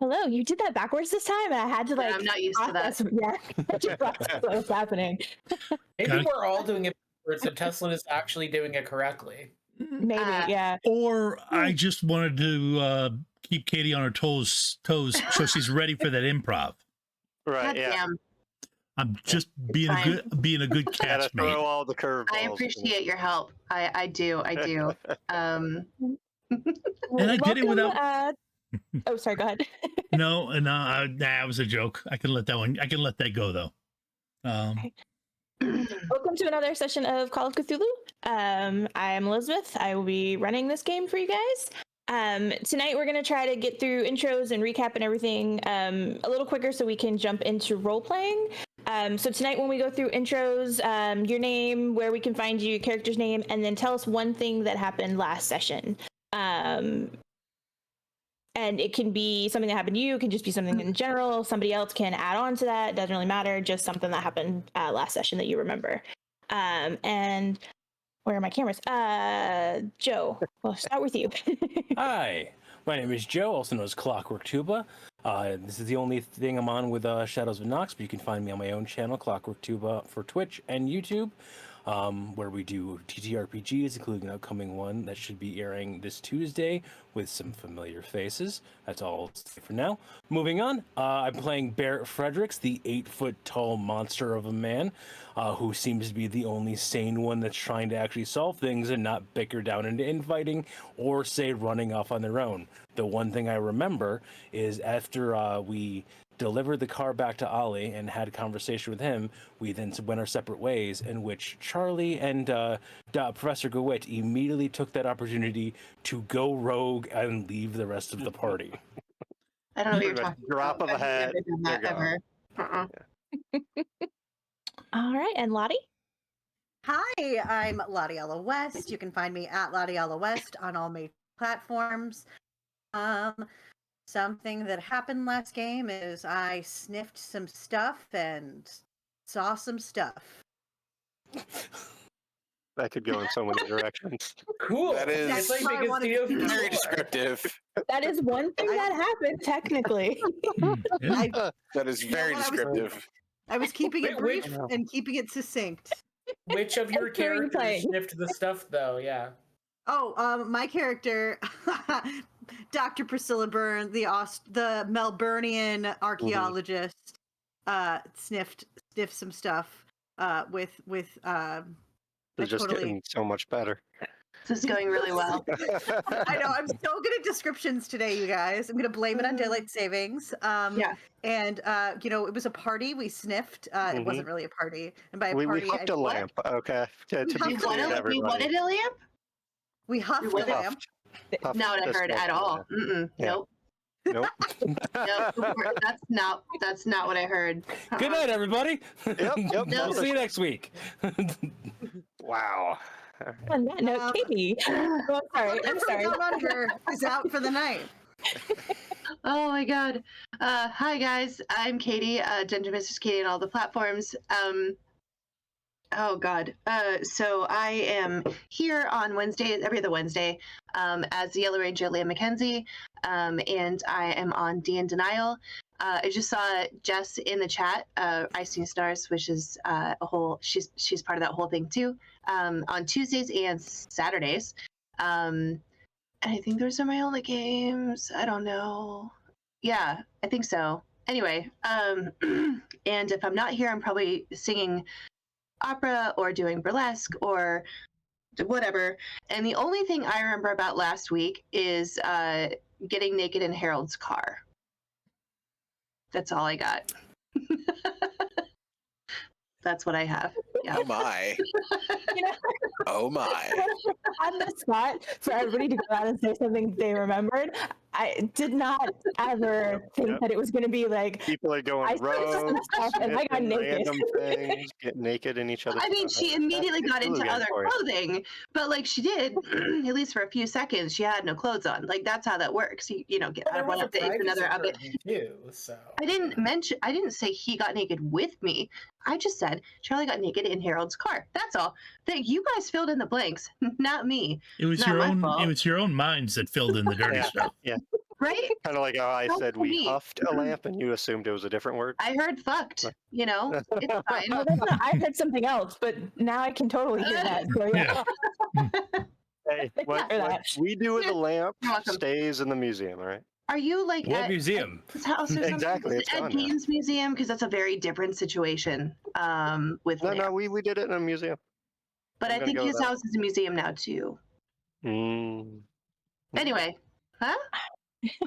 hello, you did that backwards this time, and I had to I'm not used to that. Yeah, I just process what was happening. Maybe we're all doing it backwards, and Teslan is actually doing it correctly. Maybe, yeah. Or I just wanted to keep Katie on her toes, so she's ready for that improv. Right. God Yeah. damn. I'm just being a good Gotta catch mate. throw all the curveballs. I appreciate your help. I do. And I did it without. Oh, sorry. Go ahead. No, that was a joke. I can let that go though. Okay. Welcome to another session of Call of Cthulhu. I am Elizabeth. I will be running this game for you guys. Tonight we're going to try to get through intros and recap and everything a little quicker so we can jump into role-playing. So tonight when we go through intros, your name, where we can find you, your character's name, and then tell us one thing that happened last session. And it can be something that happened to you. It can just be something in general. Somebody else can add on to that. It doesn't really matter. Just something that happened last session that you remember. And where are my cameras? Joe, we'll start with you. Hi, my name is Joe, also known as Clockwork Tuba. This is the only thing I'm on with Shadows of Nox, but you can find me on my own channel, Clockwork Tuba, for Twitch and YouTube. Where we do TTRPGs, including an upcoming one that should be airing this Tuesday with some familiar faces. That's all I'll say for now. Moving on, I'm playing Barrett Fredericks, the 8-foot-tall monster of a man, who seems to be the only sane one that's trying to actually solve things and not bicker down into infighting or, say, running off on their own. The one thing I remember is after we delivered the car back to Ollie and had a conversation with him, we then went our separate ways, in which Charlie and Professor Gewitt immediately took that opportunity to go rogue and leave the rest of the party. I don't know what you're talking Drop about. of a hat. I've never done that ever. All right, and Lottie? Hi, I'm Lottie West. You can find me at Lottie West on all major platforms. Something that happened last game is I sniffed some stuff and saw some stuff. That could go in so many directions. Cool. That is It's like making Theo very Fedora. descriptive. That is one thing that happened, technically. Yeah. That is very descriptive. I was keeping it Wait, brief and keeping it succenct. Which of your What character are you characters playing? sniffed the stuff, though? Yeah. Oh, my character, Dr. Priscilla Byrne, the Melburnian archaeologist, sniffed some stuff with They're just getting so much better. This is going really well. I know, I'm so good at descriptions today, you guys. I'm going to blame it on daylight savings. Yeah. And, it was a party we sniffed. It wasn't really a party. And by a We party, huffed a lamp, okay? To be We clear to wanted everybody. a lamp? we huffed a Huffed. lamp. Huffed Not what I this heard one, at all. yeah. Mm-mm. Yeah. Nope. Nope. Nope. That's not what I heard. Good night, everybody. Yep. No. We'll see you next week. Wow. On that note, Katie. Oh, I'm sorry. Under is out for the night. Oh my god. Hi guys, I'm Katie, Dungeon Mistress Katie on all the platforms. Oh god. So I am here on Wednesday, every other Wednesday, as the Yellow Ranger Leah Mackenzie, and I am on D and Denial. I just saw Jess in the chat, Icing Stars, which is she's part of that whole thing too, on Tuesdays and Saturdays. And I think those are my only games. I don't know. Yeah, I think so. Anyway, and if I'm not here, I'm probably singing opera or doing burlesque or whatever. And the only thing I remember about last week is getting naked in Harold's car. That's all I got. That's what I have. Yeah. Oh my. Oh my. On the spot for everybody to go out and say something they remembered. I did not ever think that it was going to be like People are I going saw some rogue, stuff and I got sniffing naked. random things, get naked in each other's I mean, she immediately got into other clothing, but like she did, at least for a few seconds, she had no clothes on. Like that's how that works. You know, get out of one update to another update. Too, so. I didn't say he got naked with me. I just said Charlie got naked in Harold's car. That's all. That you guys filled in the blanks, not me. It was Not your my own. fault. It was your own minds that filled in the dirty stuff. Yeah. Right? Kind of like how I How said we sweet. huffed a lamp and you assumed it was a different word. I heard fucked, you know? It's fine. No, that's not, I heard something else, but now I can totally hear that. So yeah. Hey, what For that. we do with the lamp You're welcome. stays in the museum, all right? Are you like What at museum? his house or something? Exactly, Is it's it gone at now. Gaines Museum? Because that's a very different situation with No, lamps. we did it in a museum. But I'm I gonna think go with his that. house is a museum now too. Mm. Anyway, huh?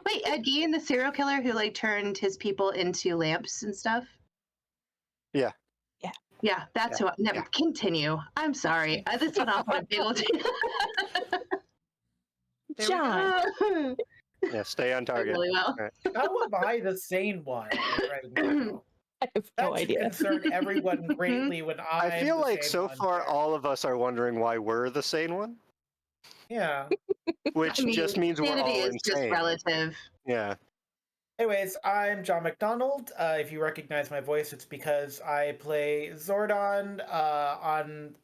Wait, Ed Gein, the serial killer who like turned his people into lamps and stuff? Yeah. Yeah, that's who. Never yeah. Continue. I'm sorry. This went off on a big old. There we John. go. Yeah, stay on target. Really well. How am I the sane one right now? I have That no should idea. concern everyone greatly when I feel the like sane so one far there. all of us are wondering why we're the sane one, Yeah. which I mean, just means we're sanity all is just insane. relative. Anyways, I'm John McDonald. If you recognize my voice, it's because I play Zordon on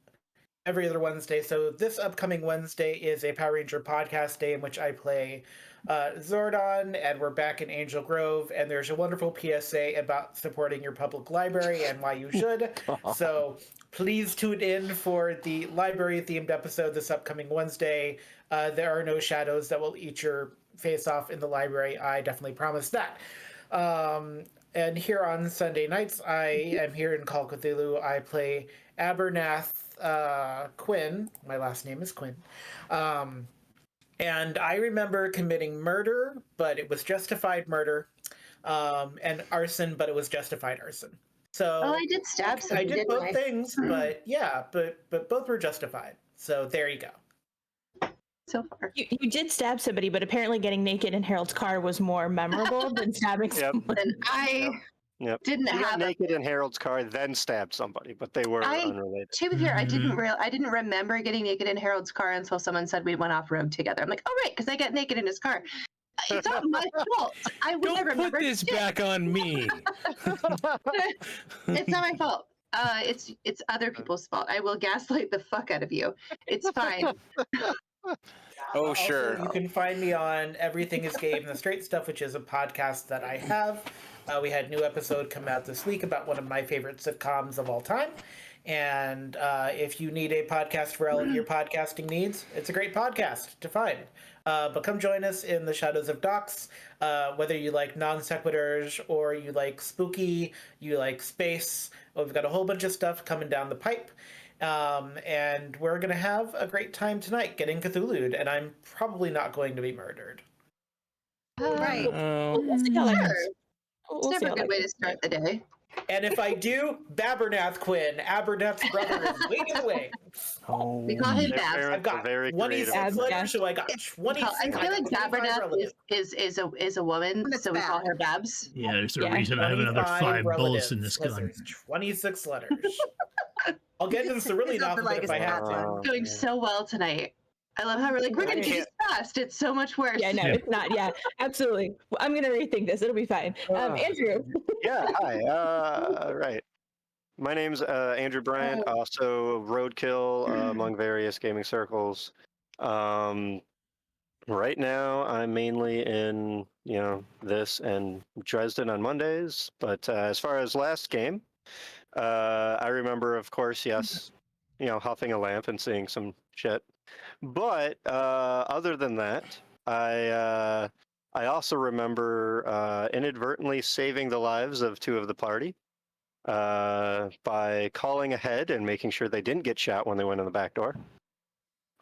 every other Wednesday. So this upcoming Wednesday is a Power Ranger podcast day in which I play Zordon, and we're back in Angel Grove, and there's a wonderful PSA about supporting your public library and why you should. So please tune in for the library-themed episode this upcoming Wednesday. There are no shadows that will eat your face off in the library. I definitely promise that. And here on Sunday nights, I am here in Call of Cthulhu. I play Abernath Quinn. My last name is Quinn. And I remember committing murder, but it was justified murder, and arson, but it was justified arson. So Oh, I did stab I somebody. did didn't both I? things, but yeah, but both were justified. So there you go. So far. You did stab somebody, but apparently getting naked in Harold's car was more memorable than stabbing Yep. someone. And I Yep. didn't She got have. naked in Harold's car, then stabbed somebody, but they were unrelated. To be fair, I didn't Mhm. I didn't remember getting naked in Harold's car until someone said we went off road together. I'm like, oh right, because I got naked in his car. It's not my fault. I would have Don't put remembered. this shit. back on me. It's not my fault. It's other people's fault. I will gaslight the fuck out of you. It's fine. Oh, Also, sure. You can find me on Everything is Gay and the Straight Stuff, which is a podcast that I have. We had a new episode come out this week about one of my favorite sitcoms of all time. And if you need a podcast for all of your podcasting needs, it's a great podcast to find. But come join us in the Shadows of Docs, whether you like non sequiturs or you like spooky, you like space. We've got a whole bunch of stuff coming down the pipe. And we're going to have a great time tonight getting Cthulhu'd, and I'm probably not going to be murdered. Right. We'll see how that Sure. goes. It's We'll see never how a good that way to goes. start the day. And if I do, Abernath Quinn, Abernath's brother, is waiting away. Oh, We call him Their Babs. parents I've got are very 26 creative. letters, so I got 26. I feel like Abernath relatives. is a woman, It's so we call Babs. her Babs. Yeah, there's a Yeah. reason I have another 25 5 bullets in this relatives, 'cause gun. there's 26 letters. I'll get into the Cerulean It's not the alphabet if I legacy have to. one. Doing so well tonight. I love how we're like, we're gonna do Right. this fast. It's so much worse. Yeah, no, Yeah. it's not. Yeah, absolutely. I'm going to rethink this. It'll be fine. Andrew. Yeah, hi. Right. My name's Andrew Bryant, also Roadkill among various gaming circles. Right now, I'm mainly in, this and Dresden on Mondays. But as far as last game, I remember, of course, yes, huffing a lamp and seeing some shit. But other than that, I also remember inadvertently saving the lives of 2 of the party by calling ahead and making sure they didn't get shot when they went in the back door.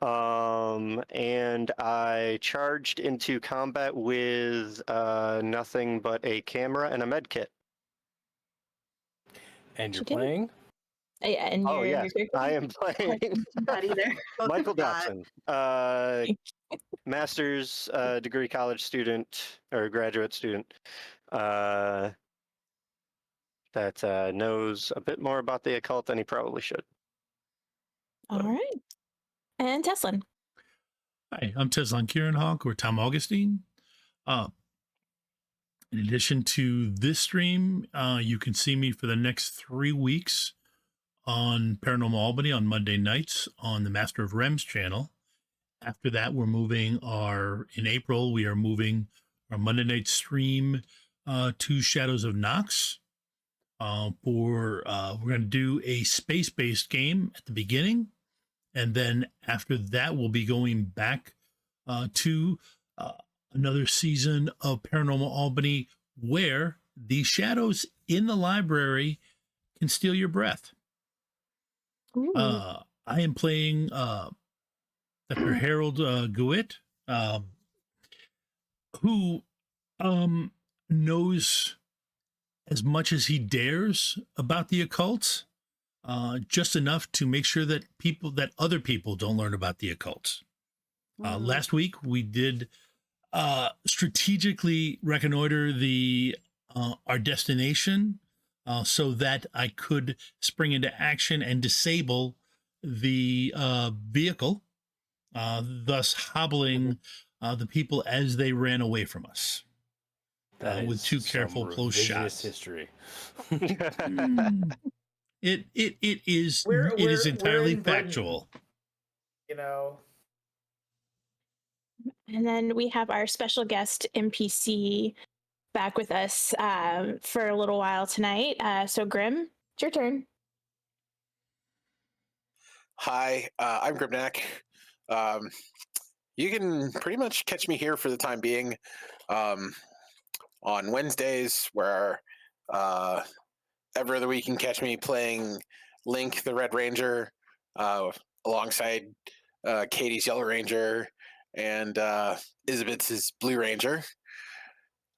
And I charged into combat with nothing but a camera and a med kit. and you're She did. playing? Yeah, and Oh, your yes, character? I am playing Not either. Michael Not. Dotson, master's degree college student or graduate student that knows a bit more about the occult than he probably should. All right. And Teslan. Hi, I'm Teslan Kierinhawk or Tom Augustine. In addition to this stream, you can see me for the next 3 weeks on Paranormal Albany on Monday nights on the Master of Rems channel. After that, in April, we are moving our Monday night stream to Shadows of Nox. We're going to do a space-based game at the beginning. And then after that, we'll be going back to another season of Paranormal Albany, where the shadows in the library can steal your breath. I am playing Dr. Harold Gewitt, who knows as much as he dares about the occult, just enough to make sure that other people don't learn about the occult. Last week we did strategically reconnoiter our destination so that I could spring into action and disable the vehicle, thus hobbling the people as they ran away from us. With two careful close shots. History. It is entirely factual. You know. And then we have our special guest NPC back with us for a little while tonight. So Grim, it's your turn. Hi, I'm Grimnack. You can pretty much catch me here for the time being on Wednesdays, where every other week you can catch me playing Link the Red Ranger alongside Katie's Yellow Ranger and Isabeth's Blue Ranger.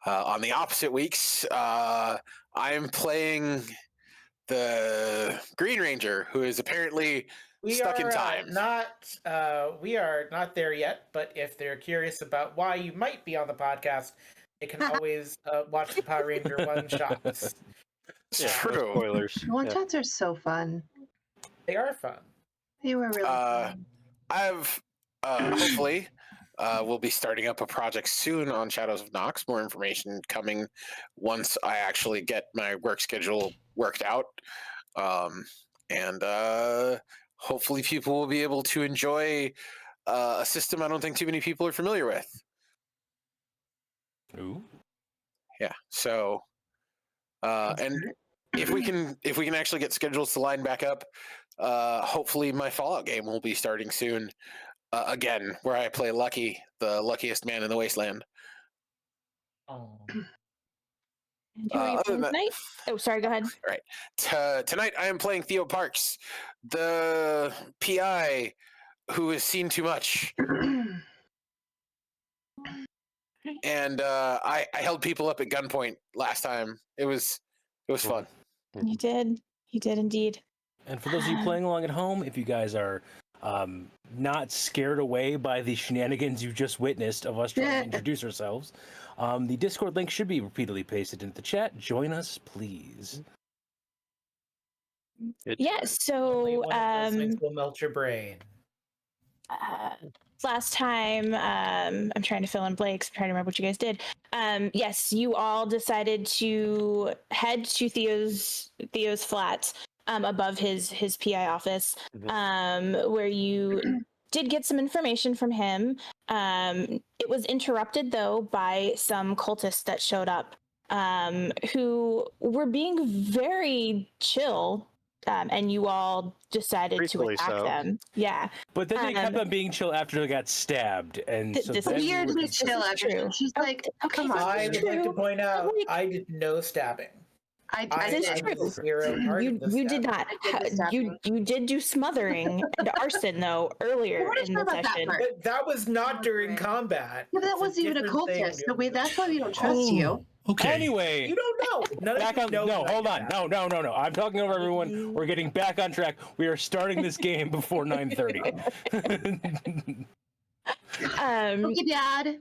On the opposite weeks, I'm playing the Green Ranger, who is apparently stuck in time. We are not there yet, but if they're curious about why you might be on the podcast, they can always watch the Power Ranger one-shots. It's true. Spoilers. One-shots are so fun. They are fun. They were really fun. I've hopefully we'll be starting up a project soon on Shadows of Nox. More information coming once I actually get my work schedule worked out. And hopefully people will be able to enjoy a system I don't think too many people are familiar with. Ooh. Yeah. So, and if we can actually get schedules to line back up, hopefully my Fallout game will be starting soon. Again, where I play Lucky, the luckiest man in the wasteland. Oh. And who are you playing tonight? Oh, sorry, go ahead. Right. Tonight I am playing Theo Parks, the PI who has seen too much. And I held people up at gunpoint last time. It was fun. You did indeed. And for those of you playing along at home, if you guys are not scared away by the shenanigans you just witnessed of us trying to introduce ourselves, the Discord link should be repeatedly pasted into the chat. Join us, please. Yes. So will melt your brain. Last time, I'm trying to fill in blanks. I'm trying to remember what you guys did. Yes, you all decided to head to Theo's flat above his PI office, where you did get some information from him. It was interrupted though by some cultists that showed up, who were being very chill. And you all decided to attack them. Yeah. But then they kept on being chill after they got stabbed. And so this weirdly chill after. She's like, okay, come on. I would like to point out, I did no stabbing. This is true. You did not. You did do smothering and arson though earlier in the session. But that was not during combat. Yeah, that wasn't even a cultist. That's why we don't trust you. Okay. Anyway, you don't know. Hold on. No. I'm talking over everyone. We're getting back on track. We are starting this game before 9:30. Okay, Dad.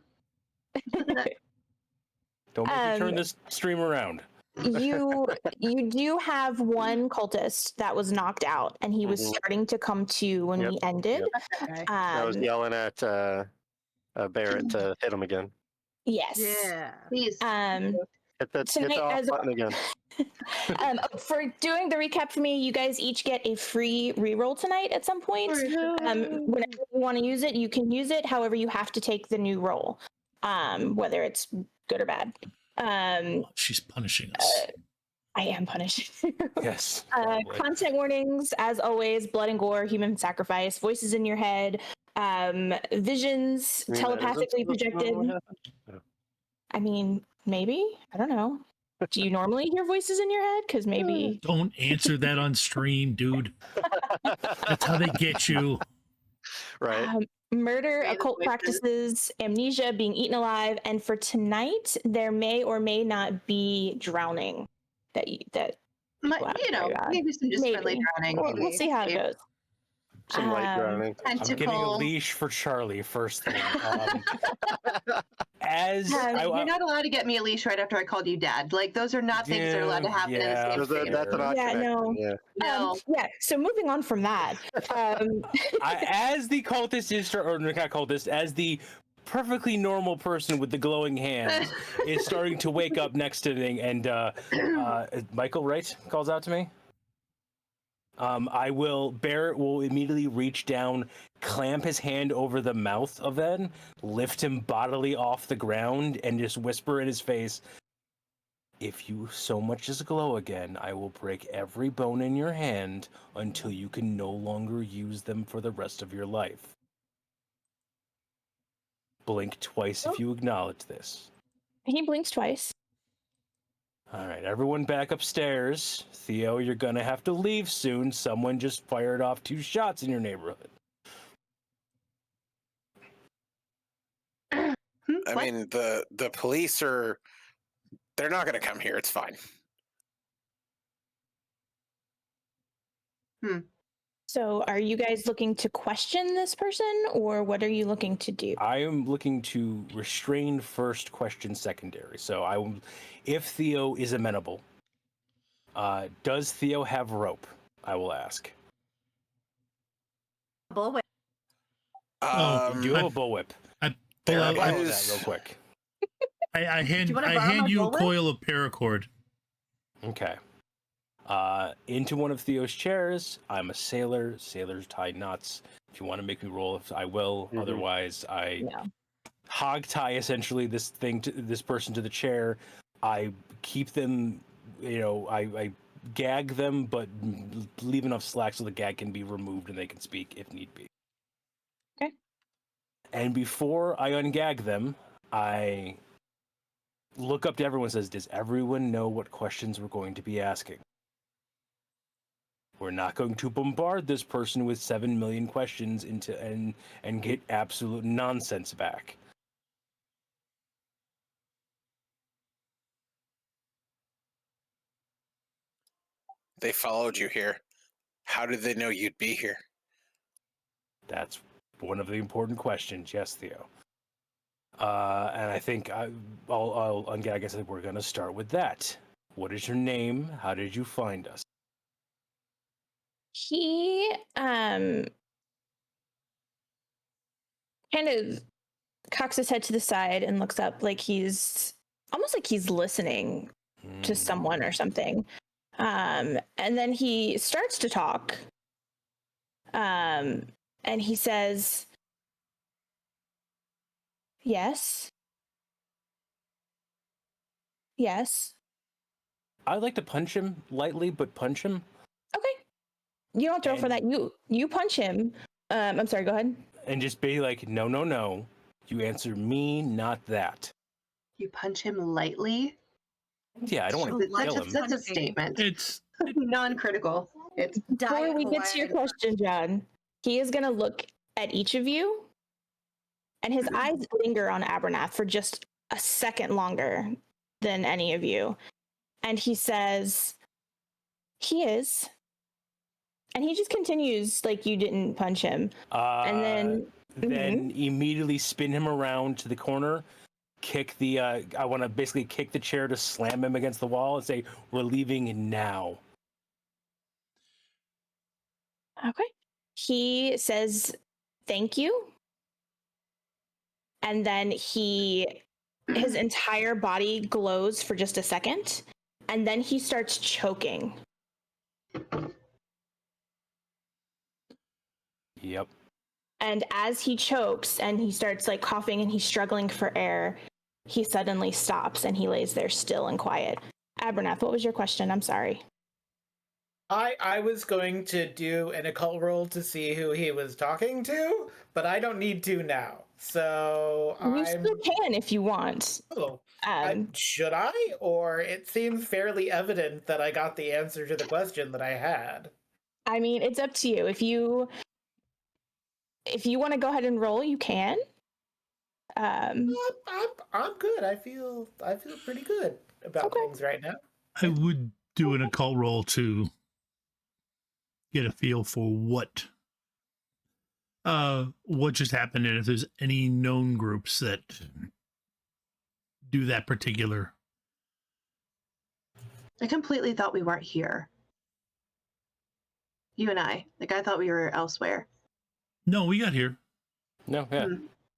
Don't make me turn this stream around. You do have one cultist that was knocked out, and he was starting to come to when we ended. Okay. I was yelling at Barrett to hit him again. Yes. Yeah. Please. Hit the Tonight, off as button again. for doing the recap for me, you guys each get a free reroll tonight at some point. Whenever you want to use it, you can use it. However, you have to take the new roll, whether it's good or bad. She's punishing us. I am punished. Yes. Content warnings, as always: blood and gore, human sacrifice, voices in your head, visions telepathically projected. I mean, maybe. I don't know. Do you normally hear voices in your head? Because maybe. Don't answer that on stream, dude. That's how they get you. Right. Murder, Random occult voices. practices, amnesia, being eaten alive, and for tonight, there may or may not be drowning. Wow, You know, very odd. maybe some just friendly Maybe. drowning. We'll see how it goes. Some light drowning. I'm getting a Tentacle. leash for Charlie first thing. As You're not allowed to get me a leash right after I called you dad. Like, those are not things that are allowed to happen in Yeah. the same That's an odd Yeah, connection, no. yeah. No. Yeah, so moving on from that. as the cultist is, or not cultist, as the perfectly normal person with the glowing hands is starting to wake up next to me, and Michael, right, calls out to me. Barrett will immediately reach down, clamp his hand over the mouth of Ed, lift him bodily off the ground, and just whisper in his face, "If you so much as glow again, I will break every bone in your hand until you can no longer use them for the rest of your life. Blink twice if you acknowledge this." He blinks twice. All right, everyone back upstairs. Theo, you're gonna have to leave soon. Someone just fired off 2 shots in your neighborhood. I mean, the police they're not going to come here. It's fine. So are you guys looking to question this person, or what are you looking to do? I am looking to restrain first, question secondary. So if Theo is amenable, does Theo have rope? I will ask. Bullwhip. You do have a bullwhip. I There pull out. it That is. real quick. I Do you wanna borrow hand my you a bullet? coil of paracord. Okay. Into one of Theo's chairs. I'm a sailor. Sailors tie knots. If you want to make me roll, I will. Mhm. Otherwise, I Yeah. hog tie essentially this person to the chair. I keep them, I gag them, but leave enough slack so the gag can be removed and they can speak if need be. Okay. And before I ungag them, I look up to everyone and says, "Does everyone know what questions we're going to be asking? We're not going to bombard this person with 7 million questions and get absolute nonsense back." They followed you here. How did they know you'd be here? That's one of the important questions. Yes, Theo. And I think I'll ungag. I said we're going to start with that. What is your name? How did you find us? He kind of cocks his head to the side and looks up like he's almost like he's listening to someone or something. And then he starts to talk. And he says, "Yes. Yes. I'd like to punch him lightly, but punch him. Okay. You don't throw for that. You punch him. I'm sorry, go ahead. And just be like, no, no, no. You answer me, not that. You punch him lightly. Yeah, I don't want to kill him. That's a statement. It's Non-critical. It's Before we get to your question, John, he is going to look at each of you, and his eyes linger on Abernath for just a second longer than any of you. And he says, "He is." And he just continues like you didn't punch him. And then Immediately spin him around to the corner, kick the I want to basically kick the chair to slam him against the wall and say, "We're leaving now." Okay. He says, "Thank you." And then he his entire body glows for just a second, and then he starts choking. Yep. And as he chokes and he starts like coughing and he's struggling for air, he suddenly stops and he lays there still and quiet. Abernath, what was your question? I'm sorry. I was going to do an occult roll to see who he was talking to, but I don't need to now. So You still can if you want. Oh, should I? Or it seems fairly evident that I got the answer to the question that I had. I mean, it's up to you. If you want to go ahead and roll, you can. I'm good. I feel pretty good about things right now. I would do an occult roll to get a feel for what just happened and if there's any known groups that do that particular. I completely thought we weren't here. You and I thought we were elsewhere. No, we got here. No, yeah.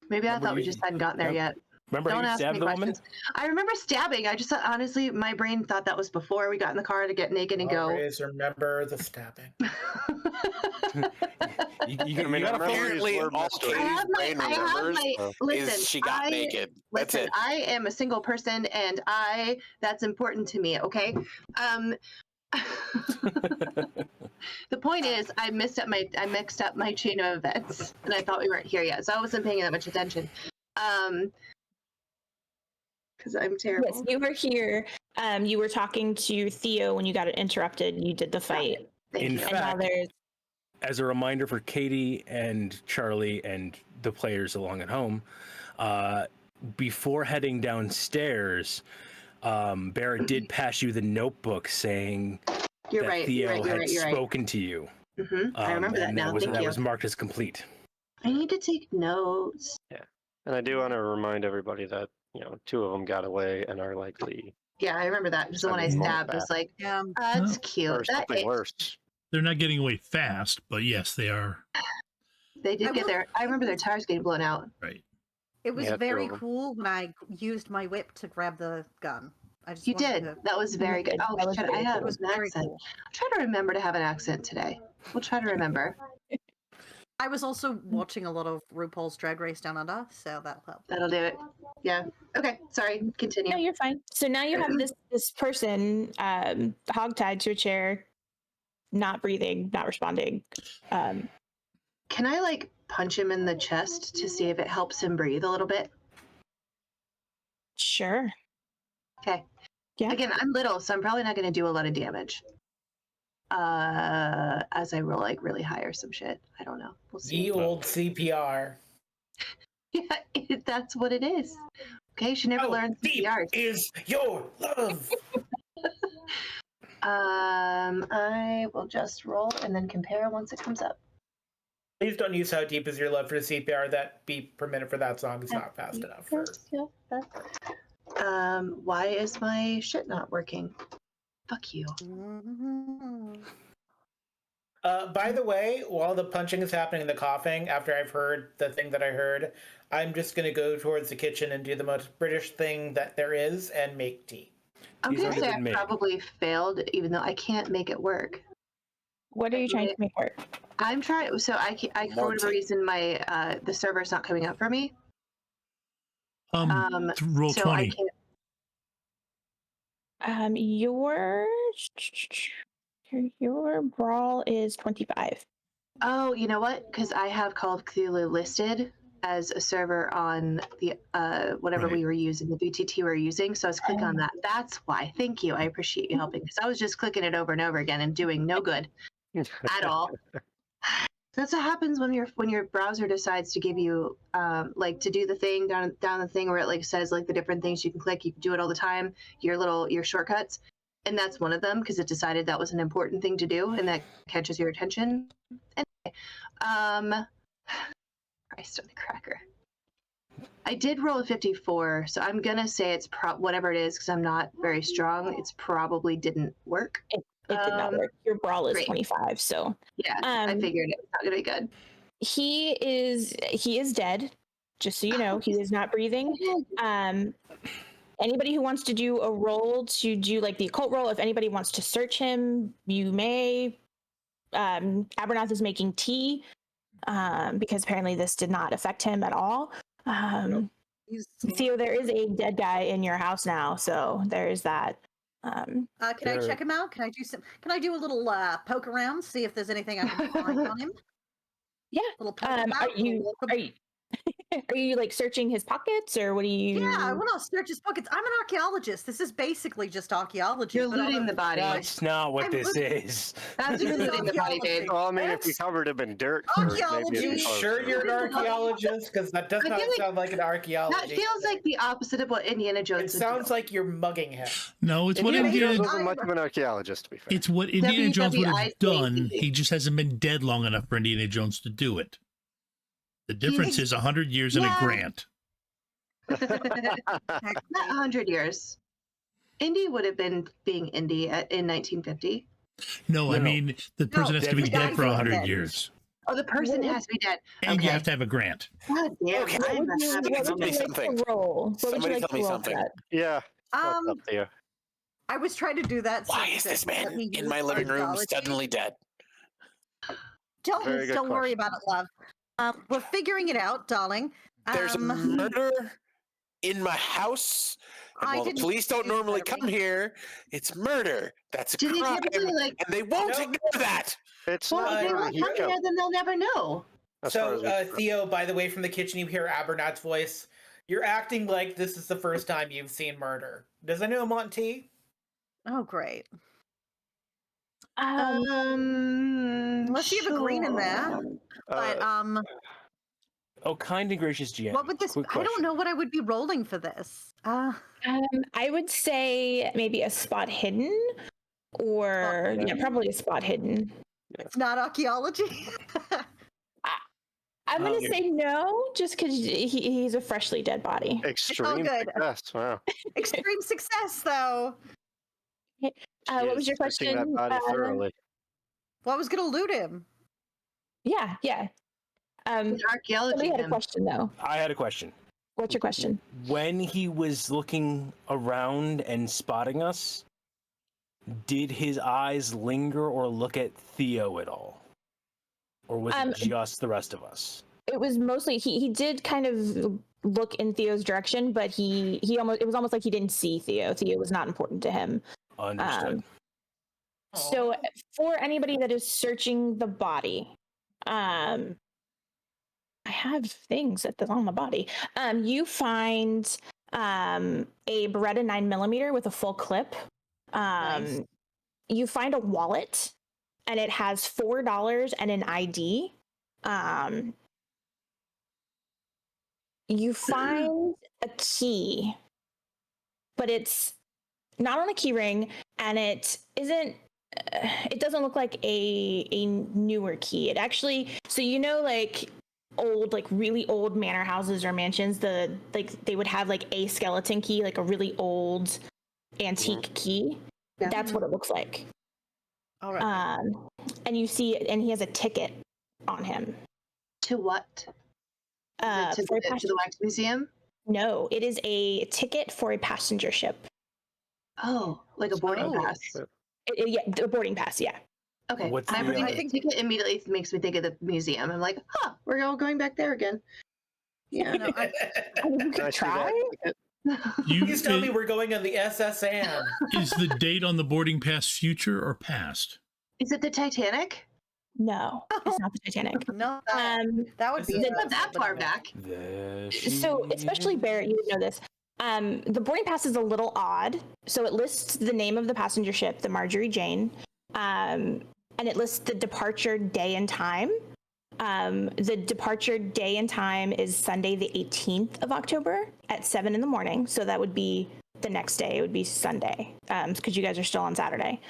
Maybe I thought we just hadn't gotten there yet. Remember Don't how you ask stabbed me the woman? questions. I remember stabbing. I just thought, honestly, my brain thought that was before we got in the car to get naked and go. Always remember the stabbing. Apparently, all Katie's brain remembers is she got naked. That's it. I am a single person, and that's important to me. Okay. The point is, I mixed up my chain of events, and I thought we weren't here yet, so I wasn't paying that much attention. Because I'm terrible. Yes, you were here. You were talking to Theo when you got interrupted. You did the fight. In fact, as a reminder for Katie and Charlie and the players along at home, before heading downstairs, Barrett did pass you the notebook saying Theo had spoken to you. Mm-hmm. I remember that now. That was marked as complete. I need to take notes. Yeah, and I do want to remind everybody that 2 of them got away and are likely. Yeah, I remember that. Because the one I stabbed was like, that's cute. Or something worse. They're not getting away fast, but yes, they are. They did get there. I remember their tires getting blown out. Right. It was very cool when I used my whip to grab the gun. You did. That was very good. Oh, I have an accent. Cool. I'll try to remember to have an accent today. We'll try to remember. I was also watching a lot of RuPaul's Drag Race Down Under, so that'll help. That'll do it. Yeah. Okay. Sorry. Continue. No, you're fine. So now you have this person hogtied to a chair, not breathing, not responding. Can I punch him in the chest to see if it helps him breathe a little bit? Sure. Okay. Yeah. Again, I'm little, so I'm probably not going to do a lot of damage. As I roll really high or some shit. I don't know. We'll see. The old CPR. Yeah, that's what it is. Okay, she never learned CPR. Is your love. I will just roll and then compare once it comes up. Please don't use "How Deep Is Your Love" for CPR. That beat per minute for that song is not fast enough. Why is my shit not working? Fuck you. By the way, while the punching is happening and the coughing, after I've heard the thing that I heard, I'm just going to go towards the kitchen and do the most British thing that there is and make tea. I'm going to say I probably failed, even though I can't make it work. What are you trying to make work? I'm trying, so I for whatever reason, my the server's not coming up for me. Roll so 20. I can't. Your brawl is 25. Oh, you know what? Because I have Call of Cthulhu listed as a server on the whatever we were using, the VTT we were using. So I was clicking on that. That's why. Thank you. I appreciate you helping. Because I was just clicking it over and over again and doing no good at all. That's what happens when your browser decides to give you to do the thing down the thing where it says the different things you can click. You can do it all the time. Your shortcuts, and that's one of them because it decided that was an important thing to do and that catches your attention. Anyway, Christ on the cracker. I did roll a 54, so I'm gonna say it's whatever it is because I'm not very strong. It's probably didn't work. It did not work. Your brawl is 25, so yeah, I figured it was not gonna be good. He is dead. Just so you know, he is not breathing. Anybody who wants to do a roll to do like the occult roll, if anybody wants to search him, you may. Abernath is making tea because apparently this did not affect him at all. Theo, there is a dead guy in your house now, so there is that. Can I check him out? Can I do a little poke around, see if there's anything I can find on him? Yeah. Little poke Are you like searching his pockets, or what are you? Yeah, I want to search his pockets. I'm an archaeologist. This is basically just archaeology. You're looting the body. That's not what this is. That's looting the body, babe. Well, I mean, if you covered him in dirt, maybe Archaeology. it's close. Sure, you're an archaeologist, because that does not sound like an archaeology. That feels like the opposite of what Indiana Jones It would sounds do. like you're mugging him. No, it's what Indiana Jones Indiana. wasn't much of an archaeologist, to be fair. It's what Indiana Jones would have WWIC. done. He just hasn't been dead long enough for Indiana Jones to do it. The difference is 100 years and a grant. Not 100 years. Indy would have been being Indy in 1950. No, I mean, the person has to be dead for 100 years. Oh, the person has to be dead. And you have to have a grant. God damn. Okay. I'm a Somebody happy tell me woman. something. Somebody tell me something. Yeah. What's up, Theo? I was trying to do that. Why is this man in my living room suddenly dead? Very good Don't worry question. about it, love. We're figuring it out, darling. There's a murder in my house. And I while the didn't police don't do normally murder. come here, it's murder. That's a Do they crime. typically, like- And they won't No. ignore that. It's Well, not if they a won't huge come joke. here, then they'll never know. As far So, as we know. Theo, by the way, from the kitchen, you hear Abernath's voice. You're acting like this is the first time you've seen murder. Does anyone want tea? Oh, great. Unless you have a green in there. But Oh, kind and gracious GM. what would this? Quick I don't question. know what I would be rolling for this. I would say maybe a spot hidden, or Spot yeah, probably a spot hidden. It's not archaeology. I'm gonna say no, just because he's a freshly dead body. Extreme good. success. Wow. Extreme success, though. What was your Searching that question? body thoroughly. Well, I was gonna loot him. Yeah. Archaeology. Somebody had a then. question though. I had a question. What's your question? When he was looking around and spotting us, did his eyes linger or look at Theo at all? Or was it just the rest of us? It was mostly he did kind of look in Theo's direction, but it was almost like he didn't see Theo. Theo was not important to him. Understood. So for anybody that is searching the body, I have things that's on the body. You find a Beretta 9mm with a full clip. Nice. You find a wallet, and it has $4 and an ID. You find a key, but it's not on a key ring, and it isn't. It doesn't look like a newer key. It actually, so you know, like old, like really old manor houses or mansions, they would have like a skeleton key, like a really old antique key. Yeah. That's what it looks like. All right. And you see, and he has a ticket on him. To what? To For a the wax museum? No, it is a ticket for a passenger ship. Oh, like a boarding pass. Yeah, the boarding pass. Yeah. Okay. What's I the, think ticket immediately makes me think of the museum. I'm like, we're all going back there again. Yeah. No, I- You Can I could see try. that? Please tell me we're going on the SS Anne. Is the date on the boarding pass future or past? Is it the Titanic? No, it's not the Titanic. no, that would be It's Not that far back. So, especially Barrett, you would know this. The boarding pass is a little odd. So it lists the name of the passenger ship, the Marjorie Jane, and it lists the departure day and time. The departure day and time is Sunday, the 18th of October at 7 a.m. So that would be the next day. It would be Sunday, because you guys are still on Saturday.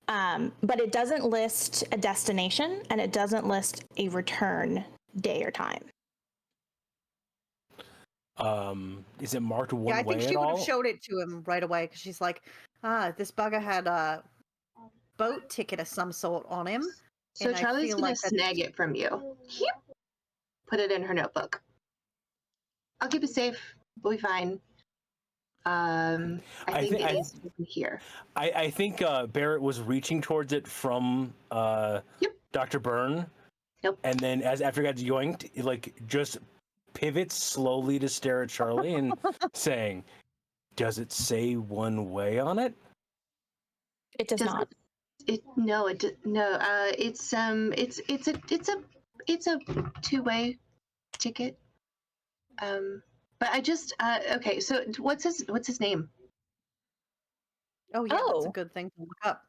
But it doesn't list a destination, and it doesn't list a return day or time. Is it marked one Yeah, I way think at she would all? have showed it to him right away because she's like, this bugger had a boat ticket of some sort on him. So And I Charlie's feel gonna like that's- snag it from you. Put it in her notebook. I'll keep it safe. We'll be fine. I think it needs to be here. I think Barrett was reaching towards it from Dr. Byrne. Yep. And then after he got yoinked, he, like, just pivots slowly to stare at Charlie and saying, "Does it say one way on it?" It does not. No. It's a two-way ticket. But I just okay. So what's his name? Oh yeah, that's a good thing to look up.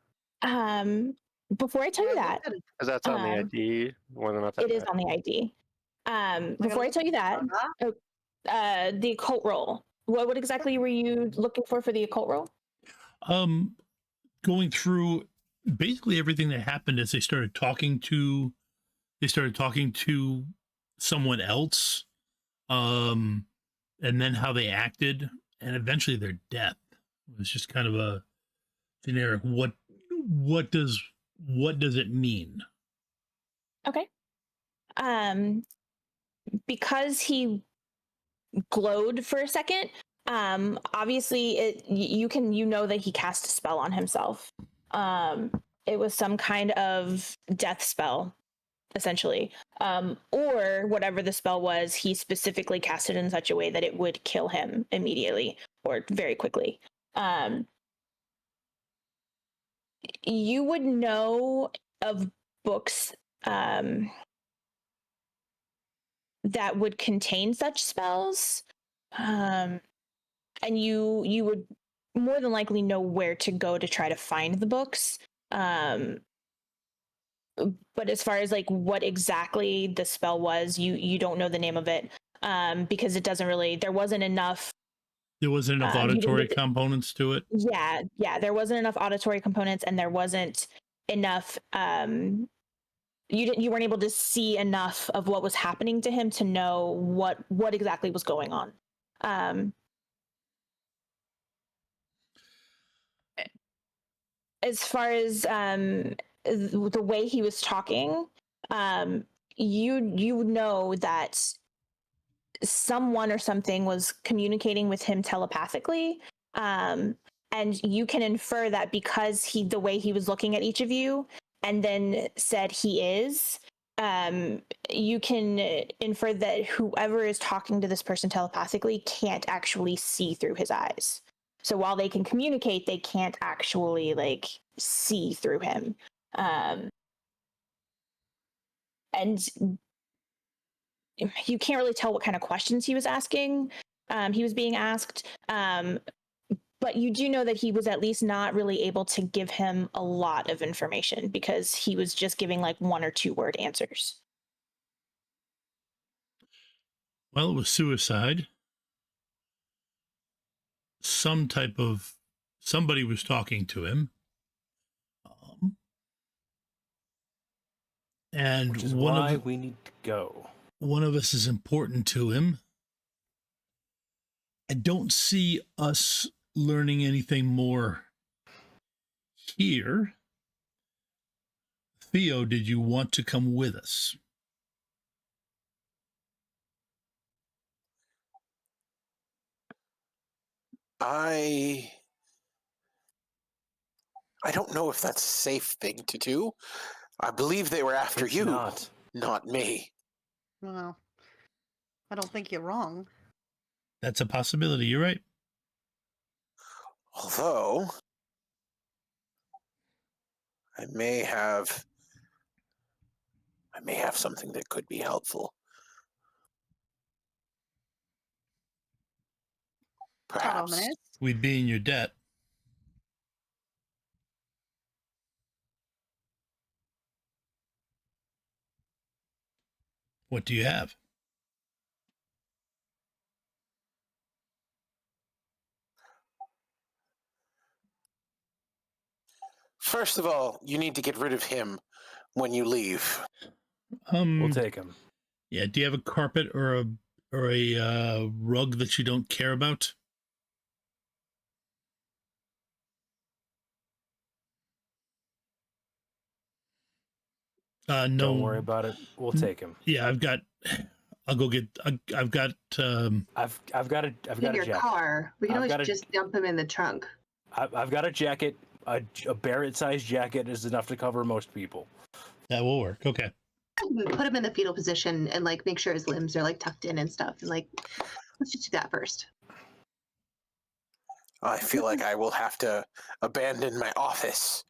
Before I tell you that, Because that's on the ID, whether or not that it is on the ID. Before I tell you that, the occult roll. What exactly were you looking for the occult roll? Going through basically everything that happened as they started talking to someone else, and then how they acted, and eventually their death. It was just kind of a generic what does it mean? Okay. Because he glowed for a second, obviously you know that he cast a spell on himself. It was some kind of death spell, essentially, or whatever the spell was, he specifically cast it in such a way that it would kill him immediately or very quickly. You would know of books that would contain such spells, and you would more than likely know where to go to try to find the books. But as far as like what exactly the spell was, you don't know the name of it, because it doesn't really. There wasn't enough Auditory components to it. Yeah, there wasn't enough auditory components, and there wasn't enough. You weren't able to see enough of what was happening to him to know what exactly was going on. As far as the way he was talking, you know that someone or something was communicating with him telepathically, and you can infer that because the way he was looking at each of you and then said he is, you can infer that whoever is talking to this person telepathically can't actually see through his eyes. So while they can communicate, they can't actually like see through him. And you can't really tell what kind of questions he was asking. He was being asked. But you do know that he was at least not really able to give him a lot of information because he was just giving like 1 or 2 word answers. Well, it was suicide. Somebody was talking to him. And which is why we need to go. One of us is important to him. I don't see us learning anything more here. Theo, did you want to come with us? I don't know if that's a safe thing to do. I believe they were after you, not me. Well, I don't think you're wrong. That's a possibility. You're right. Although, I may have something that could be helpful. Perhaps. We'd be in your debt. What do you have? First of all, you need to get rid of him when you leave. We'll take him. Yeah. Do you have a carpet or a rug that you don't care about? No. Don't worry about it. We'll take him. Yeah, I've got I'll go get. I've got. I've got a In your jacket. car. We can I've always got a- just dump him in the trunk. I've got a jacket. A Barrett-sized jacket is enough to cover most people. That will work. Okay. Put him in the fetal position and like make sure his limbs are like tucked in and stuff. And like, let's just do that first. I feel like I will have to abandon my office,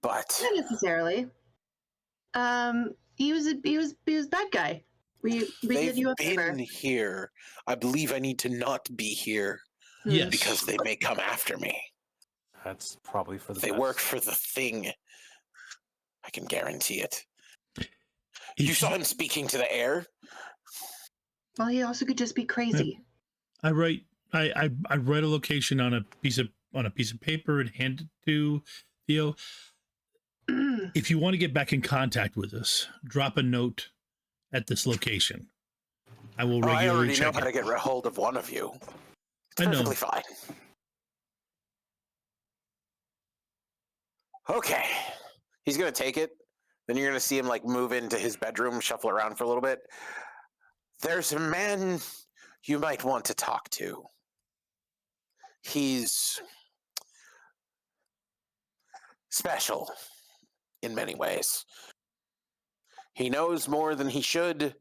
but Not necessarily. He was a bad guy. We did you a they've favor. been here. I believe I need to not be here Yes. because they may come after me. That's probably for the They best. work for the thing. I can guarantee it. If You saw him speaking to the air? Well, he also could just be crazy. I write. I write a location on a piece of paper and hand it to Theo. If you want to get back in contact with us, drop a note at this location. I will Oh, I regularly already know check how to it. get a hold of one of you. It's I know. perfectly fine. Okay. He's going to take it. Then you're going to see him like move into his bedroom, shuffle around for a little bit. There's a man you might want to talk to. He's special in many ways. He knows more than he should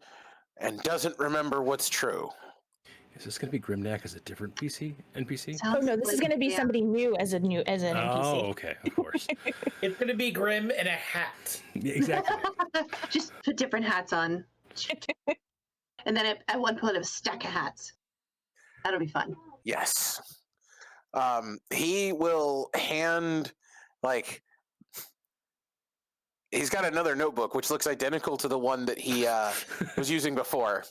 and doesn't remember what's true. Is this going to be Grimnack as a different NPC? Oh no, this is going to be somebody new as an NPC. Oh, okay, of course. It's gonna be Grim in a hat. Yeah, exactly. Just put different hats on. And then at one point, have a stack of hats. That'll be fun. Yes. He will hand, like, he's got another notebook which looks identical to the one that he was using before.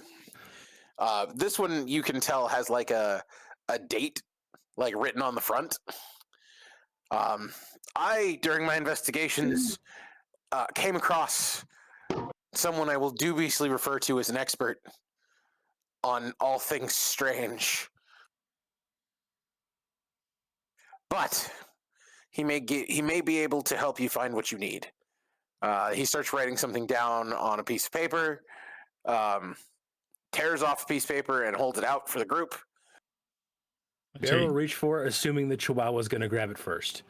This one you can tell has like a date like written on the front. I, during my investigations, came across someone I will dubiously refer to as an expert on all things strange. But he may be able to help you find what you need. He starts writing something down on a piece of paper, tears off a piece of paper and holds it out for the group. Barrett will reach for it, assuming the Chihuahua's going to grab it first.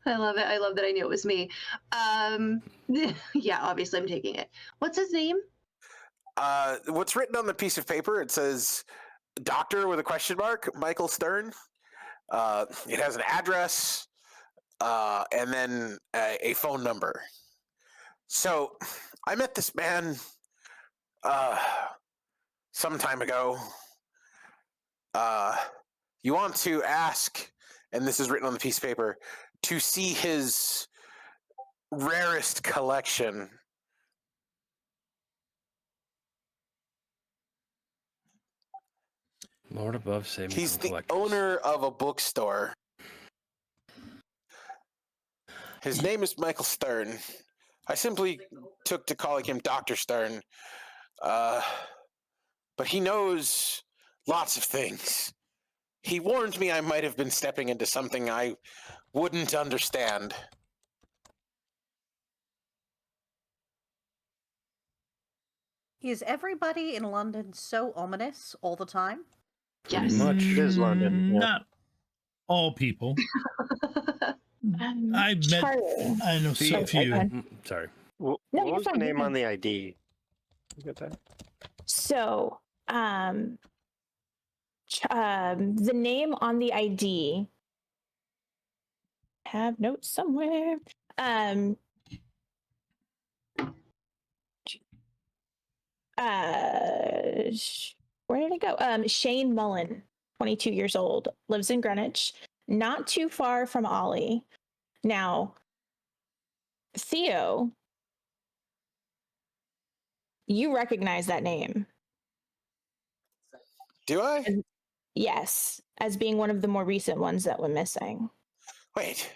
I love it. I love that I knew it was me. Yeah, obviously I'm taking it. What's his name? What's written on the piece of paper? It says Doctor with a question mark, Michael Stern. It has an address and then a phone number. So I met this man some time ago. You want to ask, and this is written on the piece of paper, to see his rarest collection. Lord above, save me He's from the collectors. owner of a bookstore. His name is Michael Stern. I simply took to calling him Dr. Stern. But he knows lots of things. He warned me I might have been stepping into something I wouldn't understand. Is everybody in London so ominous all the time? Yes. Much. It is London, yeah. Not all people. I met. Charlie. I know so few. Sorry. No, What you're was the fine, you're name fine. on the ID? You got that? So, the name on the ID. Have notes somewhere. Where did it go? Shane Mullen, 22 years old, lives in Greenwich, not too far from Ollie. Now, Theo, you recognize that name. Do I? Yes, as being one of the more recent ones that went missing. Wait.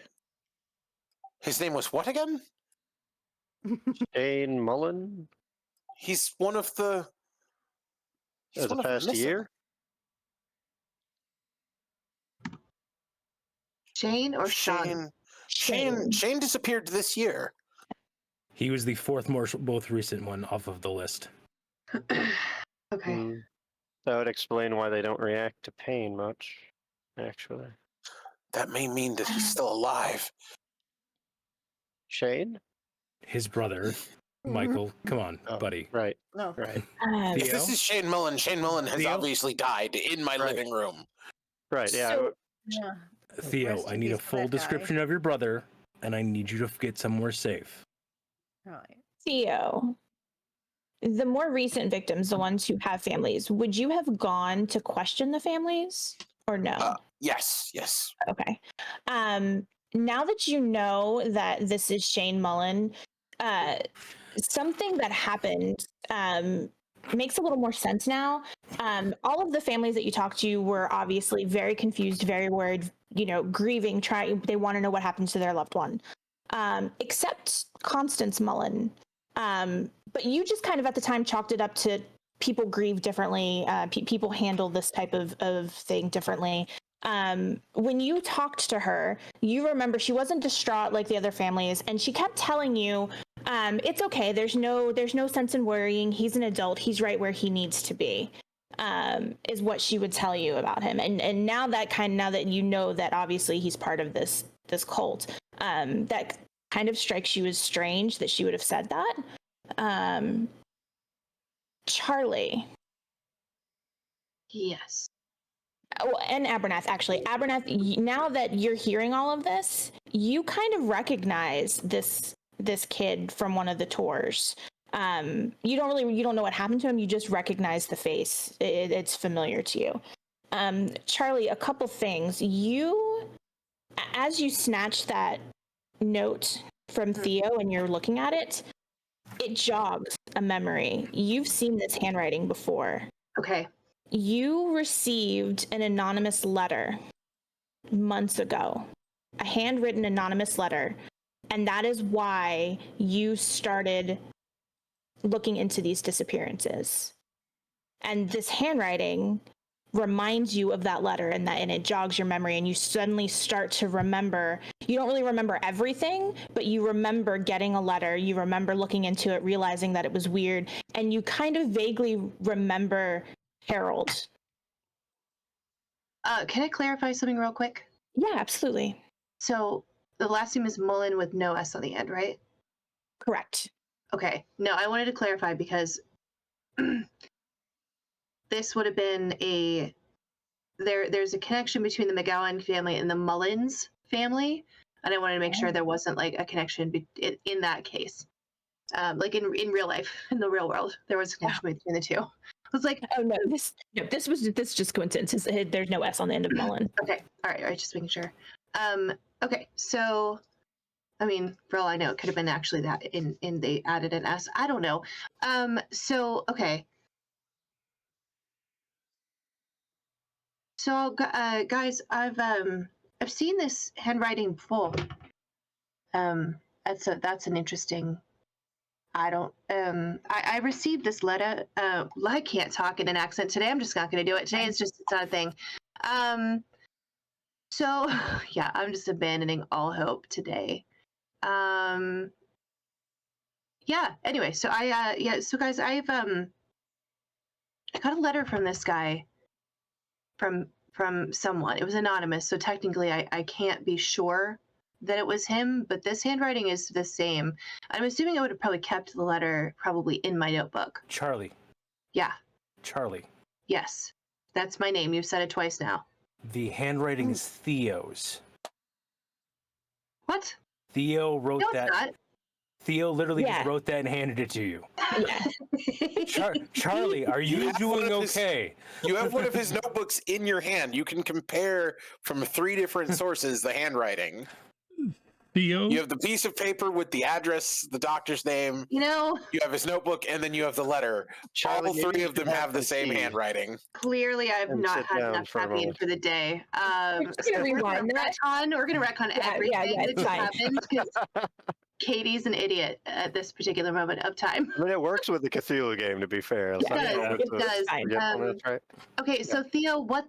His name was what again? Shane Mullen? He's one of the... he's As the one of past missing. year? Shane or Sean? Shane disappeared this year. He was the fourth most recent one off of the list. Okay. That would explain why they don't react to pain much, actually. That may mean that he's still alive. Shane? His brother, Michael. Come on, buddy. Right. No. Right. If this is Shane Mullen has Theo? obviously died in my living room. Right. Yeah. So- Yeah. Theo, Rest I in need a peace to full that guy. description of your brother, and I need you to get somewhere safe. Right. Theo, the more recent victims, the ones who have families, would you have gone to question the families or no? Yes. Okay. Now that you know that this is Shane Mullen, something that happened makes a little more sense now. All of the families that you talked to were obviously very confused, very worried, grieving, they want to know what happened to their loved one. Except Constance Mullen. But you just kind of at the time chalked it up to people grieve differently. People handle this type of thing differently. When you talked to her, you remember she wasn't distraught like the other families, and she kept telling you, it's okay. There's no sense in worrying. He's an adult. He's right where he needs to be, is what she would tell you about him. And now that you know that obviously he's part of this cult, that kind of strikes you as strange that she would have said that. Charlie. Yes. Oh, and Abernath, actually. Abernath, now that you're hearing all of this, you kind of recognize this kid from one of the tours. You don't know what happened to him. You just recognize the face. It's familiar to you. Charlie, a couple things. As you snatch that note from Theo and you're looking at it, it jogs a memory. You've seen this handwriting before. Okay. You received an anonymous letter months ago, a handwritten anonymous letter, and that is why you started looking into these disappearances. And this handwriting reminds you of that letter, and it jogs your memory, and you suddenly start to remember. You don't really remember everything, but you remember getting a letter. You remember looking into it, realizing that it was weird, and you kind of vaguely remember Harold. Can I clarify something real quick? Yeah, absolutely. So the last name is Mullen with no S on the end, right? Correct. Okay. No, I wanted to clarify because this would have been there's a connection between the McGowan family and the Mullins family, and I wanted to make sure there wasn't like a connection in that case. Like in real life, in the real world, there was a connection between the two. I was like, oh no, this is just coincidence. There's no S on the end of Mullen. Okay, all right, just making sure. Okay, so I mean, for all I know, it could have been actually that in they added an S. I don't know. So okay. So guys, I've seen this handwriting before. That's an interesting. I received this letter. I can't talk in an accent today. I'm just not going to do it today. It's not a thing. So yeah, I'm just abandoning all hope today. Yeah. Anyway, so so guys, I got a letter from this guy. From someone. It was anonymous, so technically I can't be sure that it was him, but this handwriting is the same. I'm assuming I would have probably kept the letter probably in my notebook. Charlie. Yeah. Charlie. Yes. That's my name. You've said it twice now. The handwriting is Theo's. What? Theo wrote No, that. it's not. Theo literally just wrote that and handed it to you. Yeah. Charlie, are you doing okay? You have one of his notebooks in your hand. You can compare from 3 different sources the handwriting. Theo? You have the piece of paper with the address, the doctor's name. You know, You have his notebook, and then you have the letter. Charlie, All maybe 3 you of them should have the have same tea. handwriting. clearly I've And not sit had down enough for a caffeine moment. for the day. Just gonna rewind that. We're gonna retcon everything that it's just fine. happened because Katie's an idiot at this particular moment of time. I mean, it works with the Cthulhu game, to be fair. It does. It does. fine. That's right. Okay, so Theo, what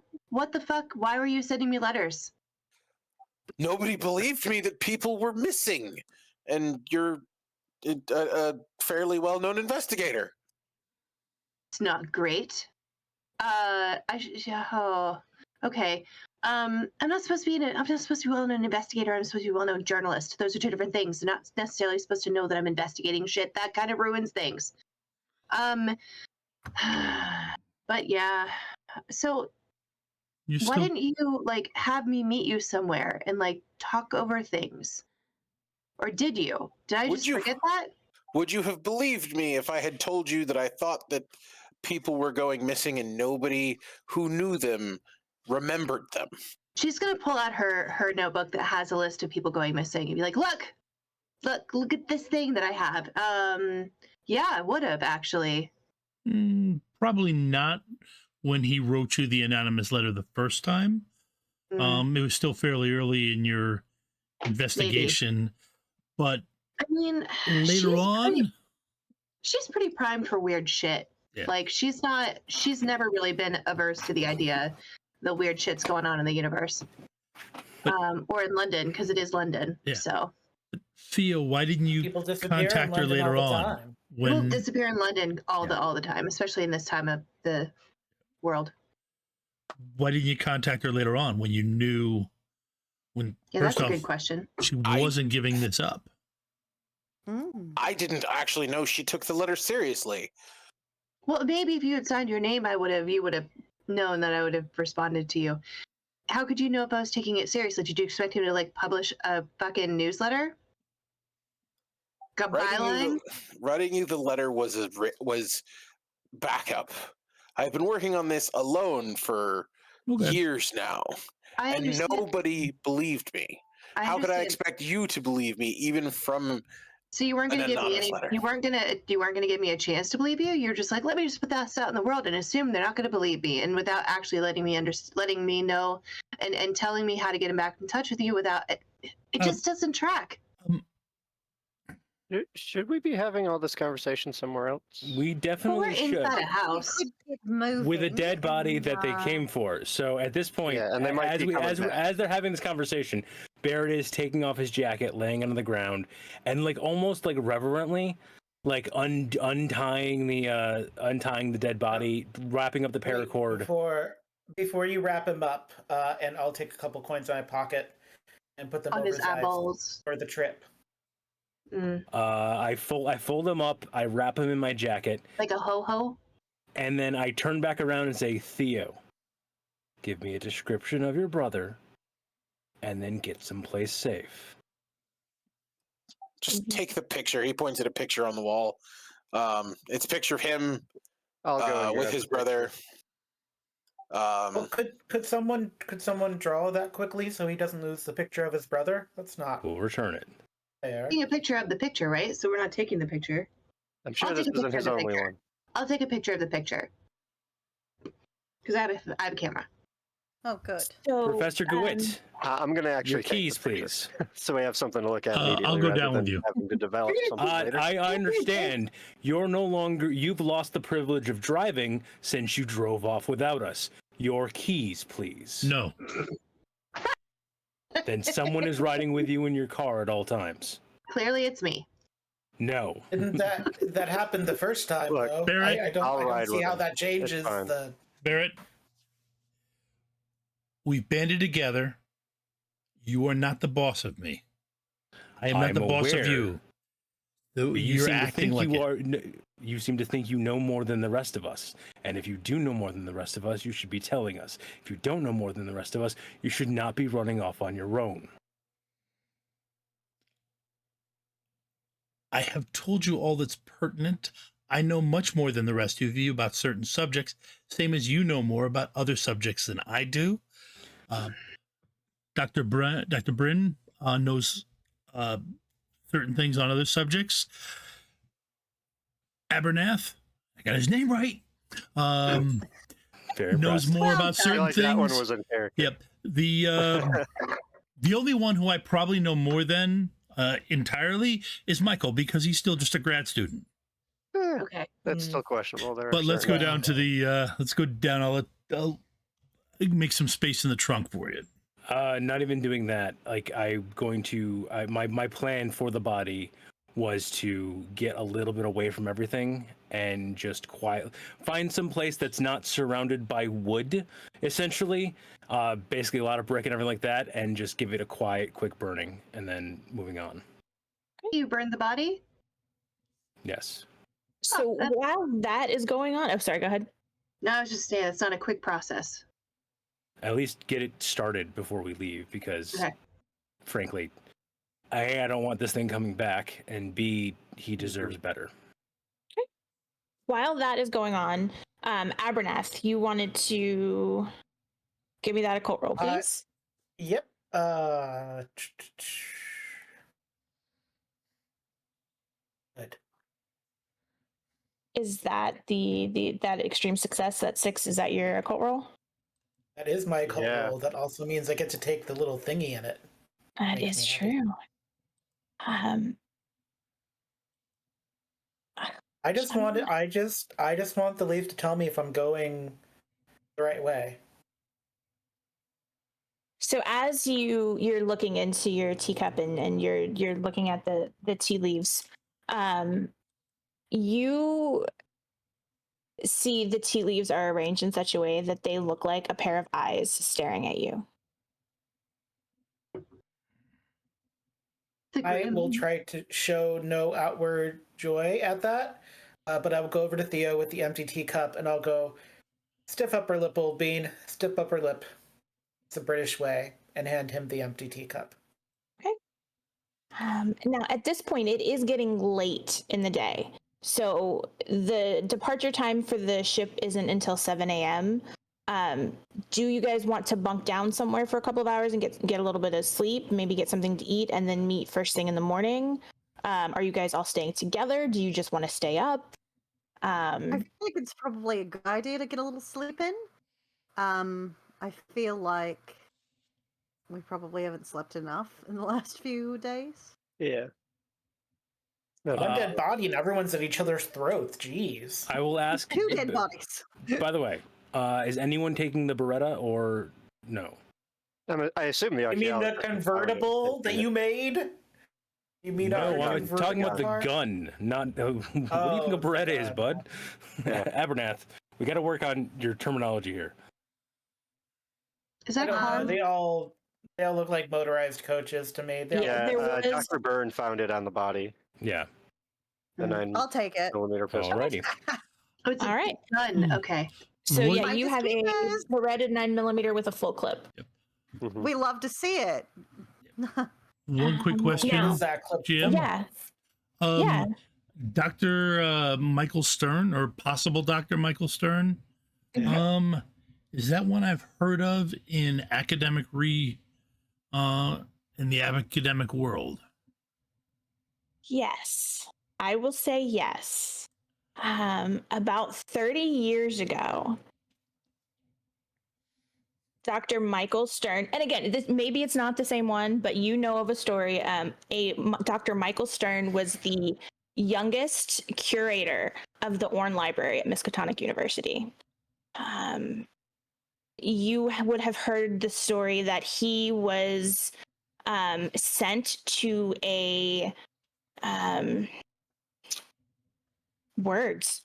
the fuck? Why were you sending me letters? Nobody believed me that people were missing, and your a fairly well-known investigator. It's not great. Okay. I'm not supposed to be I'm not supposed to be a well-known investigator. I'm supposed to be a well-known journalist. Those are two different things. I'm not necessarily supposed to know that I'm investigating shit. That kind of ruins things. But yeah. So why didn't you like have me meet you somewhere and like talk over things? Or did you? Did I just forget that? Would you have believed me if I had told you that I thought that people were going missing and nobody who knew them remembered them? She's gonna pull out her notebook that has a list of people going missing and be like, look at this thing that I have. Yeah, I would have actually. Probably not when he wrote you the anonymous letter the first time. It was still fairly early in your investigation. Maybe. But I mean, later on, she's pretty primed for weird shit. Yeah. Like she's never really been averse to the idea the weird shit's going on in the universe. Or in London, because it is London. Yeah. So Theo, why didn't you contact her later on? People disappear in London all the time, especially in this time of the world. Why didn't you contact her later on when you knew that's a good question. She wasn't giving this up. I didn't actually know she took the letter seriously. Well, maybe if you had signed your name, you would have known that I would have responded to you. How could you know if I was taking it seriously? Did you expect him to like publish a fucking newsletter? Writing you the letter was backup. I've been working on this alone for years now, and nobody believed me. How could I expect you to believe me, even from? So you weren't going to give me any. You weren't going to give me a chance to believe you. You're just like, let me just put that out in the world and assume they're not going to believe me, and without actually letting me know, and telling me how to get him back in touch with you. Without it just doesn't track. Should we be having all this conversation somewhere else? We definitely should. We're inside a house with a dead body that they came for. So at this point, and they might as they're having this conversation, Barrett is taking off his jacket, laying on the ground, and like almost like reverently, like untying the dead body, wrapping up the paracord. Before you wrap him up, and I'll take a couple coins out of my pocket and put them on over his eyeballs for the trip. I fold him up, I wrap him in my jacket. Like a ho-ho? And then I turn back around and say, Theo, give me a description of your brother, and then get someplace safe. Just take the picture. He points at a picture on the wall. It's a picture of him with his brother. Well, could someone draw that quickly so he doesn't lose the picture of his brother? That's not. We'll return it. Taking a picture of the picture, right? So we're not taking the picture. I'm sure this isn't his only one. I'll take a picture of the picture because I have a camera. Oh, good. So, Professor Gewitt, I'm going to actually your keys, please. So we have something to look at immediately. I'll go down with you. Having to develop something later. I understand. You've lost the privilege of driving since you drove off without us. Your keys, please. No. Then someone is riding with you in your car at all times. Clearly, it's me. No. Didn't that happened the first time? Look, though? Barrett, I don't see how that changes the. Barrett, we've banded together. You are not the boss of me. I am not the boss of you. You're acting like you seem to think you know more than the rest of us. And if you do know more than the rest of us, you should be telling us. If you don't know more than the rest of us, you should not be running off on your own. I have told you all that's pertinent. I know much more than the rest of you about certain subjects, same as you know more about other subjects than I do. Dr. Byrne knows certain things on other subjects. Abernath, I got his name right. Knows more about certain things. That one was in character. Yep. The only one who I probably know more than entirely is Michael, because he's still just a grad student. Okay. That's still questionable there. But let's go down to the let's go down. I'll make some space in the trunk for you. Not even doing that. Like I'm going to my plan for the body was to get a little bit away from everything and just find some place that's not surrounded by wood, essentially. Basically a lot of brick and everything like that, and just give it a quiet, quick burning, and then moving on. You burned the body? So while that is going on, oh, sorry, go ahead. No, I was just saying it's not a quick process. At least get it started before we leave, because frankly, A, I don't want this thing coming back, and B, he deserves better. Okay. While that is going on, Abernath, you wanted to give me that occult roll, please? Yep. Good. Is that that extreme success, that 6, is that your occult roll? That is my occult roll. That also means I get to take the little thingy in it. That is true. I just want the leaf to tell me if I'm going the right way. So as you're looking into your teacup and you're looking at the tea leaves, you see the tea leaves are arranged in such a way that they look like a pair of eyes staring at you. I will try to show no outward joy at that, but I will go over to Theo with the empty teacup and I'll go, stiff upper lip, old bean, stiff upper lip. It's a British way, and hand him the empty teacup. Okay. Now, at this point, it is getting late in the day. So the departure time for the ship isn't until 7 a.m. Do you guys want to bunk down somewhere for a couple of hours and get a little bit of sleep, maybe get something to eat, and then meet first thing in the morning? Are you guys all staying together? Do you just want to stay up? I feel like it's probably a good idea to get a little sleep in. I feel like we probably haven't slept enough in the last few days. Yeah. One dead body and everyone's at each other's throats. Jeez. I will ask. 2 dead bodies. By the way, is anyone taking the Beretta or no? I assume the You mean archaeologist. the convertible that you made? You mean No, I'm talking about the car? gun, not. What do you think a Beretta is, bud? Abernath, we got to work on your terminology here. Is that common? They all look like motorized coaches to me. Dr. Byrne found it on the body. Yeah. The 9 I'll take it. millimeter pistol. Alrighty. Oh, it's All right. gun. Okay. So What- yeah, you have a Beretta 9mm with a full clip. Mhm. We love to see it. One quick question, Yeah. Is that clip? Jim. Yeah. Um, Yeah. Dr. Michael Stern, or possible Dr. Michael Stern. Is that one I've heard of in in the academic world? Yes, I will say yes. About 30 years ago, Dr. Michael Stern, and again, maybe it's not the same one, but you know of a story. Dr. Michael Stern was the youngest curator of the Orne Library at Miskatonic University. You would have heard the story that he was sent to a words.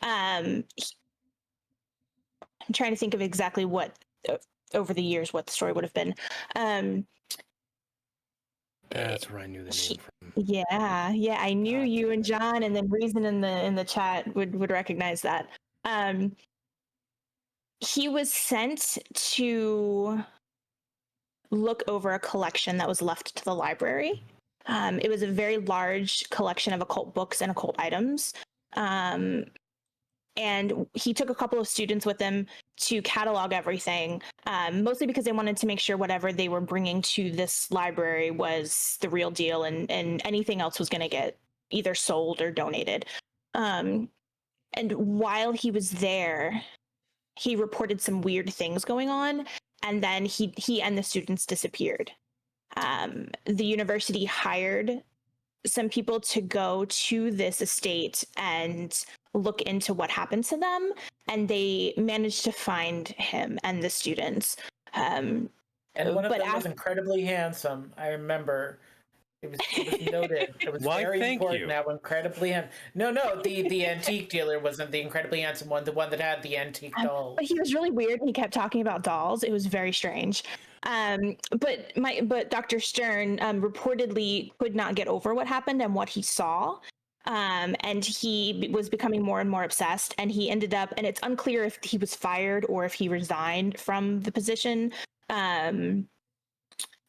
I'm trying to think of exactly what over the years what the story would have been. That's where I knew the name from. Yeah, I knew you and John, and then Reason in the chat would recognize that. He was sent to look over a collection that was left to the library. It was a very large collection of occult books and occult items. And he took a couple of students with him to catalog everything, mostly because they wanted to make sure whatever they were bringing to this library was the real deal, and anything else was going to get either sold or donated. And while he was there, he reported some weird things going on, and then he and the students disappeared. The university hired some people to go to this estate and look into what happened to them, and they managed to find him and the students. And one of them was incredibly handsome. I remember It was noted. It was Why, very thank important. you. Now, incredibly no, the antique dealer wasn't the incredibly handsome one. The one that had the antique doll. But he was really weird. He kept talking about dolls. It was very strange. But Dr. Stern reportedly could not get over what happened and what he saw. And he was becoming more and more obsessed, and he ended up, and it's unclear if he was fired or if he resigned from the position.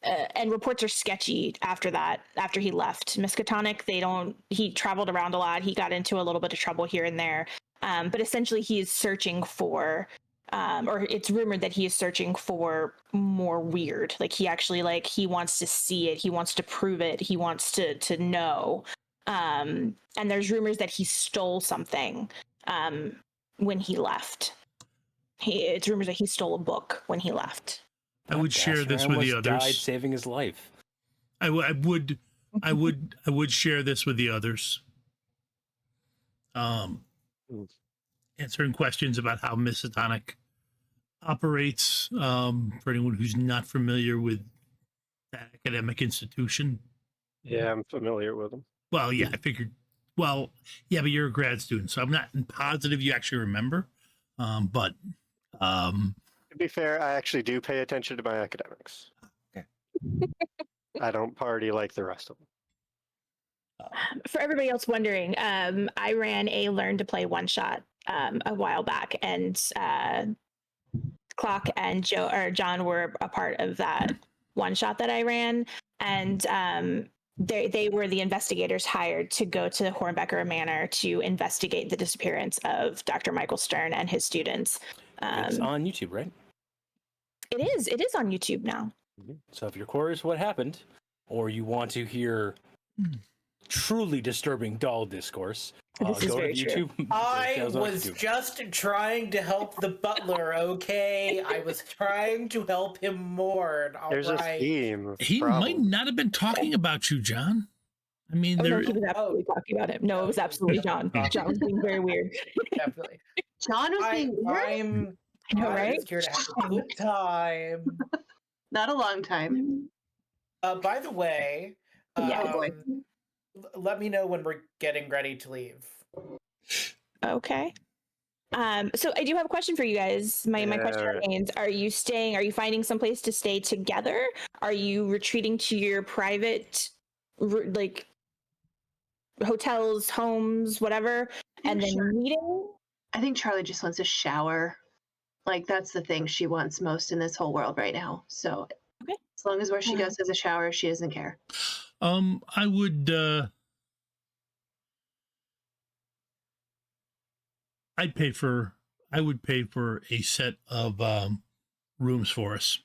And reports are sketchy after that, after he left Miskatonic. He traveled around a lot. He got into a little bit of trouble here and there. But essentially he is searching for, or it's rumored that he is searching for more weird. Like he actually, like, he wants to see it. He wants to prove it. He wants to know. And there's rumors that he stole something when he left. It's rumors that he stole a book when he left. I would share this with the others. Died saving his life. I would share this with the others. Answering questions about how Miskatonic operates, for anyone who's not familiar with that academic institution. Yeah, I'm familiar with them. Well, yeah, I figured. Well, yeah, but you're a grad student, so I'm not positive you actually remember. But to be fair, I actually do pay attention to my academics. Okay. I don't party like the rest of them. For everybody else wondering, I ran a Learn to Play one shot a while back, and Clock and John were a part of that one shot that I ran, and they were the investigators hired to go to Hornbecker Manor to investigate the disappearance of Dr. Michael Stern and his students. It's on YouTube, right? It is on YouTube now. So if you're curious what happened, or you want to hear truly disturbing doll discourse, This is go to very YouTube. I was just trying to help the butler, okay? I was trying to help him mourn. There's a right. theme. Of he problems. might not have been talking about you, John. I mean, No, there. he was absolutely talking about him. No, it was absolutely John. John was being very weird. Definitely. John was being weird. I know, I'm right? just here to have a good time. Not a long time. By the way, Yeah, boy. let me know when we're getting ready to leave. Okay. So I do have a question for you guys. My question right. remains: are you finding some place to stay together? Are you retreating to your private, like, hotels, homes, whatever, and then meeting? I think Charlie just wants a shower. Like, that's the thing she wants most in this whole world right now. So Okay. as long as where she goes has a shower, she doesn't care. I would. I would pay for a set of rooms for us.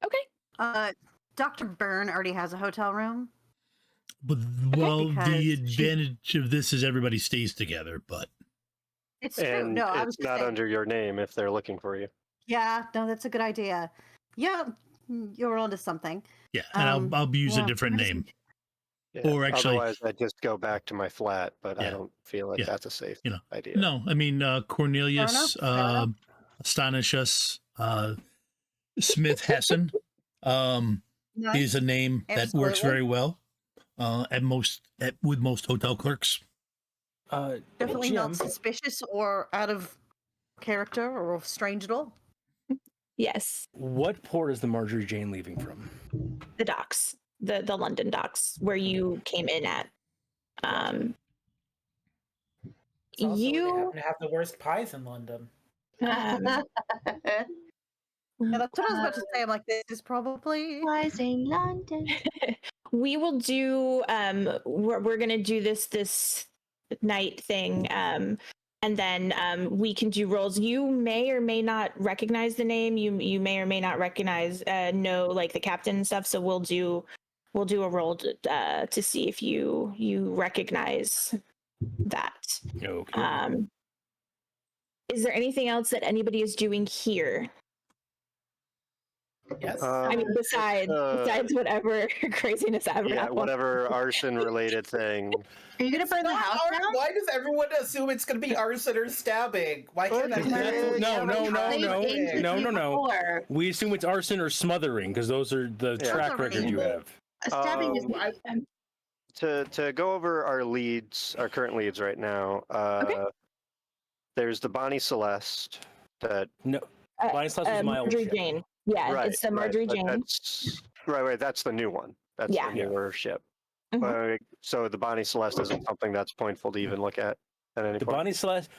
Okay. Dr. Byrne already has a hotel room. But well, Because the advantage of this is everybody stays together. But It's true. And No, I was it's just not saying, under your name if they're looking for you. yeah, no, that's a good idea. Yeah, you're onto something. yeah, and I'll use a yeah, different what is name. Yeah. Or actually- otherwise, I'd just go back to my flat. But I Yeah. don't feel like Yeah. that's a safe You know, idea. No, I mean Cornelius, Fair enough. Astonish Us, Smith Hessen is a name that works Absolutely. very well with most hotel clerks. Definitely not GM, suspicious or out of character or strange at all. Yes, what port is the Marjorie Jane leaving from? the docks, the London docks, where you came in at. It's also where they You happen to have the worst pies in London. Yeah, that's what I was about to say. I'm like, this is probably. Wise in London. we will do we're gonna do this night thing, and then we can do rolls. You may or may not recognize the name. You may or may not recognize know, like, the captain and stuff. So we'll do a roll to see if you recognize that. Okay. Is there anything else that anybody is doing here? Yes. I mean, besides whatever craziness Abernath Yeah, wants. whatever arson-related thing. Are you gonna burn the Not house ar- down? Why does everyone assume it's going to be arson or stabbing? Why can't that What? be? No. We assume it's arson or smothering because those are the track record you have. Stabbing is To go over our leads, our current leads right now. There's the Bonnie Celeste that Bonnie Celeste was my old Marjorie ship. Jane. Yeah, right, it's the Marjorie but Jane. Right. That's the new one. That's Yeah. the newer ship. Mhm. So the Bonnie Celeste isn't something that's pointful to even look at any The point. Bonnie Celeste,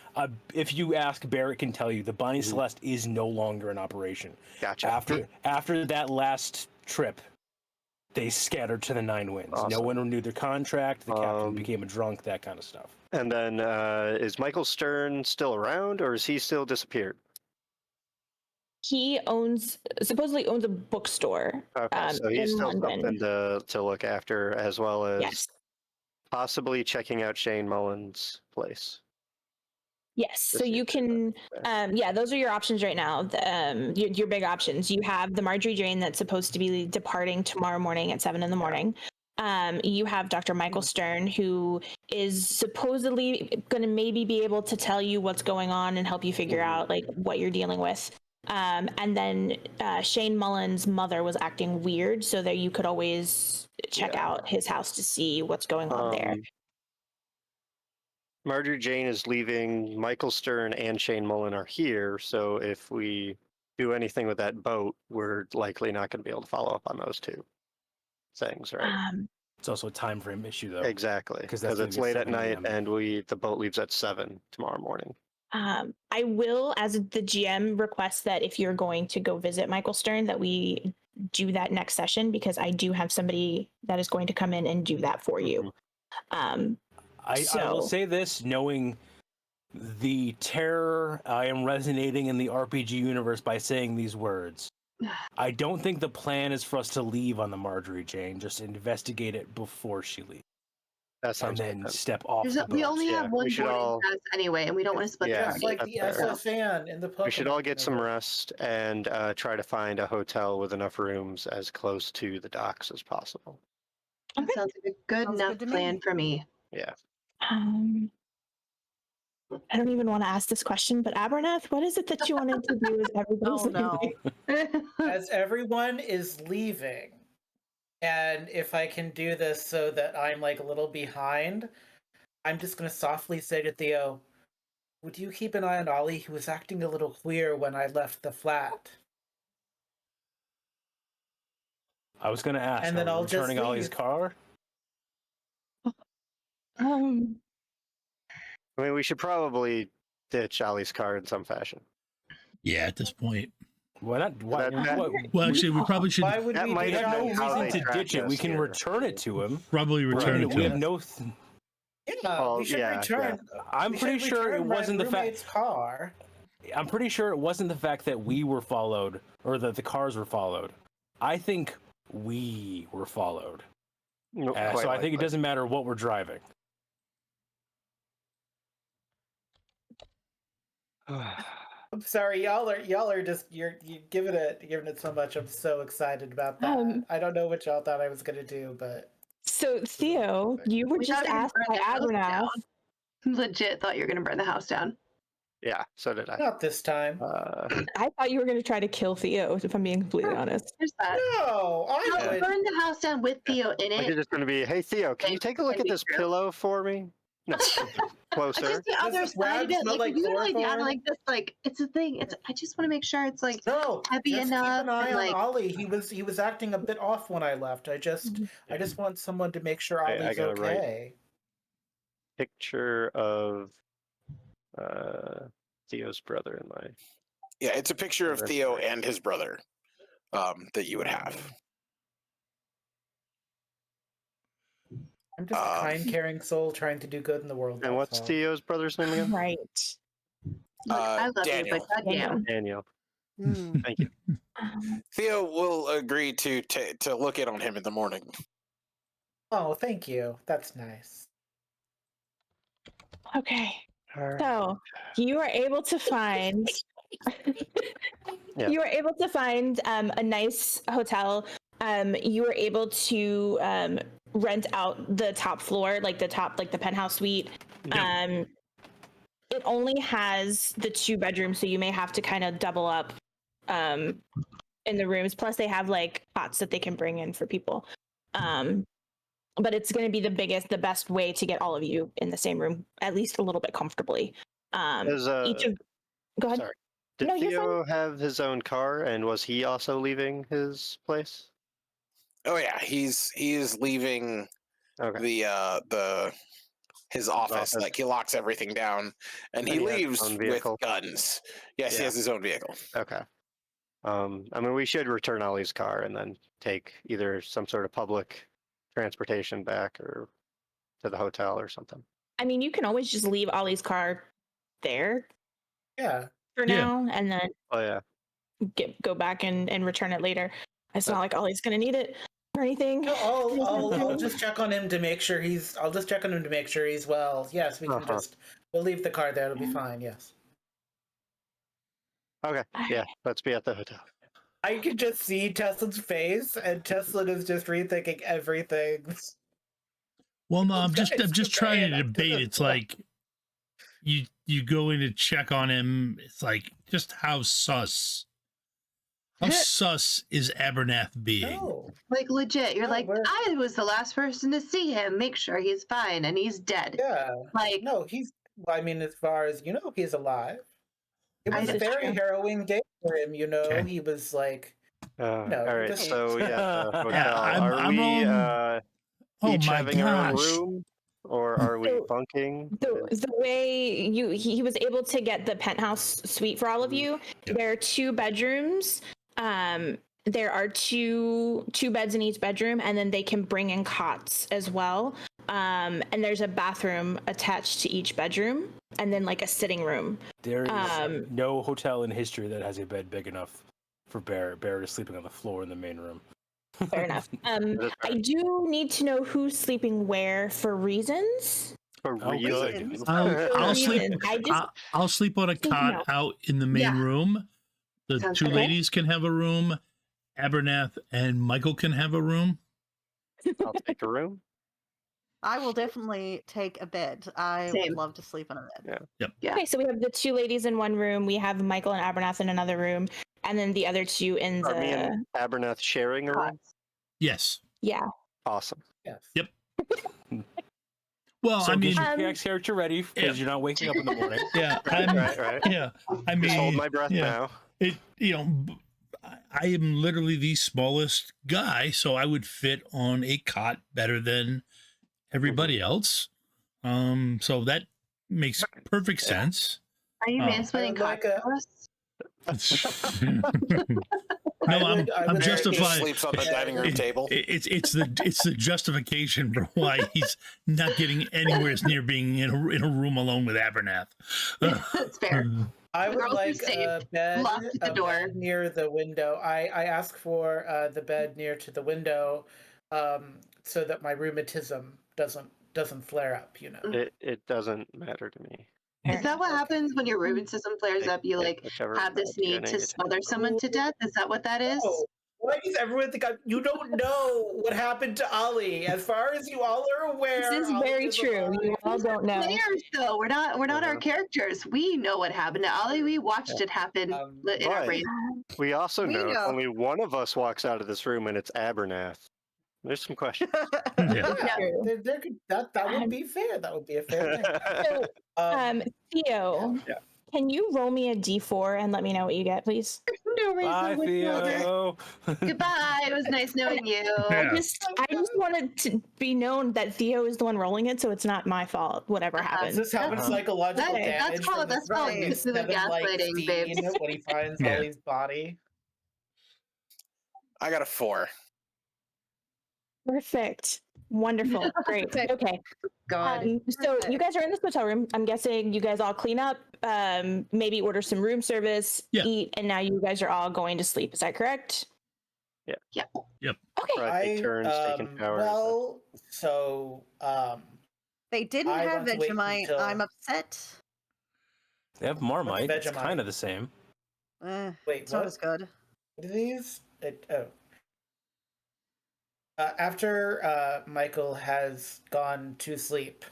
if you ask, Barrett can tell you, the Bonnie Celeste is no longer in operation. Gotcha. After that last trip, they scattered to the 9 winds. Awesome. No one renewed their contract. The captain became a drunk, that kind of stuff. And then is Michael Stern still around, or is he still disappeared? He supposedly owns a bookstore. Okay, so he's in still London. something to look after, as well as Yes. possibly checking out Shane Mullen's place. Yes, so you can, those are your options right now. Your big options. You have the Marjorie Jane that's supposed to be departing tomorrow morning at 7 in the morning. You have Dr. Michael Stern, who is supposedly going to maybe be able to tell you what's going on and help you figure out like what you're dealing with. And then Shane Mullen's mother was acting weird, so that you could always check out his house to see what's going on there. Marjorie Jane is leaving. Michael Stern and Shane Mullen are here. So if we do anything with that boat, we're likely not going to be able to follow up on those two things, right? It's also a time frame issue, though. Exactly, because it's late at night, and the boat leaves at 7 tomorrow morning. I will, as the GM, request that if you're going to go visit Michael Stern, that we do that next session, because I do have somebody that is going to come in and do that for you. I will say this, knowing the terror I am resonating in the RPG universe by saying these words. I don't think the plan is for us to leave on the Marjorie Jane, just investigate it before she leaves. That sounds and then step off the boat. We only have one boarding pass anyway, and we don't want to split the party. It's like the SSN in the Pokemon. We should all get some rest and try to find a hotel with enough rooms as close to the docks as possible. That sounds like a good enough plan for me. Yeah. I don't even want to ask this question, but Abernath, what is it that you wanted to do as everyone is leaving? And if I can do this so that I'm like a little behind, I'm just going to softly say to Theo, would you keep an eye on Ollie? He was acting a little queer when I left the flat. I was going to ask, and then I'll returning just Ollie's car? I mean, we should probably ditch Ollie's car in some fashion. Yeah, at this point. Why not? Well, actually, we probably should. Why would we have no reason to ditch it. We can return it to him. Probably return it to we him. have no. We should return. I'm pretty sure it wasn't the fact. Car. I'm pretty sure it wasn't the fact that we were followed or that the cars were followed. I think we were followed. No, so I think it doesn't matter what we're driving. I'm sorry, y'all are just you're giving it so much. I'm so excited about that. I don't know what y'all thought I was gonna do, but so Theo, you were just asked by Abernath. Legit thought you were gonna burn the house down. Yeah, so did I. Not this time. I thought you were going to try to kill Theo, if I'm being completely honest. There's that. No, I'll burn the house down with Theo in it. You're just going to be, hey Theo, can you take a look at this pillow for me? No, closer. Just the other side of it, like you lay down like this, like it's a thing. I just want to make sure it's like heavy enough. Keep an eye like, on Ollie. He was acting a bit off when I left. I just want someone to make sure Ollie's okay. Picture of Theo's brother in my. Yeah, it's a picture of Theo and his brother that you would have. I'm just a kind, caring soul trying to do good in the world. And what's Theo's brother's name again? Right. I love Daniel. you, but goddamn. Daniel. Thank you. Theo will agree to look in on him in the morning. Oh, thank you. That's nice. Okay. So you are able to find Yeah. You were able to find a nice hotel. You were able to rent out the top floor, like the penthouse suite. Yep. It only has the 2 bedrooms, so you may have to kind of double up in the rooms. Plus, they have like cots that they can bring in for people. But it's going to be the best way to get all of you in the same room, at least a little bit comfortably. Go ahead. Sorry. Did No, you're Theo have his own car, and was he also leaving his place? Oh yeah, he is leaving Okay. his office. Like he locks everything down, and he he has his leaves own with vehicle? guns. Yes, he Yeah. has his own vehicle. Okay. I mean, we should return Ollie's car and then take either some sort of public transportation back or to the hotel or something. I mean, you can always just leave Ollie's car there Yeah. for now, and then Oh yeah. go back and return it later. It's not like Ollie's going to need it or anything. No, I'll just check on him to make sure he's. I'll just check on him to make sure he's well. Yes, we can we'll leave the car there. It'll be fine. Yes. Okay. Yeah. Let's be at the hotel. I can just see Teslan's face, and Teslan is just rethinking everything. Well, no, I'm just Guys, trying to okay, debate. It's like you go in to check on him. It's like just how sus is Abernath being? No. Like legit, you're No, like, we're- I was the last person to see him. Make sure he's fine, and he's dead. Yeah. Like, No, he's. I mean, as far as you know, he's alive. It was a That's very true. harrowing day for him. You know, Okay. he was like. No, all right. just- So yeah, the hotel. I'm are we rolling- Oh each my having our own gosh! room, or are we So- bunking? The way he was able to get the penthouse suite for all of you. Yep. There are 2 bedrooms. There are two beds in each bedroom, and then they can bring in cots as well. And there's a bathroom attached to each bedroom, and then like a sitting room. There is no hotel in history that has a bed big enough for Barrett. Barrett is sleeping on the floor in the main room. Fair enough. I do need to know who's sleeping where for reasons. For Oh, reason. good. I'll sleep. Reasons. I just I'll sleep on a cot No. out in the main Yeah. room. The Sounds 2 good. ladies can have a room. Abernath and Michael can have a room. I'll take a room. I will definitely take a bed. I Same. would love to sleep in a bed. Yeah. Okay, so we have the 2 ladies in one room. We have Michael and Abernath in another room, and then the other 2 in Are me the and Abernath sharing a room? Yes. yeah. Awesome. Yes. Yep. Well, So I mean, get your PX character ready because yeah. you're not waking up in the morning. yeah, Right. yeah. I mean, Just hold my breath yeah. now. It, I am literally the smallest guy, so I would fit on a cot better than everybody else. So that makes perfect sense. Are you Oh. mansplaining I would like cocktails? No, I would I'm Barrett just justifying. sleeps on the dining room table. It's the justification for why he's not getting anywhere near being in a room alone with Abernath. That's fair. I The would girls are like safe. a bed, Locked at the door. bed near the window. I ask for the bed near to the window, so that my rheumatism doesn't flare up. You know. It doesn't matter to me. Is that what happens when your rheumatism flares up? You like Whichever have this bed you're need gonna to get. smother someone to death? Is that what that is? Oh, why does everyone think you don't know what happened to Ollie? As far as you all are aware, This is Ollie very is true. alive. You all don't know. Players, though, we're not our Uh-huh. characters. We know what happened to Ollie. We watched it happen in our But- brain. We also We know if know. only one of us walks out of this room and it's Abernath. There's some questions. Yeah. Yeah, True. there could, that would be fair. That would be a fair thing. So, Um, Theo, Yeah. can you roll me a d4 and let me know what you get, please? No reason Bye, whatsoever. Theo. Goodbye. It was nice knowing you. Yeah. I just wanted to be known that Theo is the one rolling it, so it's not my fault. Whatever Is happens. this having Uh-huh. psychological That's damage? called- from the that's called fucking Cthulhu 7-like gaslighting, babes. scene when he finds Yeah. Ollie's body. I got a 4. Perfect. Wonderful. Great. Okay. God. So you guys are in this hotel room. I'm guessing you guys all clean up, maybe order some room service, Yeah. eat, and now you guys are all going to sleep. Is that correct? Yeah. Okay. Right, take turns taking showers. Well, so They didn't I have want to wait Vegemite. until- I'm upset. They have Marmite. It's Vegemite? kind of the same. Wait, it's not what? as good. What are these? After Michael has gone to sleep,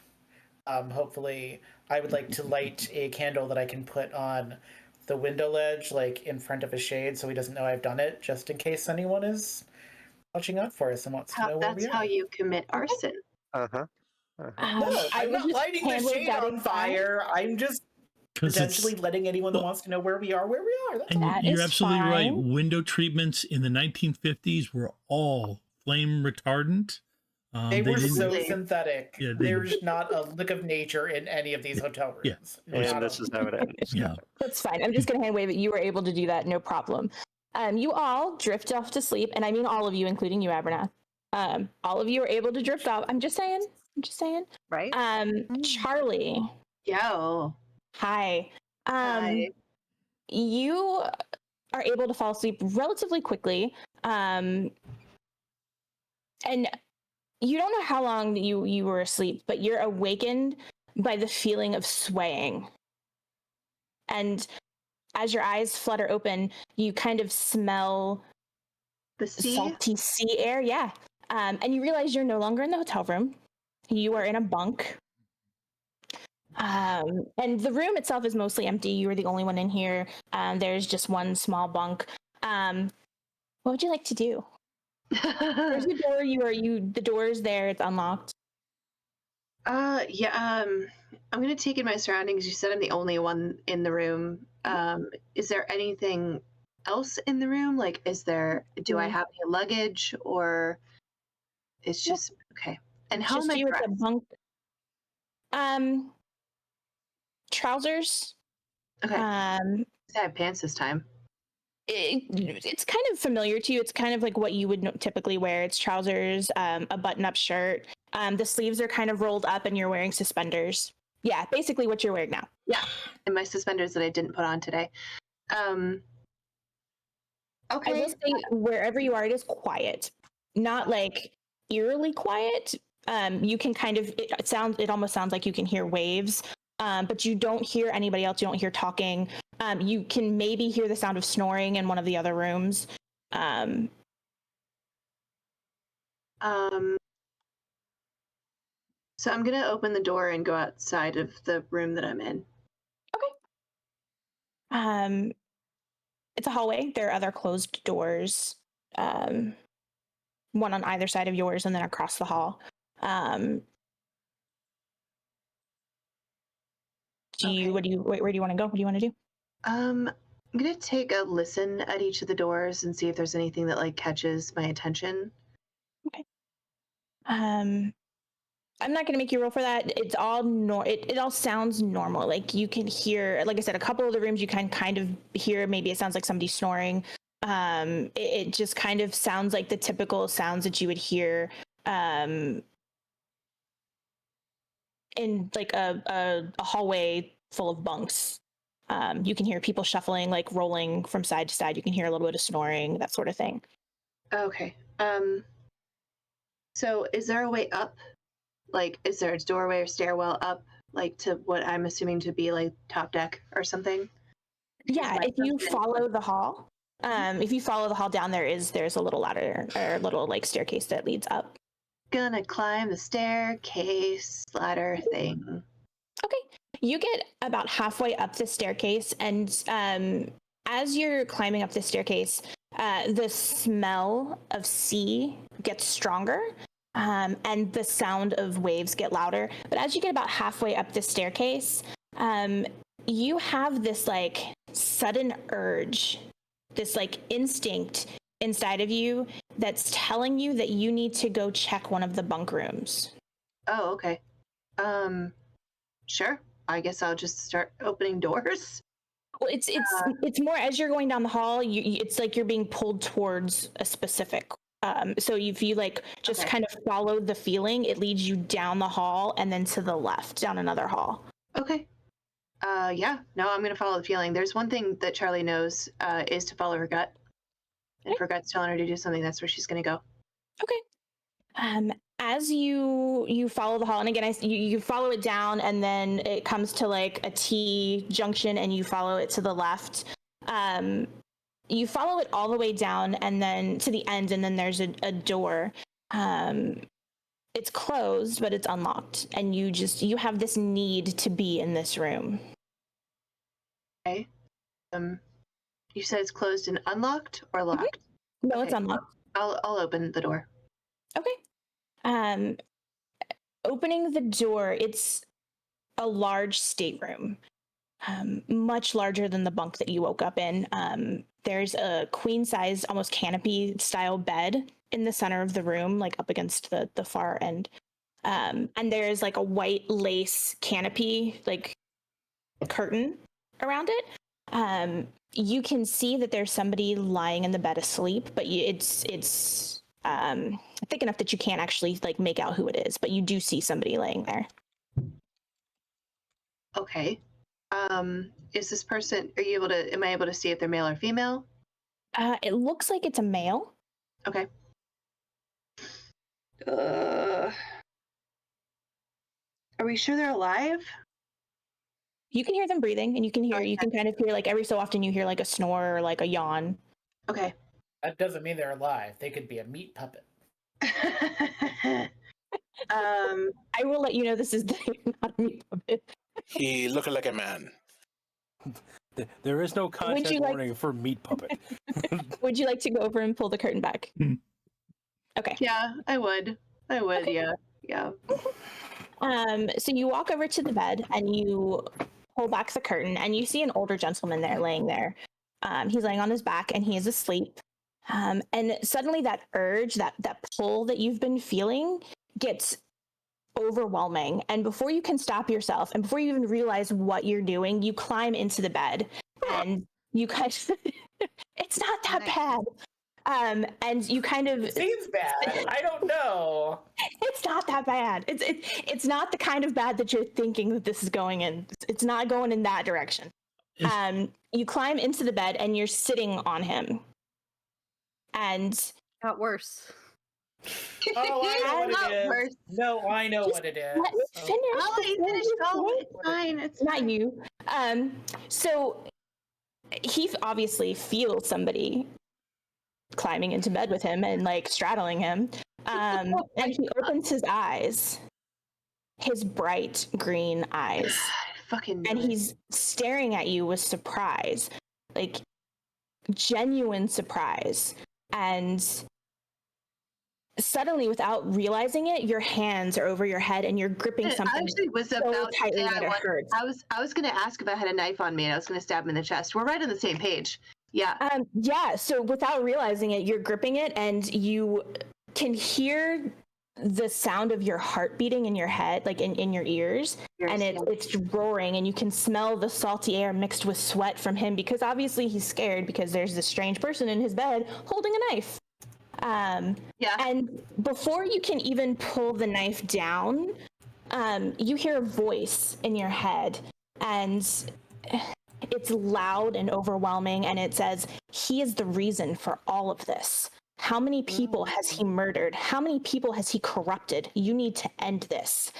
hopefully I would like to light a candle that I can put on the window ledge, like in front of a shade, so he doesn't know I've done it, just in case anyone is watching out for us and wants to know where we That's are. how you commit arson. Uh-huh. No, I I'm was not just lighting the handling shade that on in fire. I'm just 'Cause potentially it's, letting anyone that well, wants to know where we are. That's and all. That you're is absolutely right. fine. Window treatments in the 1950s were all flame retardant. They were so Absolutely. synthetic. Yeah, There's not a lick of nature in any of these hotel Yeah. rooms. And this is how it ends. Yeah. That's fine. I'm just going to hand wave it. You were able to do that, no problem. You all drift off to sleep, and I mean all of you, including you, Abernath. All of you are able to drift off. I'm just saying. Right? Charlie, Yo. hi. Hi. You are able to fall asleep relatively quickly. And you don't know how long you were asleep, but you're awakened by the feeling of swaying. And as your eyes flutter open, you kind of smell The sea? salty sea air. Yeah. And you realize you're no longer in the hotel room. You are in a bunk. And the room itself is mostly empty. You are the only one in here. There's just one small bunk. What would you like to do? There's the door. The door is there. It's unlocked. Yeah, I'm gonna take in my surroundings. You said I'm the only one in the room. Is there anything else in the room? Like, do I have any luggage, or it's just okay? And how am I you dressed? with a bunk. Trousers. Okay. I have pants this time. It's kind of familiar to you. It's kind of like what you would typically wear. It's trousers, a button-up shirt. The sleeves are kind of rolled up, and you're wearing suspenders. Yeah, basically what you're wearing now. Yeah, and my suspenders that I didn't put on today. Okay. I will say, wherever you are, it is quiet. Not like eerily quiet. You can kind of. It almost sounds like you can hear waves. But you don't hear anybody else. You don't hear talking. You can maybe hear the sound of snoring in one of the other rooms. So I'm gonna open the door and go outside of the room that I'm in. Okay. It's a hallway. There are other closed doors. One on either side of yours, and then across the hall. Where do you want to go? What do you want to do? I'm gonna take a listen at each of the doors and see if there's anything that like catches my attention. Okay. I'm not going to make you roll for that. It's all it all sounds normal. Like you can hear, like I said, a couple of the rooms you can kind of hear. Maybe it sounds like somebody snoring. It just kind of sounds like the typical sounds that you would hear in like a hallway full of bunks. You can hear people shuffling, like rolling from side to side. You can hear a little bit of snoring, that sort of thing. Okay. So is there a way up? Like, is there a doorway or stairwell up, like to what I'm assuming to be like top deck or something? Yeah, if you follow the hall, down there's a little ladder or a little like staircase that leads up. Gonna climb the staircase ladder thing. Okay. You get about halfway up the staircase, and as you're climbing up the staircase, the smell of sea gets stronger, and the sound of waves get louder. But as you get about halfway up the staircase, you have this like sudden urge, this like instinct inside of you that's telling you that you need to go check one of the bunk rooms. Oh, okay. Sure. I guess I'll just start opening doors. Well, it's more as you're going down the hall. It's like you're being pulled towards a specific. So if you like just kind of follow the feeling, it leads you down the hall and then to the left down another hall. Okay. Yeah. No, I'm gonna follow the feeling. There's one thing that Charlie knows is to follow her gut. And if her gut's telling her to do something, that's where she's gonna go. Okay. As you follow the hall, and again, you follow it down, and then it comes to like a T junction, and you follow it to the left. You follow it all the way down and then to the end, and then there's a door. It's closed, but it's unlocked, and you have this need to be in this room. Okay. You said it's closed and unlocked or locked? No, Okay. it's unlocked. I'll open the door. Okay. Opening the door, it's a large stateroom, much larger than the bunk that you woke up in. There's a queen-sized, almost canopy-style bed in the center of the room, like up against the far end. And there's like a white lace canopy, like curtain around it. You can see that there's somebody lying in the bed asleep, but it's thick enough that you can't actually like make out who it is, but you do see somebody laying there. Okay. Is this person, am I able to see if they're male or female? It looks like it's a male. Okay. Are we sure they're alive? You can hear them breathing, and you can kind of hear like every so often you hear like a snore or like a yawn. Okay. That doesn't mean they're alive. They could be a meat puppet. I will let you know this is not a meat puppet. He looked like a man. There is no content warning for meat puppet. Would you like to go over and pull the curtain back? Okay. Yeah, I would. Okay. Yeah. So you walk over to the bed and you pull back the curtain and you see an older gentleman there laying there. He's laying on his back and he is asleep. And suddenly that urge, that pull that you've been feeling gets overwhelming. And before you can stop yourself and before you even realize what you're doing, you climb into the bed and you kind of, it's not that bad. And you kind of... It seems bad. I don't know. It's not that bad. It's not the kind of bad that you're thinking that this is going in. It's not going in that direction. You climb into the bed and you're sitting on him. And... Got worse. Oh, I know what it is. Worse. No, I know what it is. Let me finish. It's fine. It's not you. So he obviously feels somebody climbing into bed with him and like straddling him. And he opens his eyes, his bright green eyes. And he's staring at you with surprise, like genuine surprise. And suddenly, without realizing it, your hands are over your head and you're gripping something I actually was so about tightly that it hurts. I was going to ask if I had a knife on me and I was going to stab him in the chest. We're right on the same page. Yeah. Yeah. So without realizing it, you're gripping it and you can hear the sound of your heart beating in your head, like in your ears. And it's roaring and you can smell the salty air mixed with sweat from him because obviously he's scared because there's this strange person in his bed holding a knife. And before you can even pull the knife down, you hear a voice in your head and it's loud and overwhelming and it says, he is the reason for all of this. How many people has he murdered? How many people has he corrupted? You need to end this.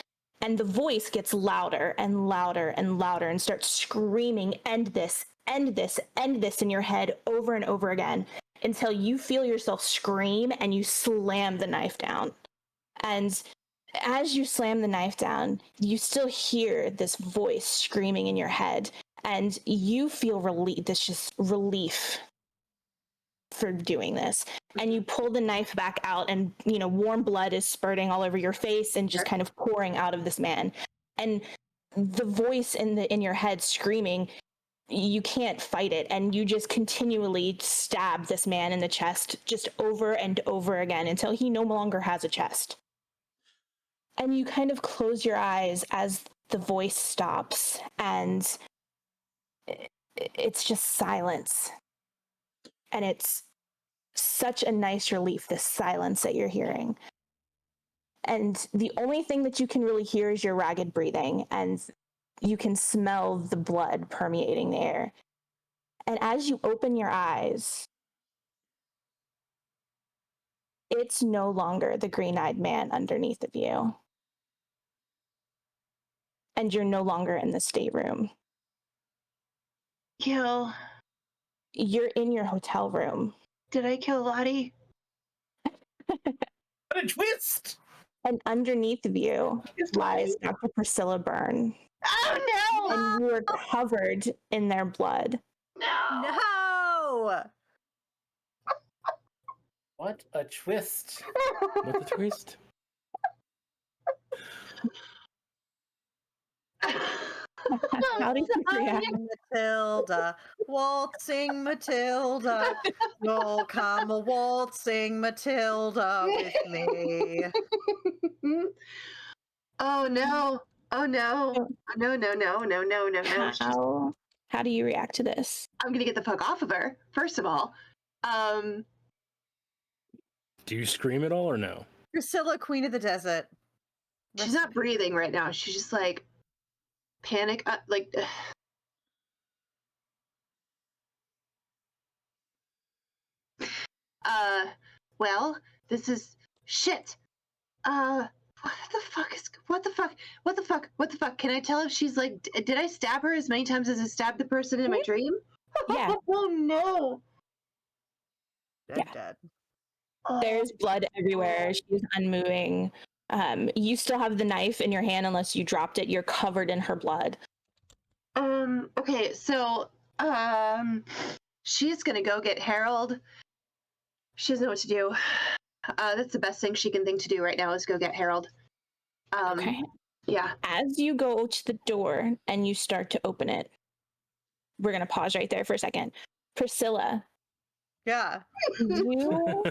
And the voice gets louder and louder and louder and starts screaming, end this, end this, end this in your head over and over again until you feel yourself scream and you slam the knife down. And as you slam the knife down, you still hear this voice screaming in your head and you feel relief for doing this. And you pull the knife back out and, warm blood is spurting all over your face and just kind of pouring out of this man. And the voice in your head screaming, you can't fight it. And you just continually stab this man in the chest just over and over again until he no longer has a chest. And you kind of close your eyes as the voice stops and it's just silence. And it's such a nice relief, this silence that you're hearing. And the only thing that you can really hear is your ragged breathing, and you can smell the blood permeating the air. And as you open your eyes, it's no longer the green-eyed man underneath of you. And you're no longer in the stateroom. Gil, you're in your hotel room. Did I kill Lottie? What a twist! And underneath of you It's lies Dr. Priscilla Byrne. Oh no! And you are covered in their blood. No! No! What a twist! What the twist? How do you react? Matilda, waltzing Matilda, you'll come a waltzing Matilda with me. Oh no! Oh no! No! No! No! No! No! No! No! How do you react to this? I'm gonna get the fuck off of her. First of all, Do you scream at all or no? Priscilla, Queen of the Desert. she's not breathing right now. She's just like panic, like. Well, this is shit. What the fuck? Can I tell if she's like, did I stab her as many times as I stabbed the person in my dream? Yeah. Oh no. Dead. There's blood everywhere. She's unmoving. You still have the knife in your hand unless you dropped it. You're covered in her blood. Okay, so, she's gonna go get Harold. She doesn't know what to do. That's the best thing she can think to do right now is go get Harold. Okay. Yeah. As you go to the door and you start to open it, we're going to pause right there for a second. Priscilla, Yeah. you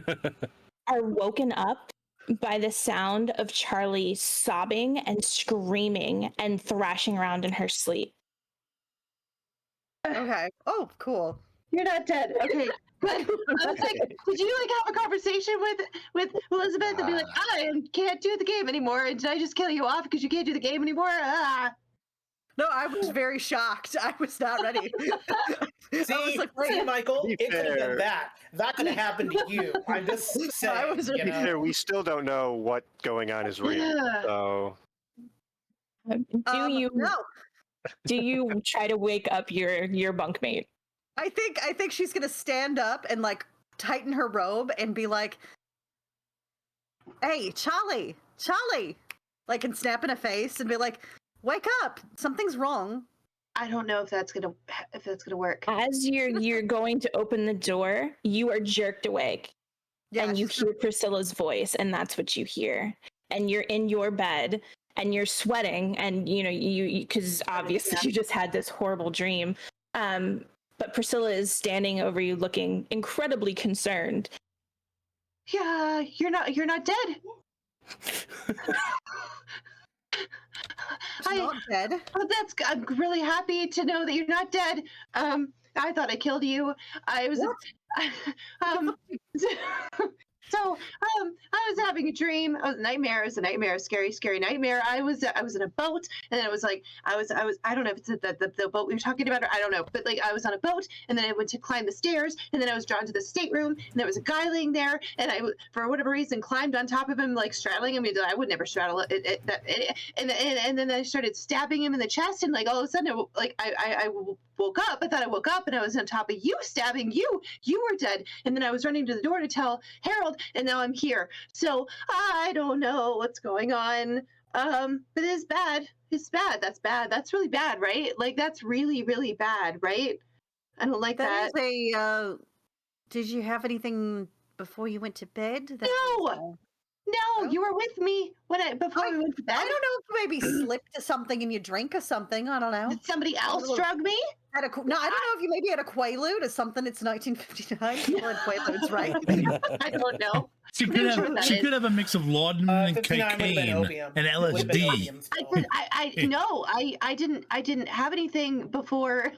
are woken up by the sound of Charlie sobbing and screaming and thrashing around in her sleep. Okay. Oh, cool. You're not dead. Okay. But I was like, did you like have a conversation with Elizabeth and be like, I can't do the game anymore, and did I just kill you off because you can't do the game anymore? No, I was very shocked. I was not ready. See, like, see, Michael, Be it could have fair. been that. That could have happened to you. I'm just saying. was you To be know? fair, we still don't know what going on is real. Yeah. So Do you try to wake up your bunkmate? I think she's gonna stand up and like tighten her robe and be like, "Hey, Charlie, like, and snap in her face and be like, "Wake up! Something's wrong." I don't know if that's gonna work. As you're going to open the door, you are jerked awake. Yeah, And you she's hear Priscilla's voice, and that's what you hear. And you're in your bed, and you're sweating, and you because obviously you just had this horrible dream. But Priscilla is standing over you, looking incredibly concerned. Yeah, you're not dead. she's not dead. Oh, I'm really happy to know that you're not dead. I thought I killed you. I was. So, I was having a dream. It was a nightmare. It was a nightmare, a scary, scary nightmare. I was in a boat, and it was like I don't know if it's the boat we were talking about, or I don't know, but like I was on a boat, and then I went to climb the stairs, and then I was drawn to the stateroom, and there was a guy laying there, and I, for whatever reason, climbed on top of him, like straddling him. I would never straddle it, and then I started stabbing him in the chest, and like all of a sudden, I woke up. I thought I woke up, and I was on top of you, stabbing you. You were dead, and then I was running to the door to tell Harold, and now I'm here. So I don't know what's going on. But it's bad. It's bad. That's bad. That's really bad, right? Like that's really, really bad, right? I don't like that. That is a. Did you have anything before you went to bed? That No. No, you were with me before we went to bed. I don't know if you maybe slipped to something in your drink or something. I don't know. Did somebody else drug me? No, I don't know if you maybe had a Quaalude or something. It's 1959. People had Quaaludes, right? I don't know. She could have a mix of laudanum and 59 would've been cocaine opium. and It would've been LSD. opium still. I didn't have anything before.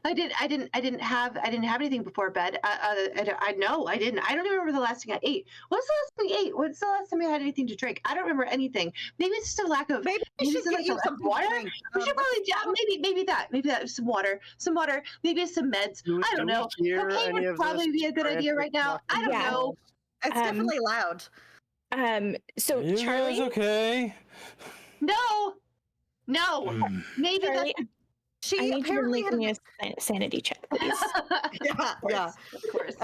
I didn't have anything before bed. I know I didn't. I don't even remember the last thing I ate. What's the last thing I ate? What's the last time I had anything to drink? I don't remember anything. Maybe it's just a lack of. Maybe we should it's get like you a lack of something to water. drink. We should probably maybe that some water. Maybe some meds. I don't know. Cocaine would probably be a good idea right now. I don't know. It's definitely loud. So You Charlie, guys okay? No. Maybe Charlie, She I need you to apparently make had me a sanity check, please. yeah. Of course.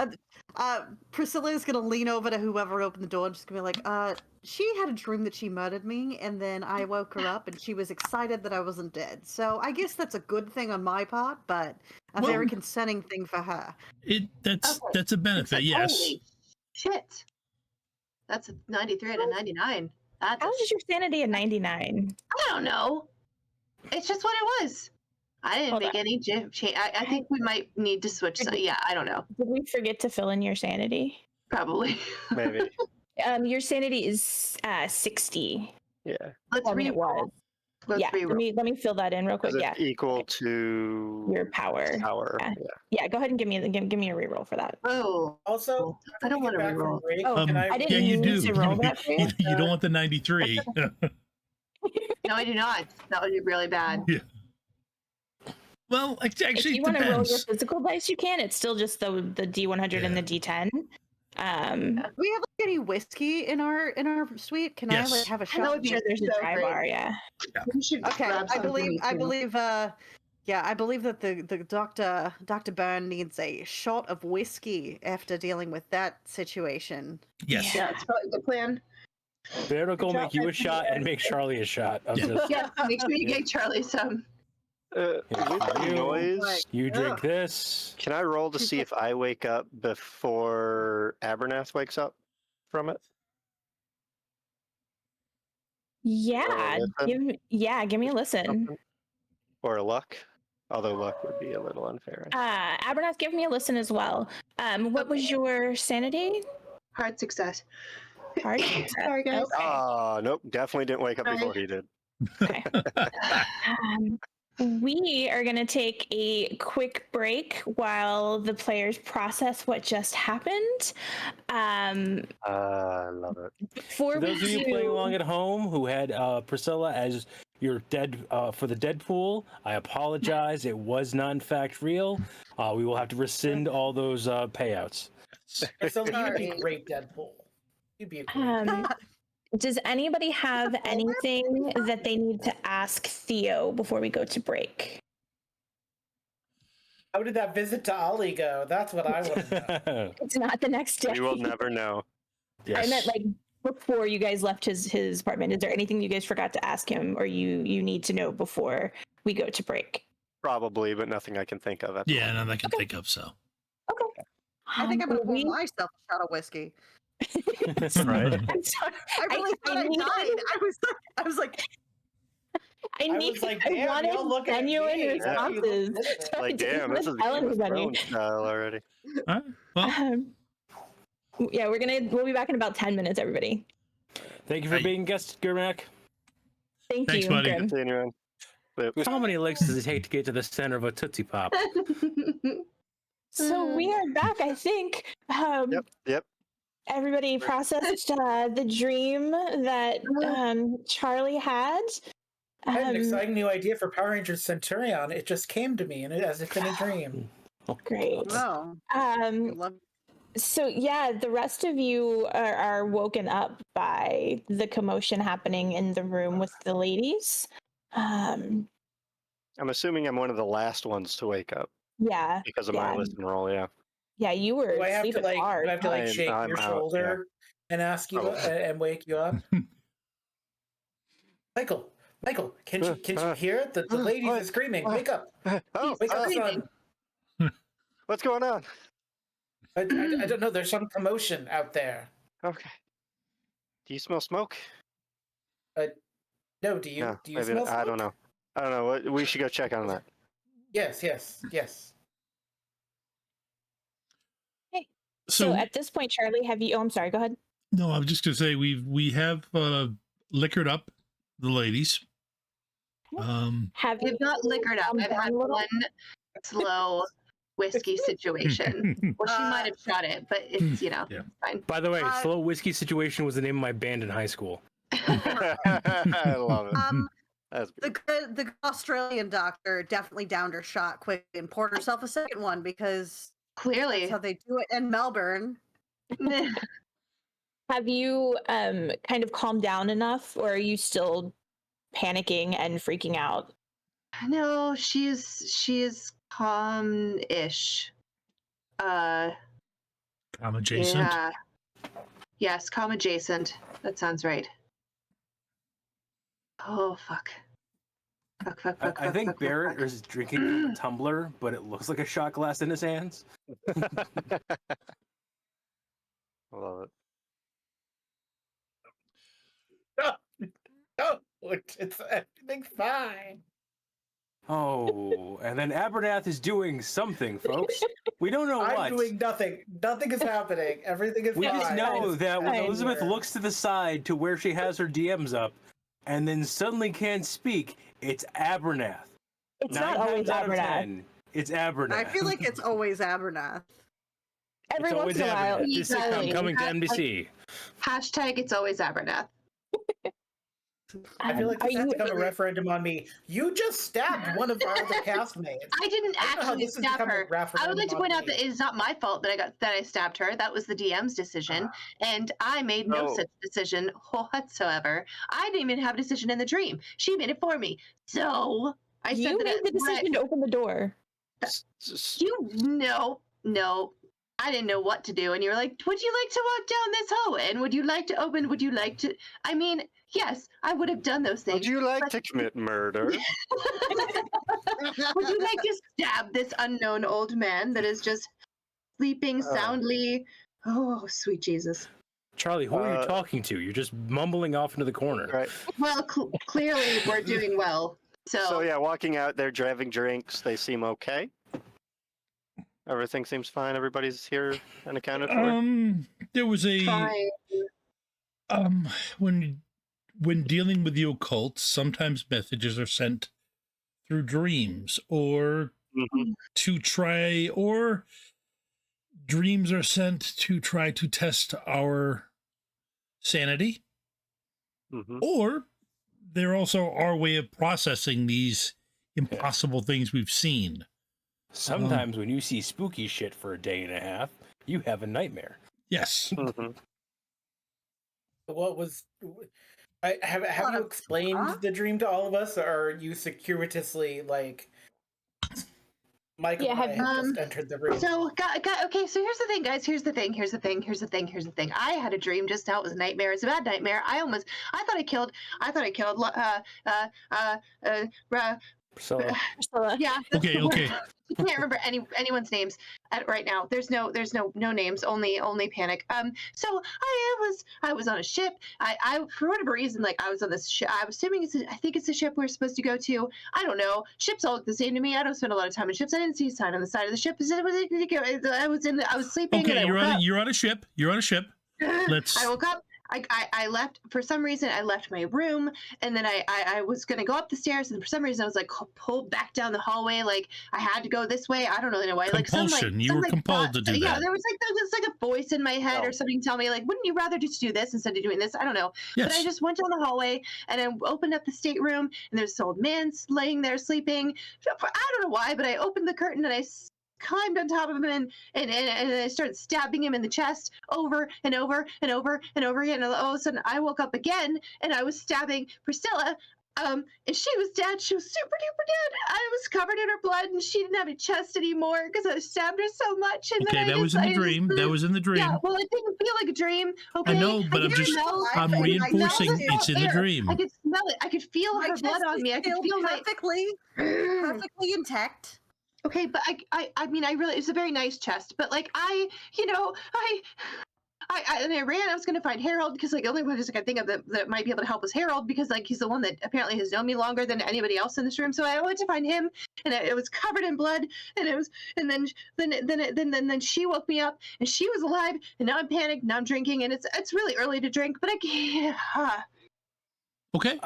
Priscilla is gonna lean over to whoever opened the door and just gonna be like, she had a dream that she murdered me, and then I woke her up, and she was excited that I wasn't dead. So I guess that's a good thing on my part, but a very concerning thing for her. That's a benefit, yes. Holy shit! That's a 93 out of 99. That's How is your sanity at 99? I don't know. It's just what it was. I didn't Hold make on. any change. I think we might need to switch. Yeah, I don't know. Did we forget to fill in your sanity? Probably. Maybe. Your sanity is 60. Yeah. Let's I mean, it was. Let's Yeah, let me fill that in real quick. Is it Yeah, equal to your power. power? Yeah. Yeah. Yeah, go ahead and give me a reroll for that. Oh, Also, I don't want to back from reroll. break, Oh, can I didn't Yeah, you need do. to roll that for you. You don't want the 93. No, I do not. That would be really bad. Well, actually, If you it want to roll your depends. physical dice, you can. It's still just the D100 and the D10. Do we have like any whiskey in our suite? Can I like Yes. have a I shot? know I'm sure there's a so dry great. bar. Yeah. We should Okay, grab I some for believe me, I too. believe I believe that the Dr. Byrne needs a shot of whiskey after dealing with that situation. Yes. Yeah, it's probably the plan. Barrett will make you a shot and make Charlie a shot. Of this. Yeah, make sure you get Charlie some. Here's With for the you. noise, You drink this. can I roll to see if I wake up before Abernath wakes up from it? Yeah. listen? Give me a listen. Something? Or a luck? Although luck would be a little unfair. Abernath, give me a listen as well. What was your sanity? Hard success. Hard. Sorry, guys. Okay. Oh, nope. Definitely didn't wake up Sorry. before he did. Okay. We are going to take a quick break while the players process what just happened. I love it. Before For we those of you do, playing along at home who had Priscilla as your dead for the Deadpool, I apologize. It was not in fact real. We will have to rescind all those payouts. So you'd be great, Deadpool. You'd be a great. does anybody have anything that they need to ask Theo before we go to break? How did that visit to Ollie go? That's what I want to know. It's not the next day. We will never know. I meant like before you guys left his apartment. Is there anything you guys forgot to ask him or you need to know before we go to break? Probably, but nothing I can think of. Yeah, none I can think of. So Okay. I think I'm gonna pour we- myself a shot of whiskey. Right. I'm sorry. I really thought I need- died. I was like, I need. was like, I damn, wanted y'all looking at genuine me. responses. So I Like, didn't damn, this is tell Game of anybody. Thrones style already. all right. Well, Yeah, we'll be back in about 10 minutes, everybody. Thank you for Hey. being guest, Germac. Thank Thanks, you, buddy. Grim. Continuing. How many licks does it take to get to the center of a Tootsie Pop? So we are back, I think. Yep. Everybody processed the dream that Charlie had. I had an exciting new idea for Power Rangers Centurion. It just came to me, and as if in a dream. Great. no. I love So yeah, the rest of you are woken up by the commotion happening in the room with the ladies. I'm assuming I'm one of the last ones to wake up Yeah, because of my listen roll. Yeah. yeah, you were Do I have to sleeping like? Do hard. I have to like shake I'm your out, shoulder and ask you Probably. and wake you up? Michael, can you hear it? The ladies What? are screaming. What? Wake up! Oh, Wake up, son! what's going on? I don't know. There's some commotion out there. Okay. Do you smell smoke? No, do you? No, do you maybe smell? not. I don't smoke? know. I don't know. We should go check on that. Yes. So at this point, Charlie, have you? Oh, I'm sorry. Go ahead. no, I was just gonna say we have liquored up the ladies. Have I've not liquored up. calmed I've down had a little? one slow whiskey situation. Well, she might have shot it, but it's, Yeah. fine. By the way, Slow Whiskey Situation was the name of my band in high school. I love it. That's the Australian doctor definitely downed her shot quick and poured herself a second one because Clearly. that's how they do it in Melbourne. Have you kind of calmed down enough, or are you still panicking and freaking out? No, she is calm-ish. Calm adjacent. Yeah. Yes, calm adjacent. That sounds right. Oh, fuck. I think Barrett is drinking from a tumbler, but it looks like a shot glass in his hands. I love it. No, it's everything's fine. Oh, and then Abernath is doing something, folks. We don't know what. I'm doing nothing. Nothing is happening. Everything is We fine. just know that when fine. Elizabeth looks to the side to where she has her DMs up, and then suddenly can't speak, it's Abernath. It's 9 not always times out of Abernath. 10, it's Abernath. I feel like it's always Abernath. Every It's once always in a while. Abernath. This sitcom Exactly. coming to NBC. Hashtag it's always Abernath. I feel like Are this has you- become a referendum on me. You just stabbed one of our other castmates. I didn't I don't know how actually this has stab become a her. I referendum would like to on point out me. that it is not my fault that I stabbed her. That was the DM's decision, and I made no No. such decision whatsoever. I didn't even have a decision in the dream. She made it for me. So I said You that made the decision to open the door. You no. I didn't know what to do, and you were like, "Would you like to walk down this hallway? And would you like to open? Would you like to?" I mean, yes, I would have done those things. Would you like to commit murder? Would you like to stab this unknown old man that is just sleeping soundly? Oh, sweet Jesus. Charlie, who are you talking to? You're just mumbling off into the corner. Right. Well, clearly we're doing well. So yeah, walking out there, having drinks, they seem okay. Everything seems fine. Everybody's here and accounted for. There was a Fine. when dealing with the occult, sometimes messages are sent through dreams, or Mhm. to try, or dreams are sent to try to test our sanity, Mhm. or they're also our way of processing these impossible things we've seen. Sometimes when you see spooky shit for a day and a half, you have a nightmare. Yes. Mhm. What was? Have you explained the dream to all of us, or are you circuitously like? Michael Yeah, and I have- have just entered the room. So, okay, so here's the thing, guys. Here's the thing. I had a dream just now. It was a nightmare. It's a bad nightmare. I thought I killed, Priscilla. Priscilla. yeah. that's Okay. the word. Okay. I can't remember anyone's names right now. There's no names, only panic. So I was on a ship. I for whatever reason, like I was on this ship. I was assuming I think it's a ship we're supposed to go to. I don't know. Ships all look the same to me. I don't spend a lot of time in ships. I didn't see a sign on the side of the ship. I was sleeping. Okay. and I woke up. You're on a ship. You're on a ship. Let's. I woke up. I left for some reason. I left my room, and then I was gonna go up the stairs, and for some reason I was like pulled back down the hallway. Like I had to go this way. I don't really know why. Compulsion. You were compelled to do yeah, that. there was like a voice in my head or something tell me like, wouldn't you rather just do this instead of doing this? I don't know. But I Yes. just went down the hallway and I opened up the stateroom, and there's this old man laying there sleeping. I don't know why, but I opened the curtain and I climbed on top of him and I started stabbing him in the chest over and over and over and over again. And all of a sudden I woke up again and I was stabbing Priscilla. And she was dead. She was super duper dead. I was covered in her blood, and she didn't have a chest anymore because I stabbed her so much. And Okay. then That was in the dream. That was in the dream. Yeah, well, it didn't feel like a dream. Okay, I know, but I'm could just. smell it. I'm I reinforcing felt it's in the air. dream. I could smell it. I could feel My her blood chest on is me. I could still feel my. perfectly intact. Okay, but I mean, I really, it's a very nice chest, but like, I ran. I was gonna find Harold because like the only person I could think of that might be able to help was Harold because like he's the one that apparently has known me longer than anybody else in this room. So I went to find him, and it was covered in blood, and then she woke me up, and she was alive, and now I'm panicked, now I'm drinking, and it's really early to drink, but I can't. Okay.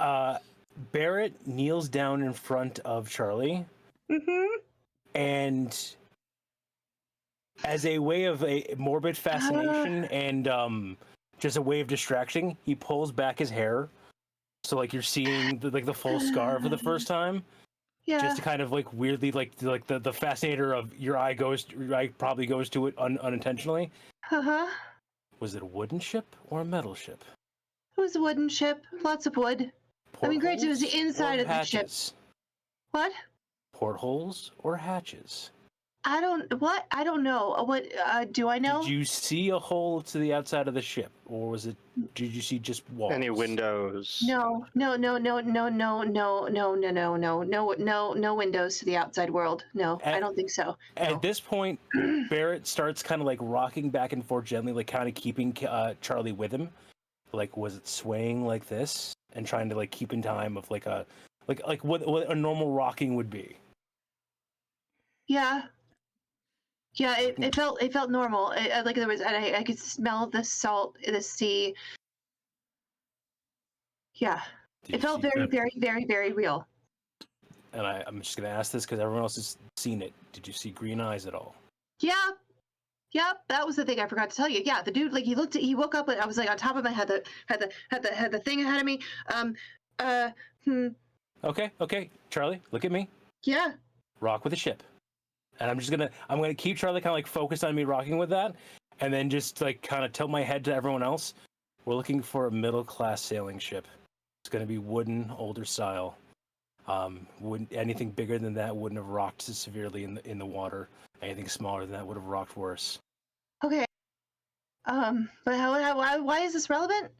Barrett kneels down in front of Charlie, and as a way of a morbid fascination and just a way of distraction, he pulls back his hair, so like you're seeing the full scar for the first time. Yeah. Just to kind of like weirdly like the fascinator of your eye probably goes to it unintentionally. Was it a wooden ship or a metal ship? It was a wooden ship, lots of wood. I mean, granted, it was the Portholes inside or of the ship. hatches? What? Portholes or hatches? I don't know. What do I know? Did you see a hole to the outside of the ship, or was it? Did you see just walls? Any windows? No windows to the outside world. No, I don't think so. No. At this point, Barrett starts kind of like rocking back and forth gently, like kind of keeping Charlie with him. Like, was it swaying like this and trying to like keep in time of like a what a normal rocking would be? Yeah. Yeah, it felt normal. Like there was, and I could smell the salt, the sea. Yeah, it felt very, very, very, very real. And I'm just gonna ask this because everyone else has seen it. Did you see green eyes at all? Yeah, yep. That was the thing I forgot to tell you. Yeah, the dude, like he woke up and I was like on top of my head, had the thing ahead of me. Okay, Charlie, look at me. Yeah. Rock with the ship. And I'm gonna keep Charlie kind of like focused on me rocking with that, and then just like kind of tilt my head to everyone else. We're looking for a middle-class sailing ship. It's gonna be wooden, older style. Anything bigger than that wouldn't have rocked severely in the water. Anything smaller than that would have rocked worse. Okay. But why is this relevant?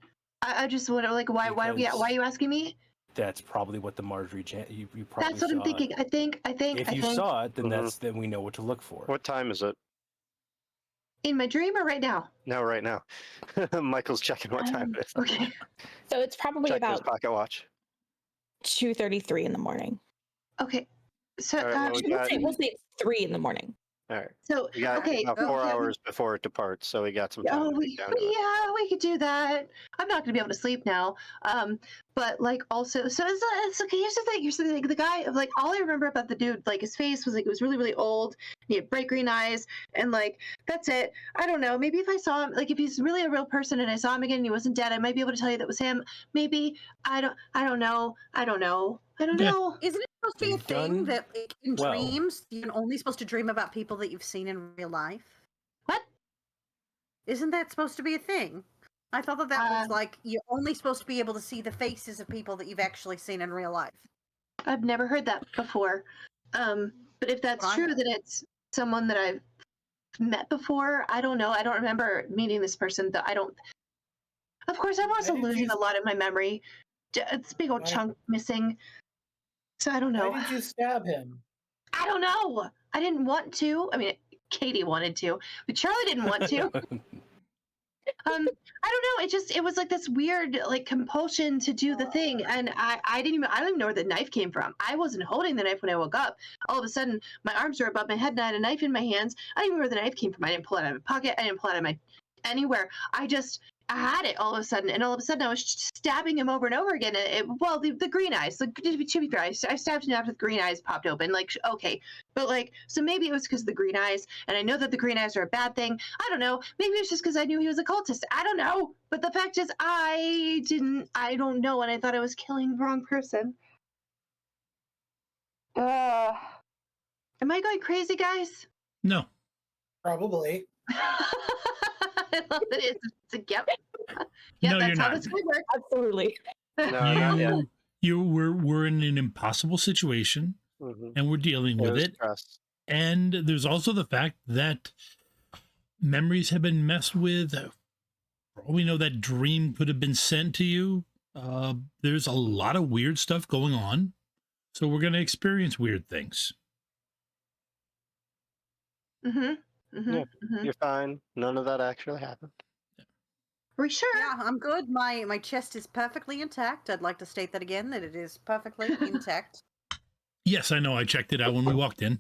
I just want to like why are you asking me? That's probably what the Marjorie you probably That's what saw. I'm thinking. I think. If you saw it, then then we know what to look for. What time is it? In my dream or right now? No, right now. Michael's checking what time it is. Okay. So it's probably Check his about pocket watch. 2:33 in the morning. Okay. So All right, We'll say it's 3 in the morning. All right. So We got okay. about 4 hours before it departs, so we got some time. Oh, to get down to it. yeah, we could do that. I'm not gonna be able to sleep now. But like also, so it's okay. Here's the thing. Here's the thing. The guy, like, all I remember about the dude, like, his face was like it was really, really old. He had bright green eyes, and like that's it. I don't know. Maybe if I saw him, like, if he's really a real person and I saw him again and he wasn't dead, I might be able to tell you that was him. Maybe I don't know. I don't know. Isn't it supposed to be a thing that like, in Well. dreams you're only supposed to dream about people that you've seen in real life? What? Isn't that supposed to be a thing? I thought that was like you're only supposed to be able to see the faces of people that you've actually seen in real life. I've never heard that before. But if that's Well, I true, know. then it's someone that I've met before. I don't know. I don't remember meeting this person. I don't. Of course, I'm also Why did losing you- a lot of my memory. It's a big old Why- chunk missing. So I don't know. Why did you stab him? I don't know. I didn't want to. I mean, Katie wanted to, but Charlie didn't want to. I don't know. It was like this weird like compulsion to do the thing, and I don't even know where the knife came from. I wasn't holding the knife when I woke up. All of a sudden, my arms were above my head, and I had a knife in my hands. I don't even know where the knife came from. I didn't pull it out of my pocket. I didn't pull it out of my anywhere. I had it all of a sudden, and all of a sudden I was stabbing him over and over again. The green eyes. Like, to be fair, I stabbed him after the green eyes popped open. Like, okay, but like, so maybe it was because of the green eyes, and I know that the green eyes are a bad thing. I don't know. Maybe it's just because I knew he was a cultist. I don't know. But the fact is, I don't know, and I thought I was killing the wrong person. Am I going crazy, guys? No. Probably. I love that it's a yep. No, That's you're how not. this would work. Absolutely. No, not yet. We're in an impossible situation, Mhm. and we're dealing with There's it. stress. And there's also the fact that memories have been messed with. For all we know, that dream could have been sent to you. There's a lot of weird stuff going on. So we're going to experience weird things. Mm-hmm. Mm-hmm. Yeah. Mm-hmm. You're fine. None of that actually happened. Are we sure? Yeah, I'm good. My chest is perfectly intact. I'd like to state that again, that it is perfectly intact. Yes, I know. I checked it out when we walked in.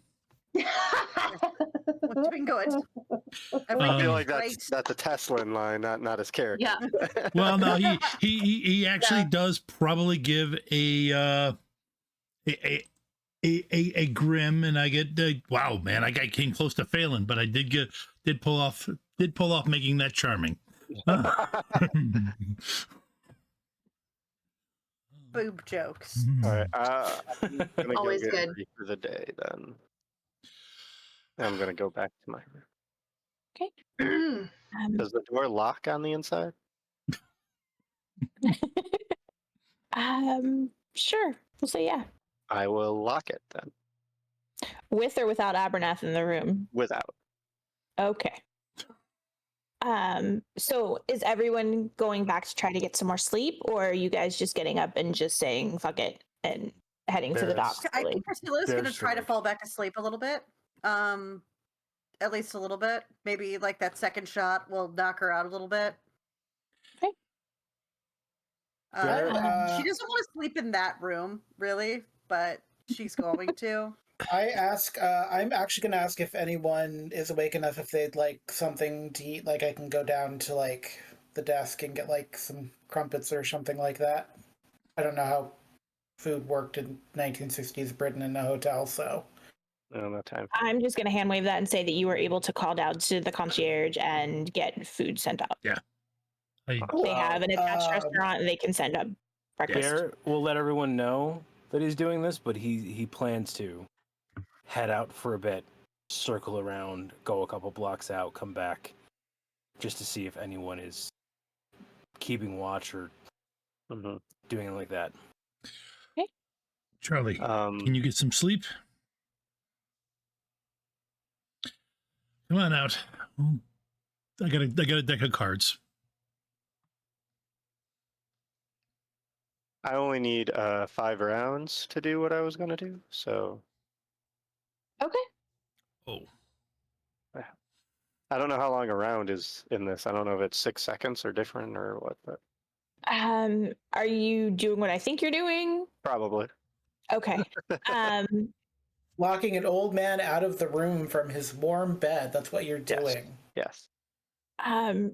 We're doing good. I feel like Great. that's a Teslan line, not his character. Yeah. Well, no, he actually does probably give a grim, and I get wow, man, I came close to failing, but I did pull off making that charming. Boob jokes. All right. I'm gonna Always go get good. ready for the day then. I'm gonna go back to my room. Does the door lock on the inside? Sure. We'll say yeah. I will lock it then. With or without Abernath in the room? Without. Okay. So is everyone going back to try to get some more sleep, or are you guys just getting up and just saying fuck it and heading to the There's- docks? I think Priscilla's going to There's try to sort of- fall back asleep a little bit. At least a little bit. Maybe like that second shot will knock her out a little bit. Okay. She doesn't want to sleep in that room, really, but she's going to. I'm actually going to ask if anyone is awake enough if they'd like something to eat. Like I can go down to like the desk and get like some crumpets or something like that. I don't know how food worked in 1960s Britain in a hotel, so. No time. I'm just going to hand wave that and say that you were able to call down to the concierge and get food sent out. Yeah. They have an attached restaurant and they can send up breakfast. Barrett will let everyone know that he's doing this, but he plans to head out for a bit, circle around, go a couple blocks out, come back, just to see if anyone is keeping watch or doing anything like that. Okay. Charlie, can you get some sleep? Come on out. I got a deck of cards. I only need 5 rounds to do what I was going to do, so Okay. Oh. I don't know how long a round is in this. I don't know if it's 6 seconds or different or what, but Are you doing what I think you're doing? probably. Okay. Locking an old man out of the room from his warm bed. That's what you're doing. Yes. I'll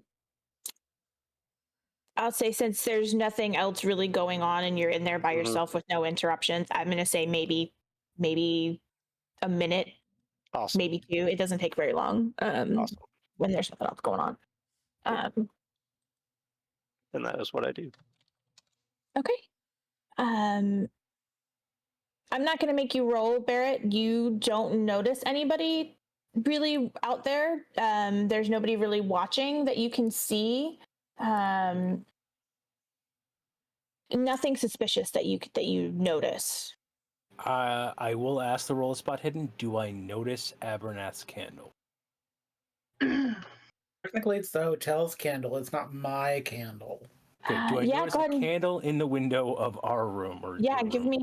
say since there's nothing else really going on and you're in there by yourself with no interruptions, I'm going to say maybe a minute, Awesome. maybe 2. It doesn't take very long Awesome. when there's nothing else going on. And that is what I do. Okay. I'm not going to make you roll, Barrett. You don't notice anybody really out there. There's nobody really watching that you can see. Nothing suspicious that you notice. I will ask the roll of spot hidden. Do I notice Abernath's candle? Technically, it's the hotel's candle. It's not my candle. Okay, do I yeah, notice go a ahead and- candle in the window of our room? Or Yeah, your give room? me.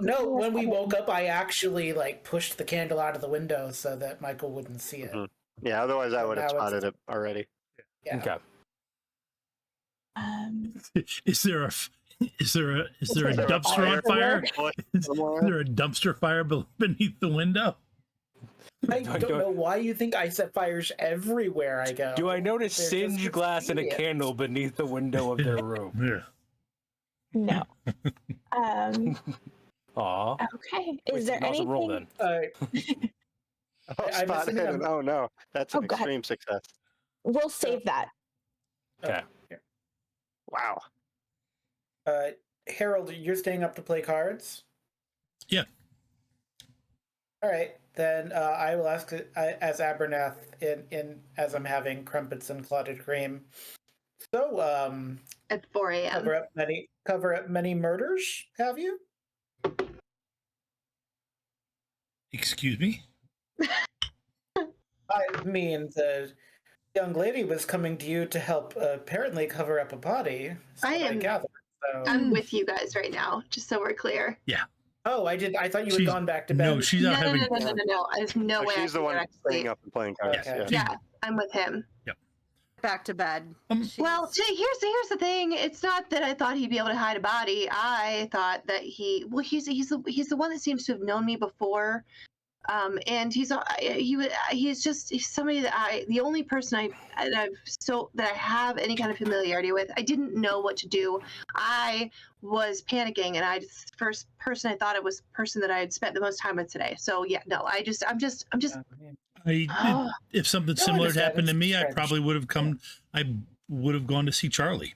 No. When we woke up, I actually like pushed the candle out of the window so that Michael wouldn't see it. Yeah, otherwise I would have now it's- spotted it already. Yeah. Okay. Is there a dumpster on fire? Is there a dumpster fire beneath the window? I don't know why you think I set fires everywhere I go. Do I notice They're just singed glass and a convenient. candle beneath the window of their room? Yeah. No. Aw. Okay. Wait, Is there so anything? roll then? Oh, I'm spot assuming hidden. Oh no, that's Oh, an go ahead. extreme success. We'll save that. Okay. Wow. Harold, you're staying up to play cards? Yeah. All right, then I will ask as Abernath in as I'm having crumpets and clotted cream. So, At 4 a.m. cover up many murders, have you? Excuse me? I mean, the young lady was coming to you to help apparently cover up a body. So I gather. So. I'm with you guys right now, just so we're clear. Yeah. Oh, I thought you had She's- gone back to bed. No, she's out having. No. There's no way. She's the one staying up and playing cards. Okay. Yeah. Yeah, I'm with him. Back to bed. Well, here's the thing. It's not that I thought he'd be able to hide a body. I thought that he's the one that seems to have known me before, and he's somebody that the only person that I have any kind of familiarity with. I didn't know what to do. I was panicking, and first person I thought it was the person that I had spent the most time with today. So yeah, no, I'm just. If something No, similar had I happened to understand. me, I It's probably would have come. I would have gone to see Charlie.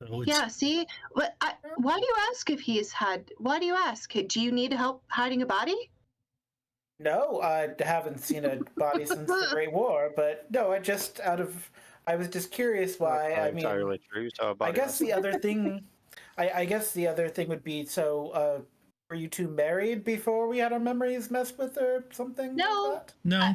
So Yeah, see, but why do you ask if he's had? Why do you ask? Do you need help hiding a body? No, I haven't seen a body since the Great War, but no, I was just curious why. That's not I mean, entirely true. So a I body guess the other thing, I guess the other thing would be so Were you two married before we had our memories messed with or something? No. Like that? No.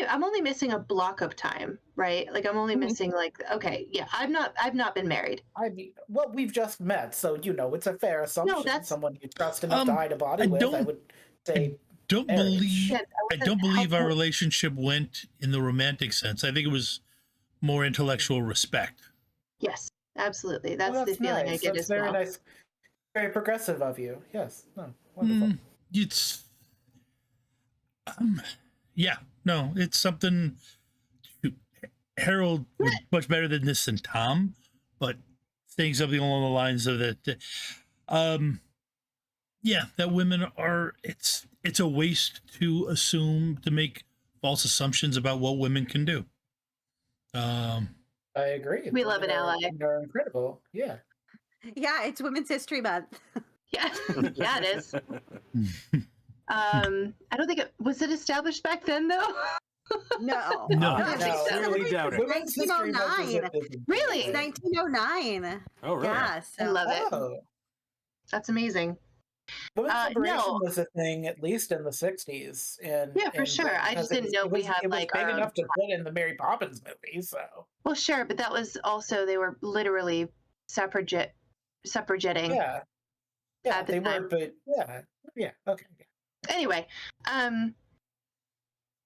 I'm only missing a block of time, right? Like I'm only Mhm. missing okay, yeah. I've not been married. I mean, well, we've just met, so it's a fair assumption. that's- Someone you trust enough to hide a body I with, I don't- would say. Don't marriage. believe Yeah, I don't believe our relationship went in the romantic sense. I think it was more intellectual respect. Yes, absolutely. That's, Well, the feeling nice. I get That's as very well. nice. Very progressive of you. Yes. No, wonderful. It's yeah, no, it's something. Harold was much better than this than Tom, but saying something along the lines of that, yeah, that women are. It's a waste to make false assumptions about what women can do. I agree. We love an ally. They're incredible. Yeah. Yeah, it's Women's History Month. Yeah, yeah, it is. I don't think was it established back then though. No. No. I No. really doubt it. Women's History Month is 1909. Really? It's 1909. Oh, really? Yeah, I so love it. Oh. That's amazing. Women's liberation no. was a thing at least in the 60s. And Yeah, for sure. I just didn't know we had, it was like, big our own enough to put in the Mary Poppins movie, so. Well, sure, but that was also they were literally suffragetting. Yeah. Yeah, At the they time. were, but yeah, okay. Anyway,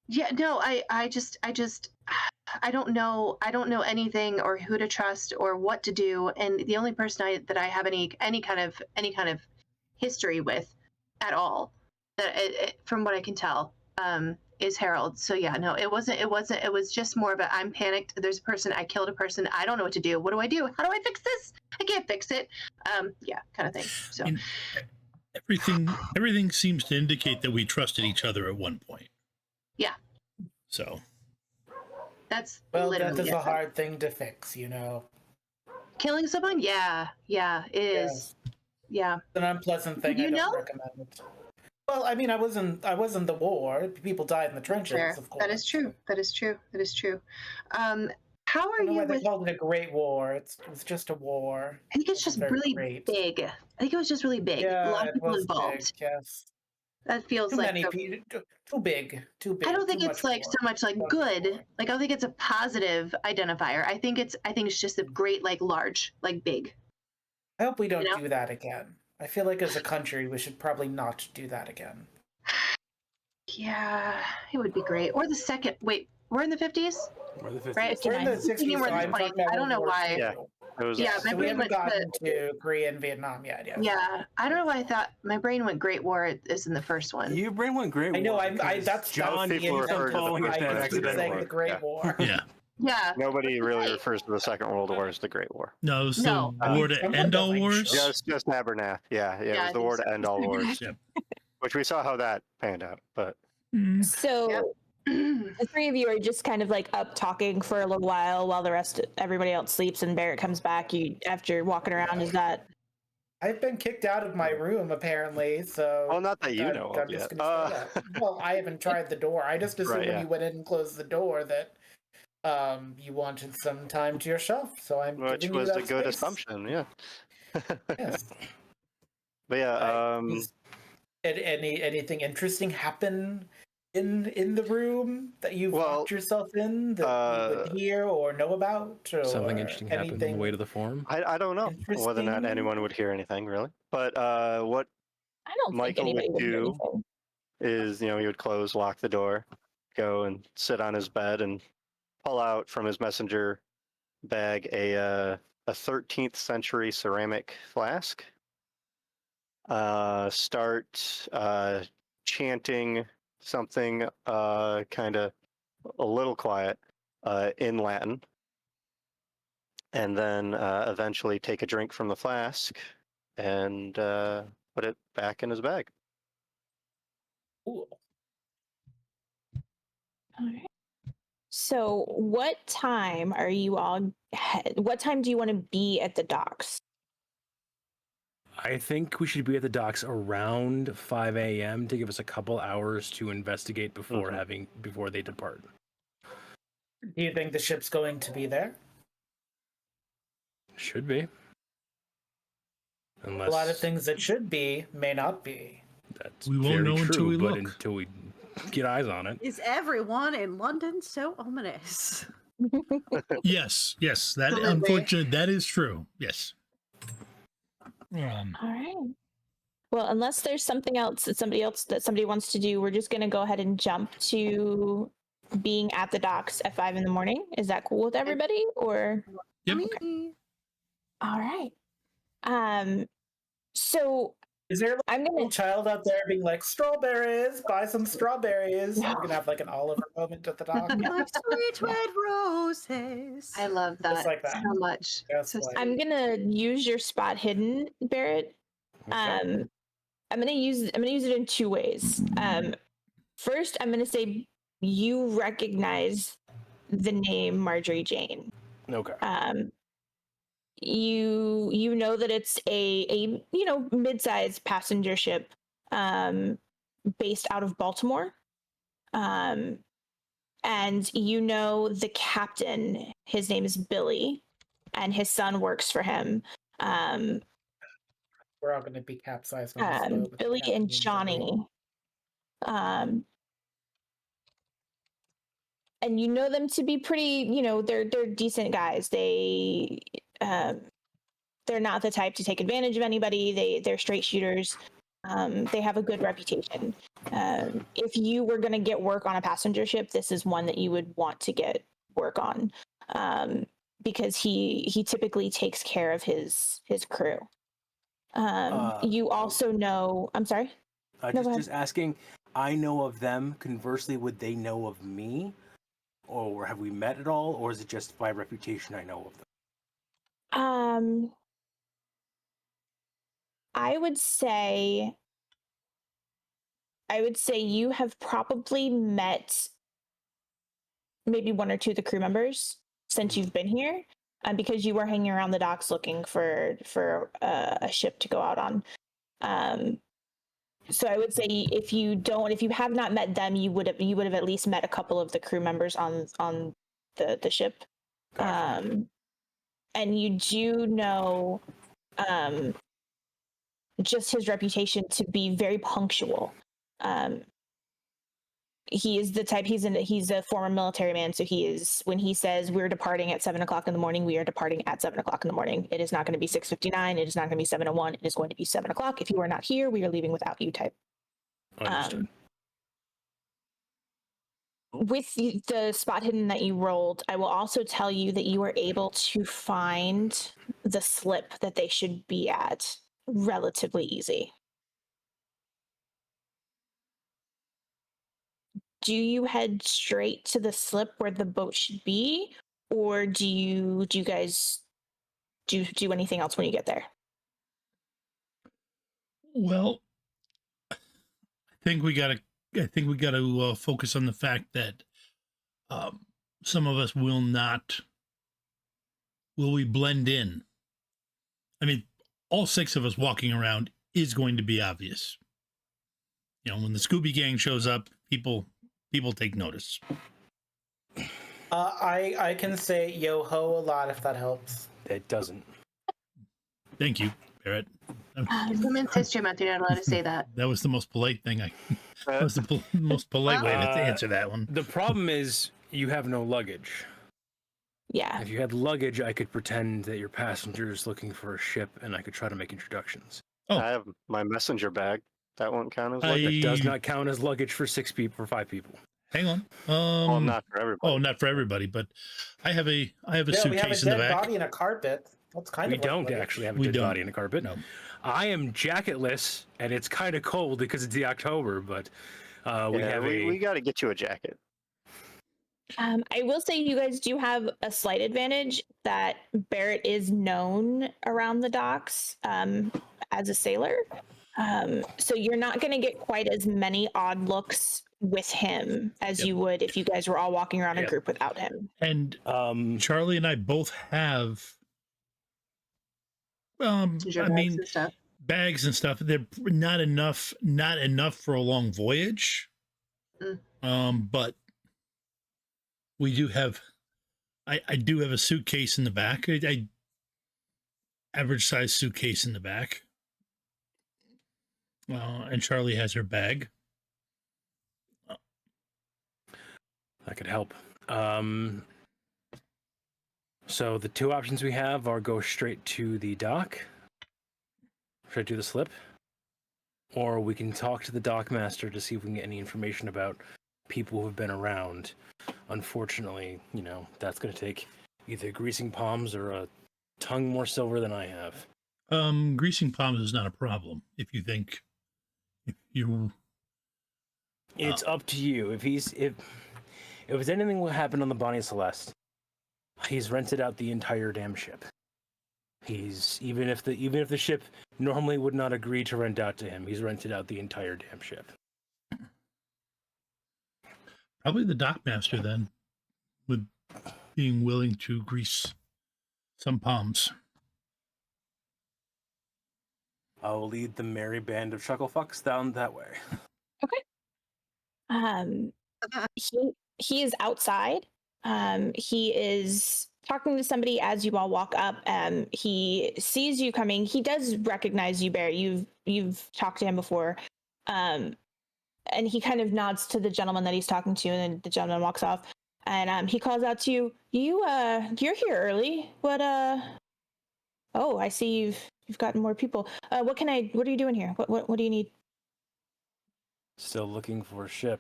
yeah, no, I just I don't know anything or who to trust or what to do, and the only person that I have any kind of history with at all that from what I can tell is Harold. So yeah, no, it wasn't it was just more of a I'm panicked, there's a person, I killed a person, I don't know what to do, what do I do, how do I fix this, I can't fix it, yeah, kind of thing. So And everything seems to indicate that we trusted each other at one point. yeah, So that's Well, literally death is it. a hard thing to fix, Killing someone, yeah, it is. Yes. Yeah. It's an unpleasant thing. You I don't know? recommend. Well, I mean, I was in the war. People died in the trenches, Fair. of course. That is true. That is true. That is true. How I are don't know why you they with? called it a great war. It was just a war. I think it's It just wasn't very really great. big. I think it was just really big. Yeah, A lot of it people was involved. big. Yes, That feels too like many people. Too big. Too big. I don't think too it's much like war. so much like Too much good. war. Like I don't think it's a positive identifier. I think it's just a great, like, large, like, big. I hope we don't know? do that again. I feel like as a country, we should probably not do that again. Yeah, it would be great. Or the second. Wait, we're in the 50s, We're the 50s. right? We're in the I'm thinking 60s, we're so in the I'm 20s. talking about I don't know World War why. II. Yeah. It was Yeah, my So we brain haven't went gotten to. to Korea and Vietnam yet. Yes. Yeah, I don't know why I thought my brain went Great War is in the first one. Your brain went great. I know. War I because that's John that's the people insult refer to the calling it first that one I as keep the saying Great the Great Yeah. War. yeah, Yeah. Nobody really refers to the Second World War as the Great War. no, it was No. the war to Someone end all definitely wars. should. Just Abernath. Yeah, it Yeah, I was the think war so. to end all wars. Yep. Which we saw how that panned out. But So Yep. the three of you are just kind of like up talking for a little while everybody else sleeps and Barrett comes back. You after walking around, is that? I've been kicked out of my room apparently, so. well, not that you I'm- know I'm of just yet. gonna stay up. Well, I haven't tried the door. I just assumed Right, when yeah. you went in and closed the door that you wanted some time to yourself. So I'm Which giving you was a that good space. assumption. Yeah. Yes. But yeah, Did anything interesting happen in the room that you've Well, locked yourself in that you would hear or know about? Or Something interesting happened on the anything way to the forum. I don't know whether or not interesting? anyone would hear anything really. But what I don't think Michael anybody would would do do anything. is, he would close, lock the door, go and sit on his bed and pull out from his messenger bag a 13th century ceramic flask. Start chanting something kind of a little quiet in Latin, and then eventually take a drink from the flask and put it back in his bag. Cool. All right. So, what time are you all? What time do you want to be at the docks? I think we should be at the docks around 5 a.m. to give us a couple hours to investigate before before they depart. Do you think the ship's going to be there? Should be. Unless A lot of things that should be may not be. that's We won't very know true, until we but look. until we get eyes on it. Is everyone in London so ominous? Yes, that Absolutely. unfortunate. That is true. Yes. All right. Well, unless there's something else that somebody wants to do, we're just going to go ahead and jump to being at the docks at 5 in the morning. Is that cool with everybody? Or Yep. Me. all right. So Is there I'm a gonna little child out there being like, strawberries, buy some strawberries? We're gonna have like an Oliver moment at the dock. Like sweet red roses. I love that, Just like that. so much. Just So like- I'm gonna use your spot hidden, Barrett. Okay. I'm gonna use it in two ways. First, I'm gonna say you recognize the name Marjorie Jane. Okay. You know that it's a mid-sized passenger ship based out of Baltimore. And you know the captain, his name is Billy, and his son works for him. We're all gonna be capsized on this boat with the Billy captain and being Johnny. And you know them to be pretty, they're decent guys. They're not the type to take advantage of anybody. They're straight shooters. They have a good reputation. If you were going to get work on a passenger ship, this is one that you would want to get work on, because he typically takes care of his crew. You also know. I'm sorry. No, go ahead. Just asking. I know of them. Conversely, would they know of me, or have we met at all, or is it just by reputation I know of them? I would say you have probably met maybe one or two of the crew members since you've been here, because you were hanging around the docks looking for a ship to go out on. So I would say if you have not met them, you would have at least met a couple of the crew members on the ship. Gotcha. And you do know just his reputation to be very punctual. He is the type. He's a former military man, so when he says we're departing at 7 o'clock in the morning, we are departing at 7 o'clock in the morning. It is not going to be 6:59. It is not going to be 7:01. It is going to be 7 o'clock. If you are not here, we are leaving without you. Type. Understood. With the spot hidden that you rolled, I will also tell you that you were able to find the slip that they should be at relatively easy. Do you head straight to the slip where the boat should be, or do you guys do anything else when you get there? Well, I think we gotta focus on the fact that some of us will we blend in. I mean, all 6 of us walking around is going to be obvious. When the Scooby Gang shows up, people take notice. I can say yo ho a lot if that helps. It doesn't. Thank you, Barrett. Women's History Month, you're not allowed to say that. That was the most polite thing. That was the most polite way to answer that one. The problem is you have no luggage. Yeah. If you had luggage, I could pretend that your passenger is looking for a ship, and I could try to make introductions. Oh. I have my messenger bag. That won't count as luggage. It does not count as luggage for 5 people. Hang on. Well, not for everybody. Oh, not for everybody, but I have a Yeah, we have a suitcase in the dead back. body in a carpet. That's kind We of like don't luggage. actually have a We dead don't. body in a carpet. No. I am jacketless, and it's kind of cold because it's the October, but we we got to get you a jacket. I will say you guys do have a slight advantage that Barrett is known around the docks as a sailor. So you're not going to get quite as many odd looks with him as you would if you guys were all walking around in a group without him. And Charlie and I both have And stuff. bags and stuff. They're not enough for a long voyage. But we do have I do have a suitcase in the back. I average size suitcase in the back. And Charlie has her bag. That could help. So the two options we have are go straight to the dock, straight to the slip, or we can talk to the dock master to see if we can get any information about people who have been around. Unfortunately, that's going to take either greasing palms or a tongue more silver than I have. Greasing palms is not a problem if you think It's up to you. If there's anything will happen on the Bonnie Celeste, he's rented out the entire damn ship. Even if the ship normally would not agree to rent out to him, he's rented out the entire damn ship. Probably the dockmaster then, with being willing to grease some palms. I'll lead the merry band of chucklefucks down that way. Okay. He is outside. He is talking to somebody as you all walk up. He sees you coming. He does recognize you, Barrett. You've talked to him before. And he kind of nods to the gentleman that he's talking to, and then the gentleman walks off. And he calls out to you. You're here early. What Oh, I see you've gotten more people. What are you doing here? What do you need? Still looking for a ship.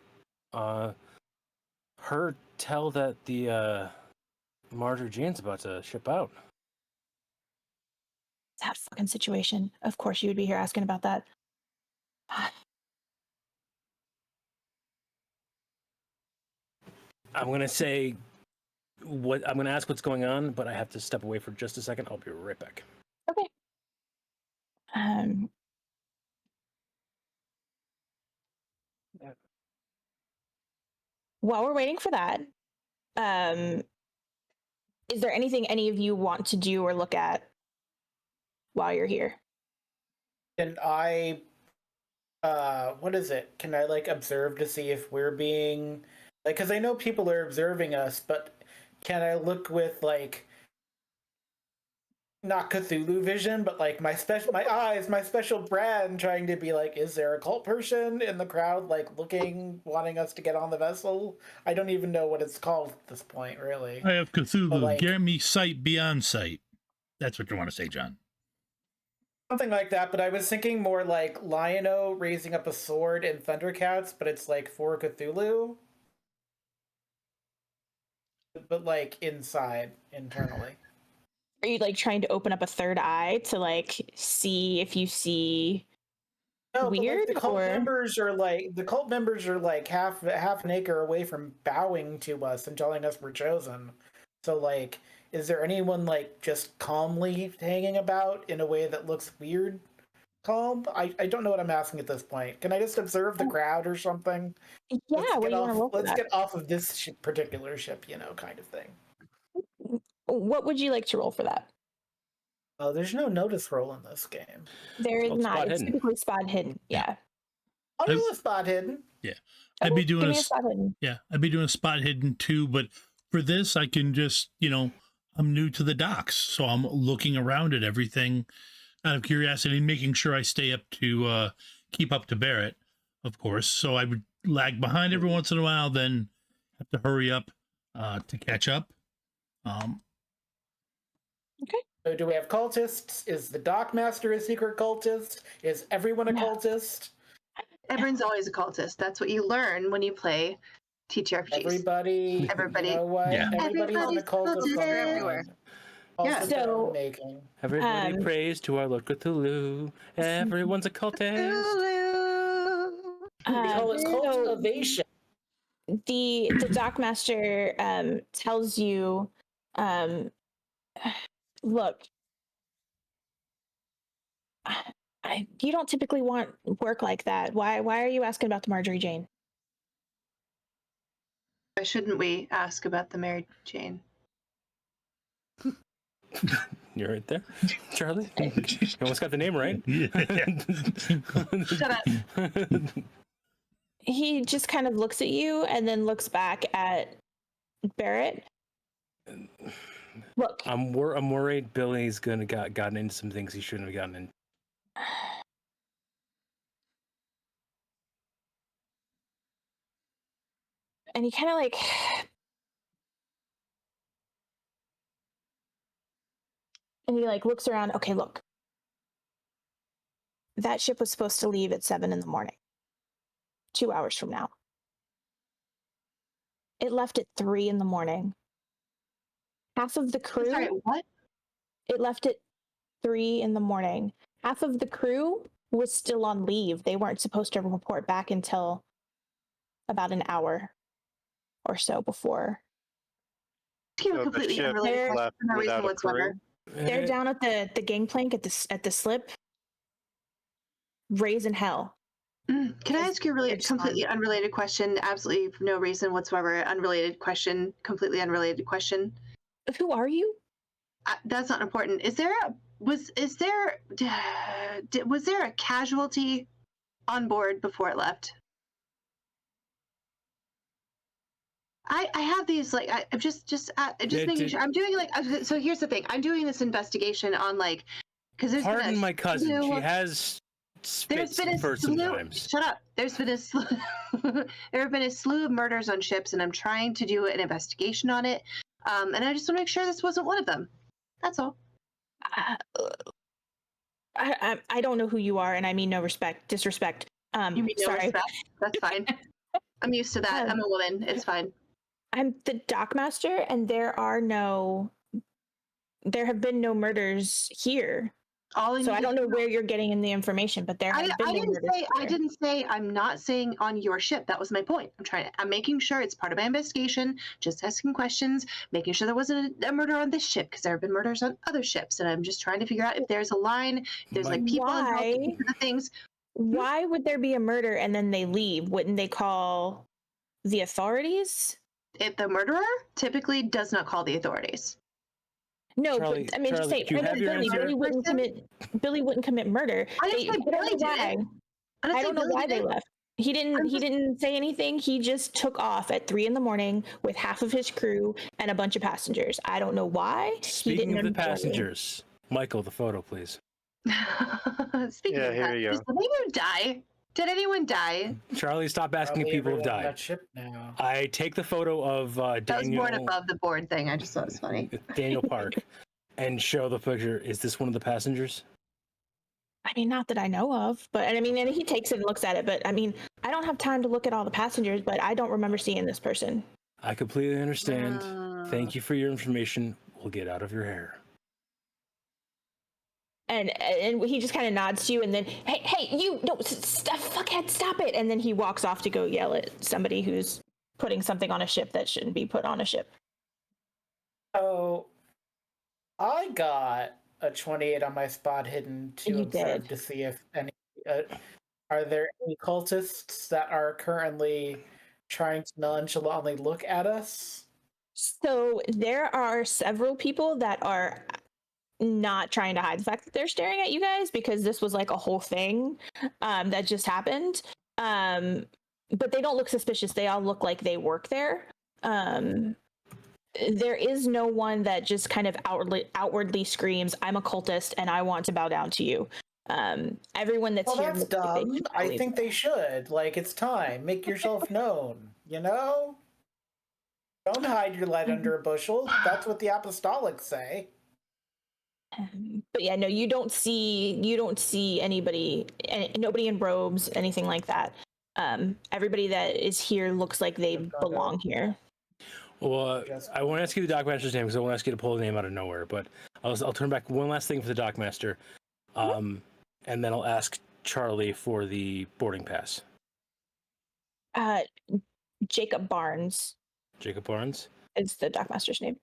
Heard tell that the Marjorie Jane's about to ship out. That fucking situation. Of course you would be here asking about that. I'm gonna ask what's going on, but I have to step away for just a second. I'll be right back. Okay. While we're waiting for that, is there anything any of you want to do or look at while you're here? And what is it? Can I observe to see if we're being because I know people are observing us, but can I look with not Cthulhu vision, but my eyes, my special brand, trying to be is there a cult person in the crowd looking, wanting us to get on the vessel? I don't even know what it's called at this point, really. I have Cthulhu. Get me sight beyond sight. That's what you want to say, John. Something like that, but I was thinking more Lion-O raising up a sword in Thundercats, but it's for Cthulhu. But internally. Are you trying to open up a third eye to see if you see weird? But, the cult members are half an acre away from bowing to us and telling us we're chosen. So is there anyone just calmly hanging about in a way that looks weird? Calm? I don't know what I'm asking at this point. Can I just observe the crowd or something? Yeah, let's get off of this particular ship, kind of thing. What would you like to roll for that? There's no notice roll in this game. There is not. It's typically spot hidden. Yeah. I'll do a spot hidden. Yeah. Okay, I'd be doing a spot hidden. Yeah, I'd be doing a spot hidden too, but for this I can just, I'm new to the docks, so I'm looking around at everything out of curiosity, making sure I stay up to keep up to Barrett, of course. So I would lag behind every once in a while, then have to hurry up to catch up. Okay. So do we have cultists? Is the dockmaster a secret cultist? Is everyone a cultist? Everyone's always a cultist. That's what you learn when you play TTRPGs. Everybody. You know what? Yeah. Everybody's on a cultist everywhere. Yeah. So, everybody prays to our Lord Cthulhu. Everyone's a cultist. We call it cultivation. The dockmaster tells you, look, you don't typically want work like that. Why are you asking about the Marjorie Jane? Why shouldn't we ask about the Mary Jane? You're right there, Charlie. You almost got the name right. Shut up. He just kind of looks at you and then looks back at Barrett. Look, I'm worried Billy's gotten into some things he shouldn't have gotten in. And he kind of like and he like looks around. Okay, look. That ship was supposed to leave at 7 a.m, 2 hours from now. It left at 3 a.m. Half of the crew. Sorry, what? It left at 3 a.m. Half of the crew was still on leave. They weren't supposed to report back until about an hour or so before. Came So the completely ship unrelated left for no reason without a whatsoever. crew? They're down at the gangplank at the slip. Raising hell. Can I ask you a really It's completely unrelated question? Absolutely for no reason whatsoever. Unrelated question. Completely unrelated question. Who are you? That's not important. Was there a casualty on board before it left? I have these like I'm just making sure I'm doing like so. Here's the thing. I'm doing this investigation on like because there's been Pardon a my cousin. slew- She has There's spits been a for slew. sometimes. Shut up. There's been a slew. There have been a slew of murders on ships, and I'm trying to do an investigation on it. And I just want to make sure this wasn't one of them. That's all. I don't know who you are, and I mean no disrespect. You mean no sorry. respect? That's fine. I'm used to that. I'm a woman. It's fine. I'm the dockmaster, and there have been no murders here. So I don't know where you're getting in the information, but there have been no murders here. I didn't say. I'm not saying on your ship. That was my point. I'm making sure it's part of my investigation. Just asking questions, making sure there wasn't a murder on this ship because there have been murders on other ships, and I'm just trying to figure out if there's a line, if there's like people involved in the things. Why would there be a murder and then they leave? Wouldn't they call the authorities? If the murderer typically does not call the authorities. No, Charlie, but I mean, just Charlie, say do you have your answer? Billy wouldn't commit murder. I didn't say Billy did. I don't know why they left. He didn't say anything. He just took off at 3 a.m. with half of his crew and a bunch of passengers. I don't know why. Speaking of the passengers, Michael, the photo, please. Speaking of here you go. did anyone die? Did anyone die? Charlie, stop asking Probably if people have everyone on died. that ship now. I take the photo of That was Daniel, born above the board thing. I just thought it was funny. Daniel Park and show the picture. Is this one of the passengers? I mean, not that I know of, but I mean, and he takes it and looks at it. But I mean, I don't have time to look at all the passengers, but I don't remember seeing this person. I completely understand. Thank you for your information. We'll get out of your hair. And he just kind of nods to you, and then, hey, you, no, fuckhead, stop it! And then he walks off to go yell at somebody who's putting something on a ship that shouldn't be put on a ship. So, I got a 28 on my spot hidden to observe to see if any. Are there any cultists that are currently trying to nonchalantly look at us? So there are several people that are not trying to hide the fact that they're staring at you guys because this was like a whole thing that just happened. But they don't look suspicious. They all look like they work there. There is no one that just kind of outwardly screams, "I'm a cultist and I want to bow down to you." Everyone that's here. That's dumb. I think they should. Like, it's time. Make yourself known. You know? Don't hide your light under a bushel. That's what the apostolics say. But yeah, no, you don't see anybody, nobody in robes, anything like that. Everybody that is here looks like they belong here. Well, I won't ask you the Dockmaster's name because I won't ask you to pull the name out of nowhere. But I'll turn back one last thing for the Dockmaster, and then I'll ask Charlie for the boarding pass. Jacob Barnes. Jacob Barnes is the Dockmaster's name.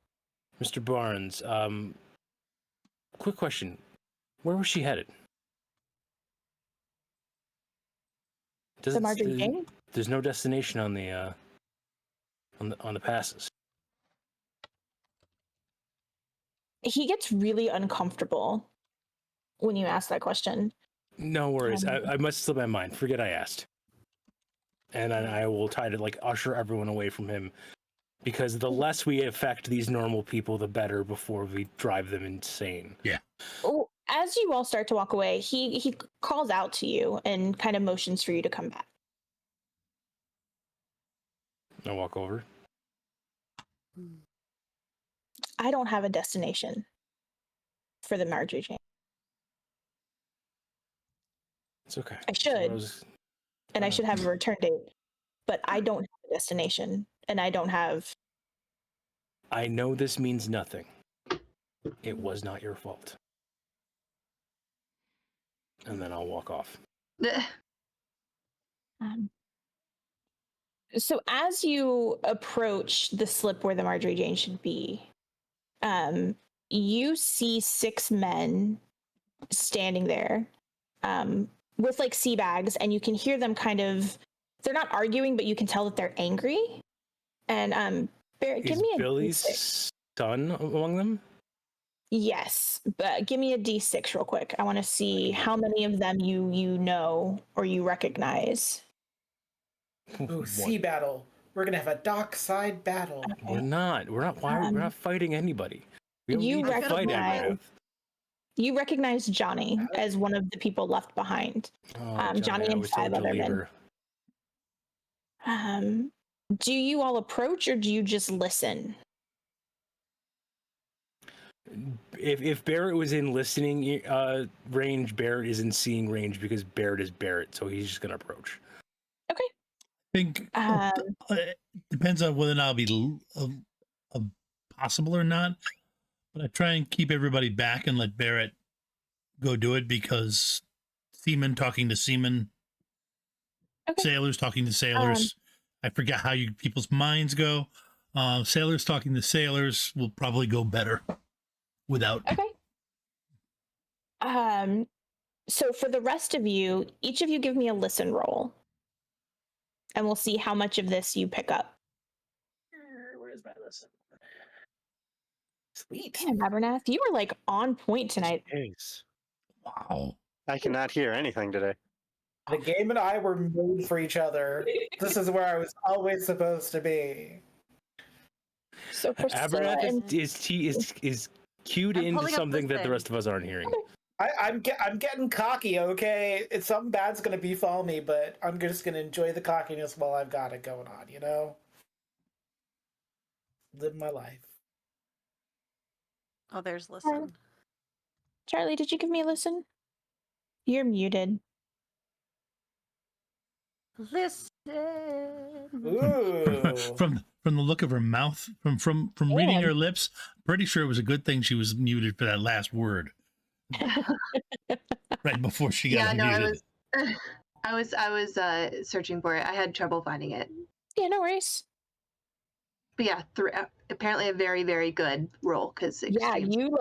Mr. Barnes, quick question: where was she headed? The Marjorie King? There's no destination on the passes. He gets really uncomfortable when you ask that question. No worries. I must slip my mind. Forget I asked. And then I will try to like usher everyone away from him, because the less we affect these normal people, the better before we drive them insane. Yeah. Oh, as you all start to walk away, he calls out to you and kind of motions for you to come back. I walk over. I don't have a destination for the Marjorie Jane. It's okay. I should, and I Oh. should have a return date, but I don't have a destination, and I don't have. I know this means nothing. It was not your fault. And then I'll walk off. So as you approach the slip where the Marjorie Jane should be, you see 6 men standing there with like sea bags, and you can hear them kind of, they're not arguing, but you can tell that they're angry. And Barrett, give me a Billy's D6. son among them? Yes, but give me a D6 real quick. I want to see how many of them you know or you recognize. Ooh, sea battle. We're gonna have a dockside battle. Okay. We're not. We're not fighting anybody. We don't You need to fight recognize- Abernath. You recognize Johnny as one of the people left behind. Oh, Johnny I and was told 5 to other leave men. her. Do you all approach or do you just listen? If Barrett was in listening range, Barrett is in seeing range because Barrett is Barrett, so he's just gonna approach. Okay. I think it depends on whether or not I'll be possible or not. But I try and keep everybody back and let Barrett go do it, because seamen talking to seamen, Okay. sailors talking to sailors. I forget how you people's minds go. Sailors talking to sailors will probably go better without. Okay. So for the rest of you, each of you give me a listen roll. And we'll see how much of this you pick up. Where's my listen? Sweet. Damn, Abernath, you were like on point tonight. Jeez. Wow. I cannot hear anything today. The game and I were made for each other. This is where I was always supposed to be. So Priscilla Abernath and is cued I'm into pulling up something this that the thing. rest of us aren't hearing. I'm getting cocky, okay? It's something bad's gonna befall me, but I'm just gonna enjoy the cockiness while I've got it going on, you know? Live my life. Oh, there's listen. Charlie, did you give me a listen? You're muted. Listen. Ooh. From the look of her mouth, from reading Man. her lips, pretty sure it was a good thing she was muted for that last word. Right before she got unmuted. I was searching for it. I had trouble finding it. Yeah, no worries. But yeah, apparently a very, very good roll, because Yeah, you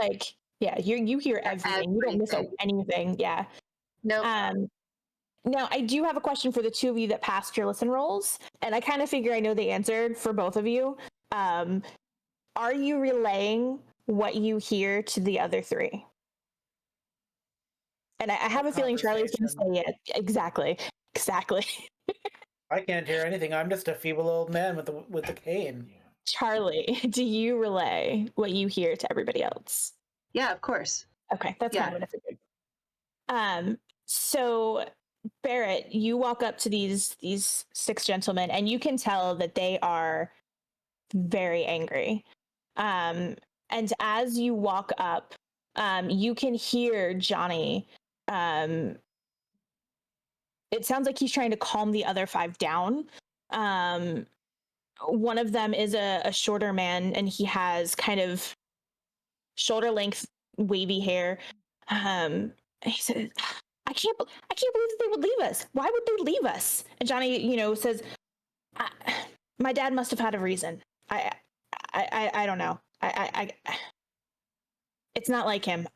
hear everything. You don't miss Everything. anything. Yeah. Nope. Now I do have a question for the two of you that passed your listen rolls, and I kind of figure I know the answer for both of you. Are you relaying what you hear to the other 3? And I have a feeling Charlie's going to say it. Exactly. I can't hear anything. I'm just a feeble old man with the cane. Charlie, do you relay what you hear to everybody else? Yeah, of course. Okay, that's Yeah. kind of what I figured. So Barrett, you walk up to these 6 gentlemen, and you can tell that they are very angry. And as you walk up, you can hear Johnny. It sounds like he's trying to calm the other 5 down. One of them is a shorter man, and he has kind of shoulder length wavy hair. He says, I can't believe that they would leave us. Why would they leave us? And Johnny, says, my dad must have had a reason. I don't know. It's not like him.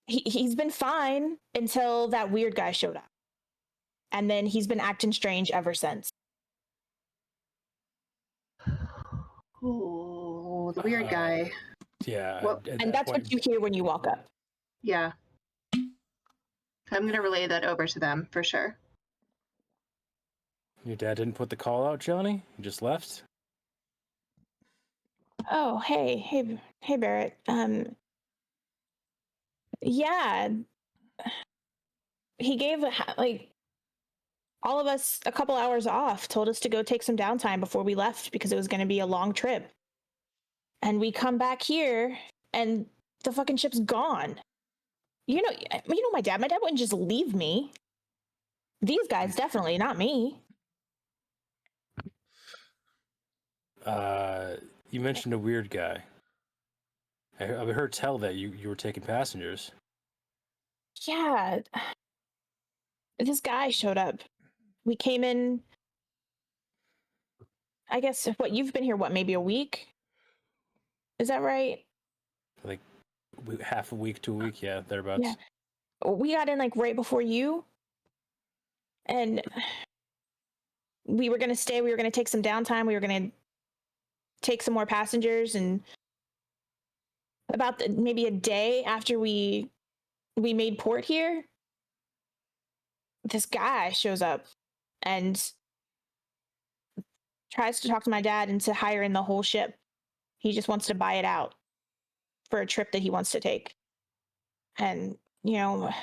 He's been fine until that weird guy showed up. And then he's been acting strange ever since. Oh, the weird guy. Yeah. Well, And that's what you hear when you walk up. Yeah. I'm going to relay that over to them for sure. Your dad didn't put the call out, Johnny? He just left? Oh, hey, Barrett. Yeah. He gave all of us a couple hours off, told us to go take some downtime before we left because it was going to be a long trip. And we come back here and the fucking ship's gone. You know my dad. My dad wouldn't just leave me. These guys definitely, not me. You mentioned a weird guy. I heard tell that you were taking passengers. Yeah. This guy showed up. We came in, I guess, you've been here, maybe a week? Is that right? Like half a week to a week, yeah, thereabouts. Yeah. We got in right before you. And we were going to stay. We were going to take some downtime. We were going to take some more passengers. And about maybe a day after we made port here, this guy shows up and tries to talk to my dad into hiring the whole ship. He just wants to buy it out for a trip that he wants to take. And, the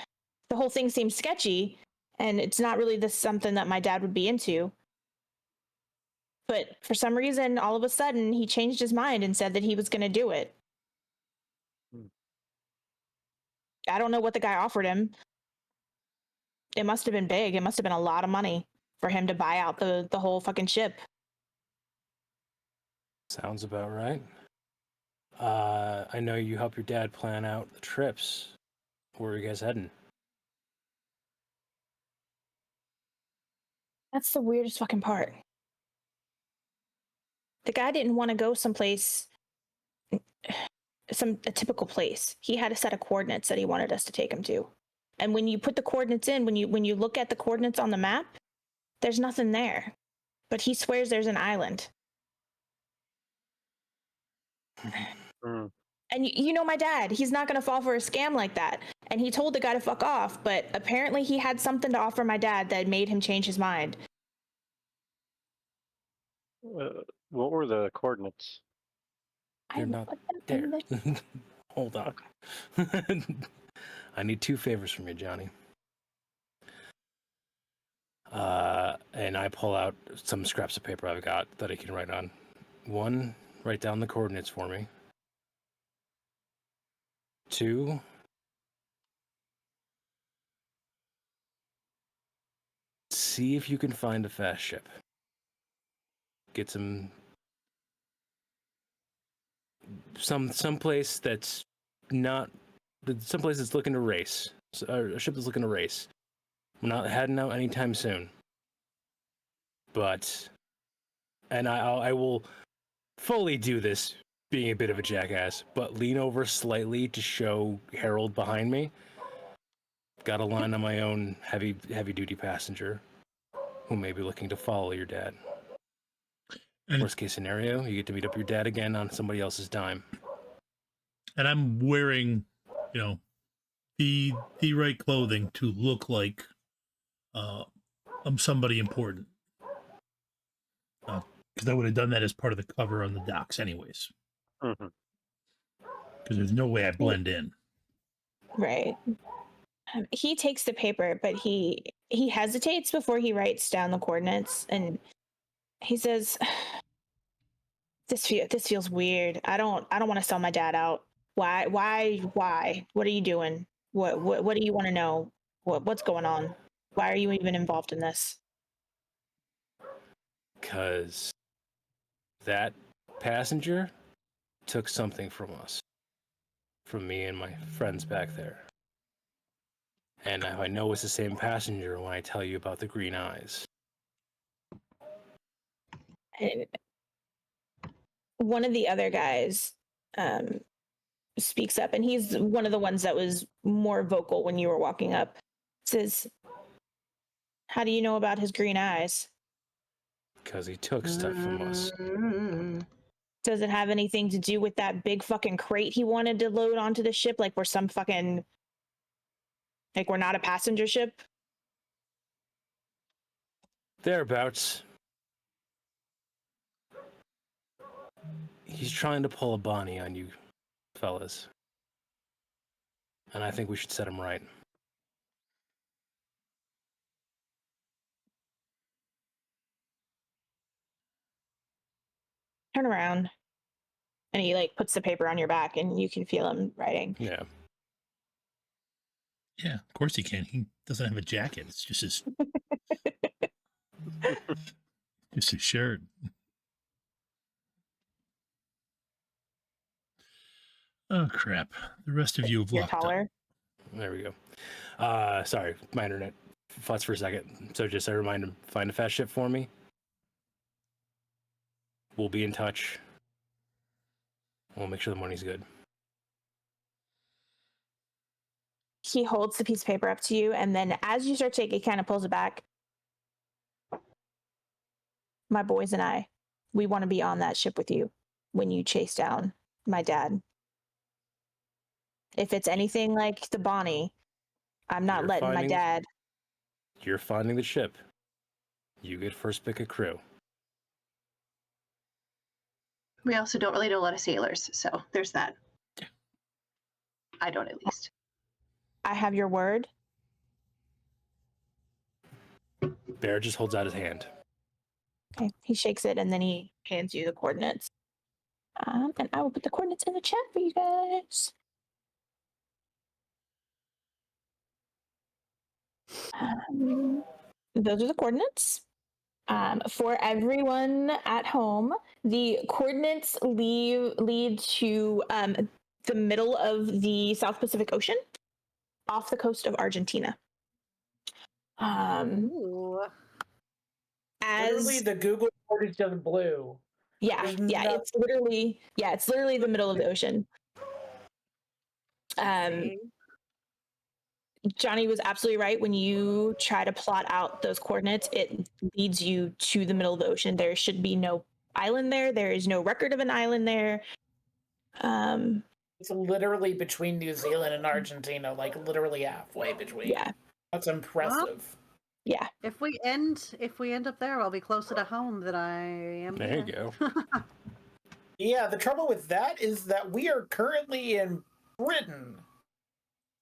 whole thing seems sketchy, and it's not really something that my dad would be into. But for some reason, all of a sudden, he changed his mind and said that he was going to do it. I don't know what the guy offered him. It must have been big. It must have been a lot of money for him to buy out the whole fucking ship. Sounds about right. I know you help your dad plan out the trips. Where are you guys heading? That's the weirdest fucking part. The guy didn't want to go someplace, a typical place. He had a set of coordinates that he wanted us to take him to. And when you put the coordinates in, when you look at the coordinates on the map, there's nothing there. But he swears there's an island. And my dad, he's not going to fall for a scam like that. And he told the guy to fuck off, but apparently he had something to offer my dad that made him change his mind. What were the coordinates? You're not there. Hold on. I need 2 favors from you, Johnny. And I pull out some scraps of paper I've got that I can write on. 1, write down the coordinates for me. 2, see if you can find a fast ship. Get some place that's not someplace that's looking to race. A ship that's looking to race. We're not heading out anytime soon. But, and I will fully do this, being a bit of a jackass, but lean over slightly to show Harold behind me. Got a line on my own heavy duty passenger who may be looking to follow your dad. And worst case scenario, you get to meet up your dad again on somebody else's dime. And I'm wearing, the right clothing to look like I'm somebody important. Because I would have done that as part of the cover on the docs anyways. Because there's no way I blend in. Right. He takes the paper, but he hesitates before he writes down the coordinates, and he says, this feels weird. I don't want to sell my dad out. Why? What are you doing? What do you want to know? What's going on? Why are you even involved in this? Because that passenger took something from us. From me and my friends back there. And I know it's the same passenger when I tell you about the green eyes. And one of the other guys speaks up, and he's one of the ones that was more vocal when you were walking up. Says, how do you know about his green eyes? Because he took stuff from us. Does it have anything to do with that big fucking crate he wanted to load onto the ship? Like we're some fucking... Like we're not a passenger ship? Thereabouts. He's trying to pull a Bonnie on you, fellas. And I think we should set him right. turn around. And he like puts the paper on your back and you can feel him writing. Yeah. Yeah, of course he can. He doesn't have a jacket. It's just his just his shirt. Oh crap. The rest of you have You're locked taller. up. There we go. Sorry, my internet fussed for a second. So just a reminder, find a fast ship for me. We'll be in touch. We'll make sure the money's good. He holds the piece of paper up to you, and then as you start to take it, kind of pulls it back. My boys and I, we want to be on that ship with you when you chase down my dad. If it's anything like the Bonnie, I'm not letting my dad. You're finding the ship. You get first pick of crew. We also don't really know a lot of sailors, so there's that. Yeah. I don't, at least. I have your word. Barrett just holds out his hand. Okay, he shakes it and then he hands you the coordinates. And I will put the coordinates in the chat for you guys. Those are the coordinates. For everyone at home, the coordinates lead to the middle of the South Pacific Ocean, off the coast of Argentina. Ooh. Literally, the Google board is just blue. Yeah, it's literally the middle of the ocean. Johnny was absolutely right. When you try to plot out those coordinates, it leads you to the middle of the ocean. There should be no island there. There is no record of an island there. It's literally between New Zealand and Argentina, like literally halfway between. Yeah. That's impressive. Yeah. If we end up there, I'll be closer to home than I am. There you go. Yeah, the trouble with that is that we are currently in Britain.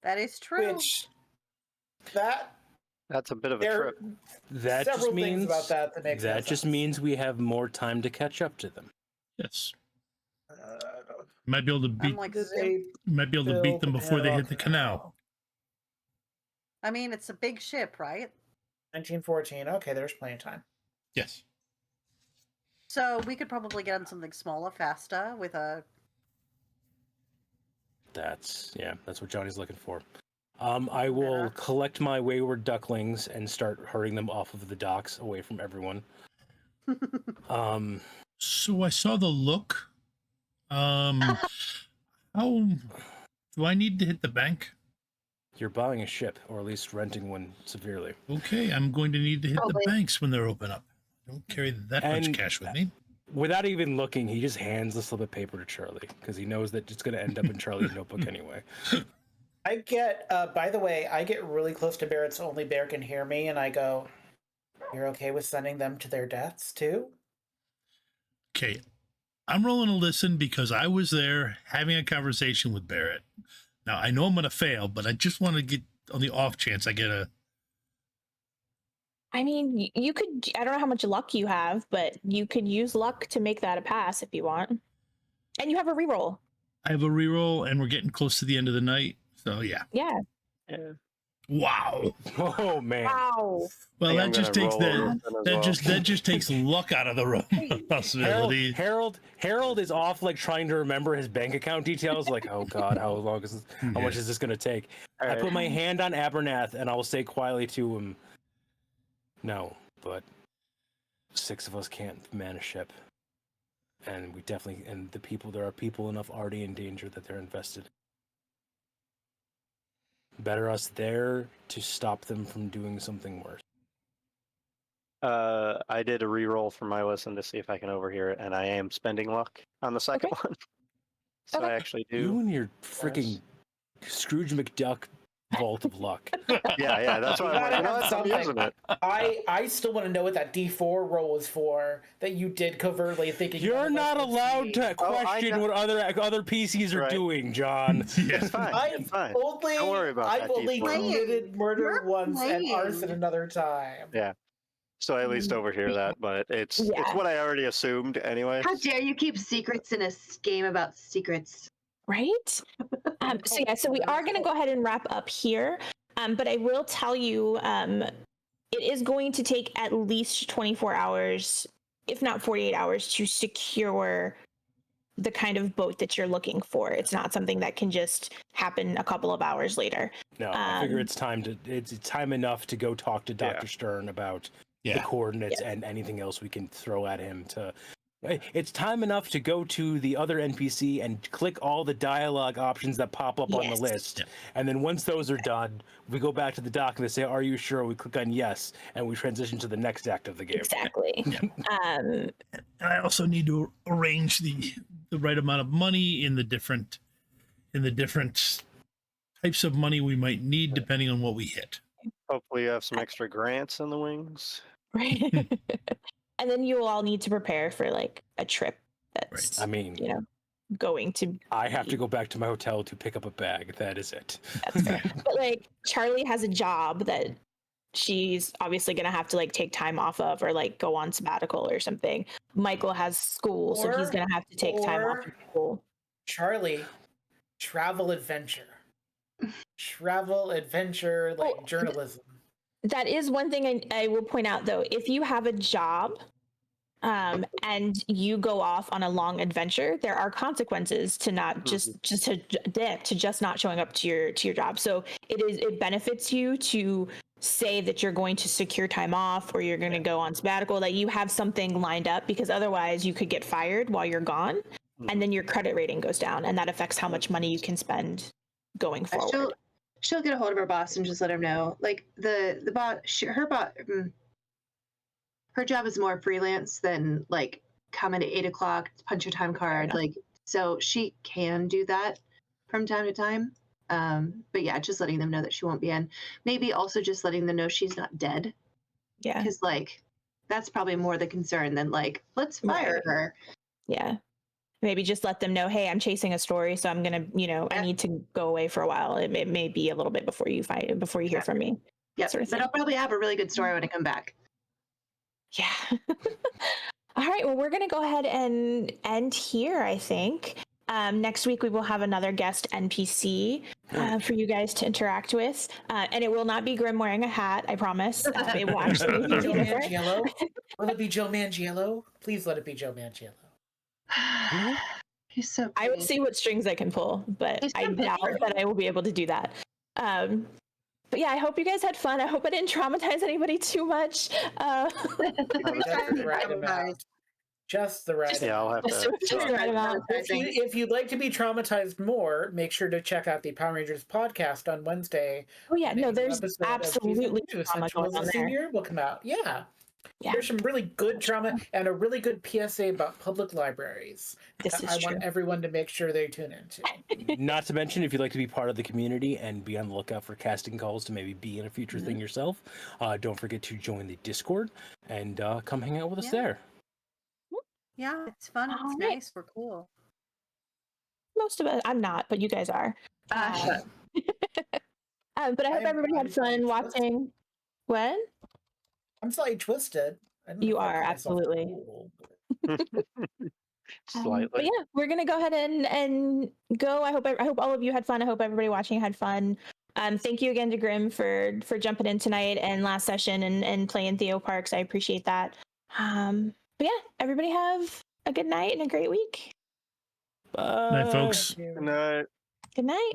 That is true. Which that's a bit of a trip. That several just means things about that makes that just means we have more time to catch up to them. Yes. Might be able to beat. Like, might be able to beat them before they hit the canal. I mean, it's a big ship, right? 1914. Okay, there's plenty of time. Yes. So we could probably get on something smaller, faster, with a. That's what Johnny's looking for. I will collect my wayward ducklings and start herding them off of the docks away from everyone. So I saw the look. How do I need to hit the bank? You're buying a ship, or at least renting one severely. Okay, I'm going to need to hit the banks when they're open up. I don't carry that much cash with me. Without even looking, he just hands the slip of paper to Charlie, because he knows that it's going to end up in Charlie's notebook anyway. I get, by the way, I get really close to Barrett so only Barrett can hear me, and I go, "You're okay with sending them to their deaths, too?" Okay, I'm rolling to listen because I was there having a conversation with Barrett. Now, I know I'm going to fail, but I just want to get, on the off chance, I get a... I mean, you could, I don't know how much luck you have, but you could use luck to make that a pass if you want. And you have a reroll. I have a reroll, and we're getting close to the end of the night, so yeah. Yeah. Wow. Oh man. Wow. Well, that just takes that just takes luck out of the room possibility. Harold is off, like trying to remember his bank account details. Like, oh god, how long is this? How much is this going to take? I put my hand on Abernath, and I will say quietly to him, "No, but 6 of us can't man a ship, and we definitely there are people enough already in danger that they're invested. Better us there to stop them from doing something worse." I did a reroll for my listen to see if I can overhear it, and I am spending luck on the second one. So I actually do. You and your freaking Scrooge McDuck vault of luck. Yeah, that's why I'm like, I'm using it. I still want to know what that D4 roll was for that you did covertly thinking. You're not allowed to question what other PCs are doing, John. It's fine. It's fine. Don't worry about that. I've only committed murder once and arson another time. Yeah. So I at least overhear that, but it's Yeah. what I already assumed anyway. How dare you keep secrets in a game about secrets? Right? So we are going to go ahead and wrap up here. But I will tell you, it is going to take at least 24 hours, if not 48 hours, to secure the kind of boat that you're looking for. It's not something that can just happen a couple of hours later. No, I figure it's time enough to go talk to Dr. Stern about the coordinates and anything else we can throw at him to. It's time enough to go to the other NPC and click all the dialogue options that pop up on the list. Yeah. And then once those are done, we go back to the dock and they say, "Are you sure?" We click on yes, and we transition to the next act of the game. Exactly. Yeah. And I also need to arrange the right amount of money in the different types of money we might need depending on what we hit. Hopefully you have some extra grants in the wings. Right. And then you will all need to prepare for like a trip that's, I mean, going to. I have to go back to my hotel to pick up a bag. That is it. That's fair. But like Charlie has a job that she's obviously going to have to like take time off of or like go on sabbatical or something. Michael has school, so he's going to have to take time off from school. Charlie, travel adventure, like journalism. That is one thing I will point out, though. If you have a job and you go off on a long adventure, there are consequences to not just not showing up to your job. So it benefits you to say that you're going to secure time off or you're going to go on sabbatical, that you have something lined up, because otherwise you could get fired while you're gone, and then your credit rating goes down, and that affects how much money you can spend going forward. She'll get a hold of her boss and just let her know. Like the boss, her job is more freelance than like come in at 8 o'clock, punch your time card. Like, so she can do that from time to time. But yeah, just letting them know that she won't be in. Maybe also just letting them know she's not dead. Yeah. Because like, that's probably more the concern than like, let's fire her. Yeah. Maybe just let them know, hey, I'm chasing a story, so I'm gonna, I need to go away for a while. It may be a little bit before you hear from me. Yeah, sort of but thing. I'll probably have a really good story when I come back. Yeah. All right. Well, we're gonna go ahead and end here, I think. Next week we will have another guest NPC for you guys to interact with, and it will not be Grim wearing a hat. I promise. It will actually be Joe Mangiello. Will it be Joe Mangiello? Please let it be Joe Mangiello. He's so pretty. I will see what strings I can pull, but I doubt that I will be able to do that. But yeah, I hope you guys had fun. I hope I didn't traumatize anybody too much. Just the right amount. Yeah, I'll have to. Just the right amount. If you'd like to be traumatized more, make sure to check out the Power Rangers podcast on Wednesday. Oh yeah, no, there's absolutely trauma going on there. Will come out. Yeah. There's some really good trauma and a really good PSA about public libraries. I want everyone to make sure they tune into. Not to mention, if you'd like to be part of the community and be on the lookout for casting calls to maybe be in a future thing yourself, don't forget to join the Discord and come hang out with us there. Yeah, it's fun. It's nice. We're cool. Most of it, I'm not, but you guys are. But I hope everybody had fun watching. What? I'm slightly twisted. You are, absolutely. Slightly. But yeah, we're gonna go ahead and go. I hope all of you had fun. I hope everybody watching had fun. Thank you again to Grim for jumping in tonight and last session and playing Theo Parks. I appreciate that. But yeah, everybody have a good night and a great week. Bye. Night, folks. Good night. Good night.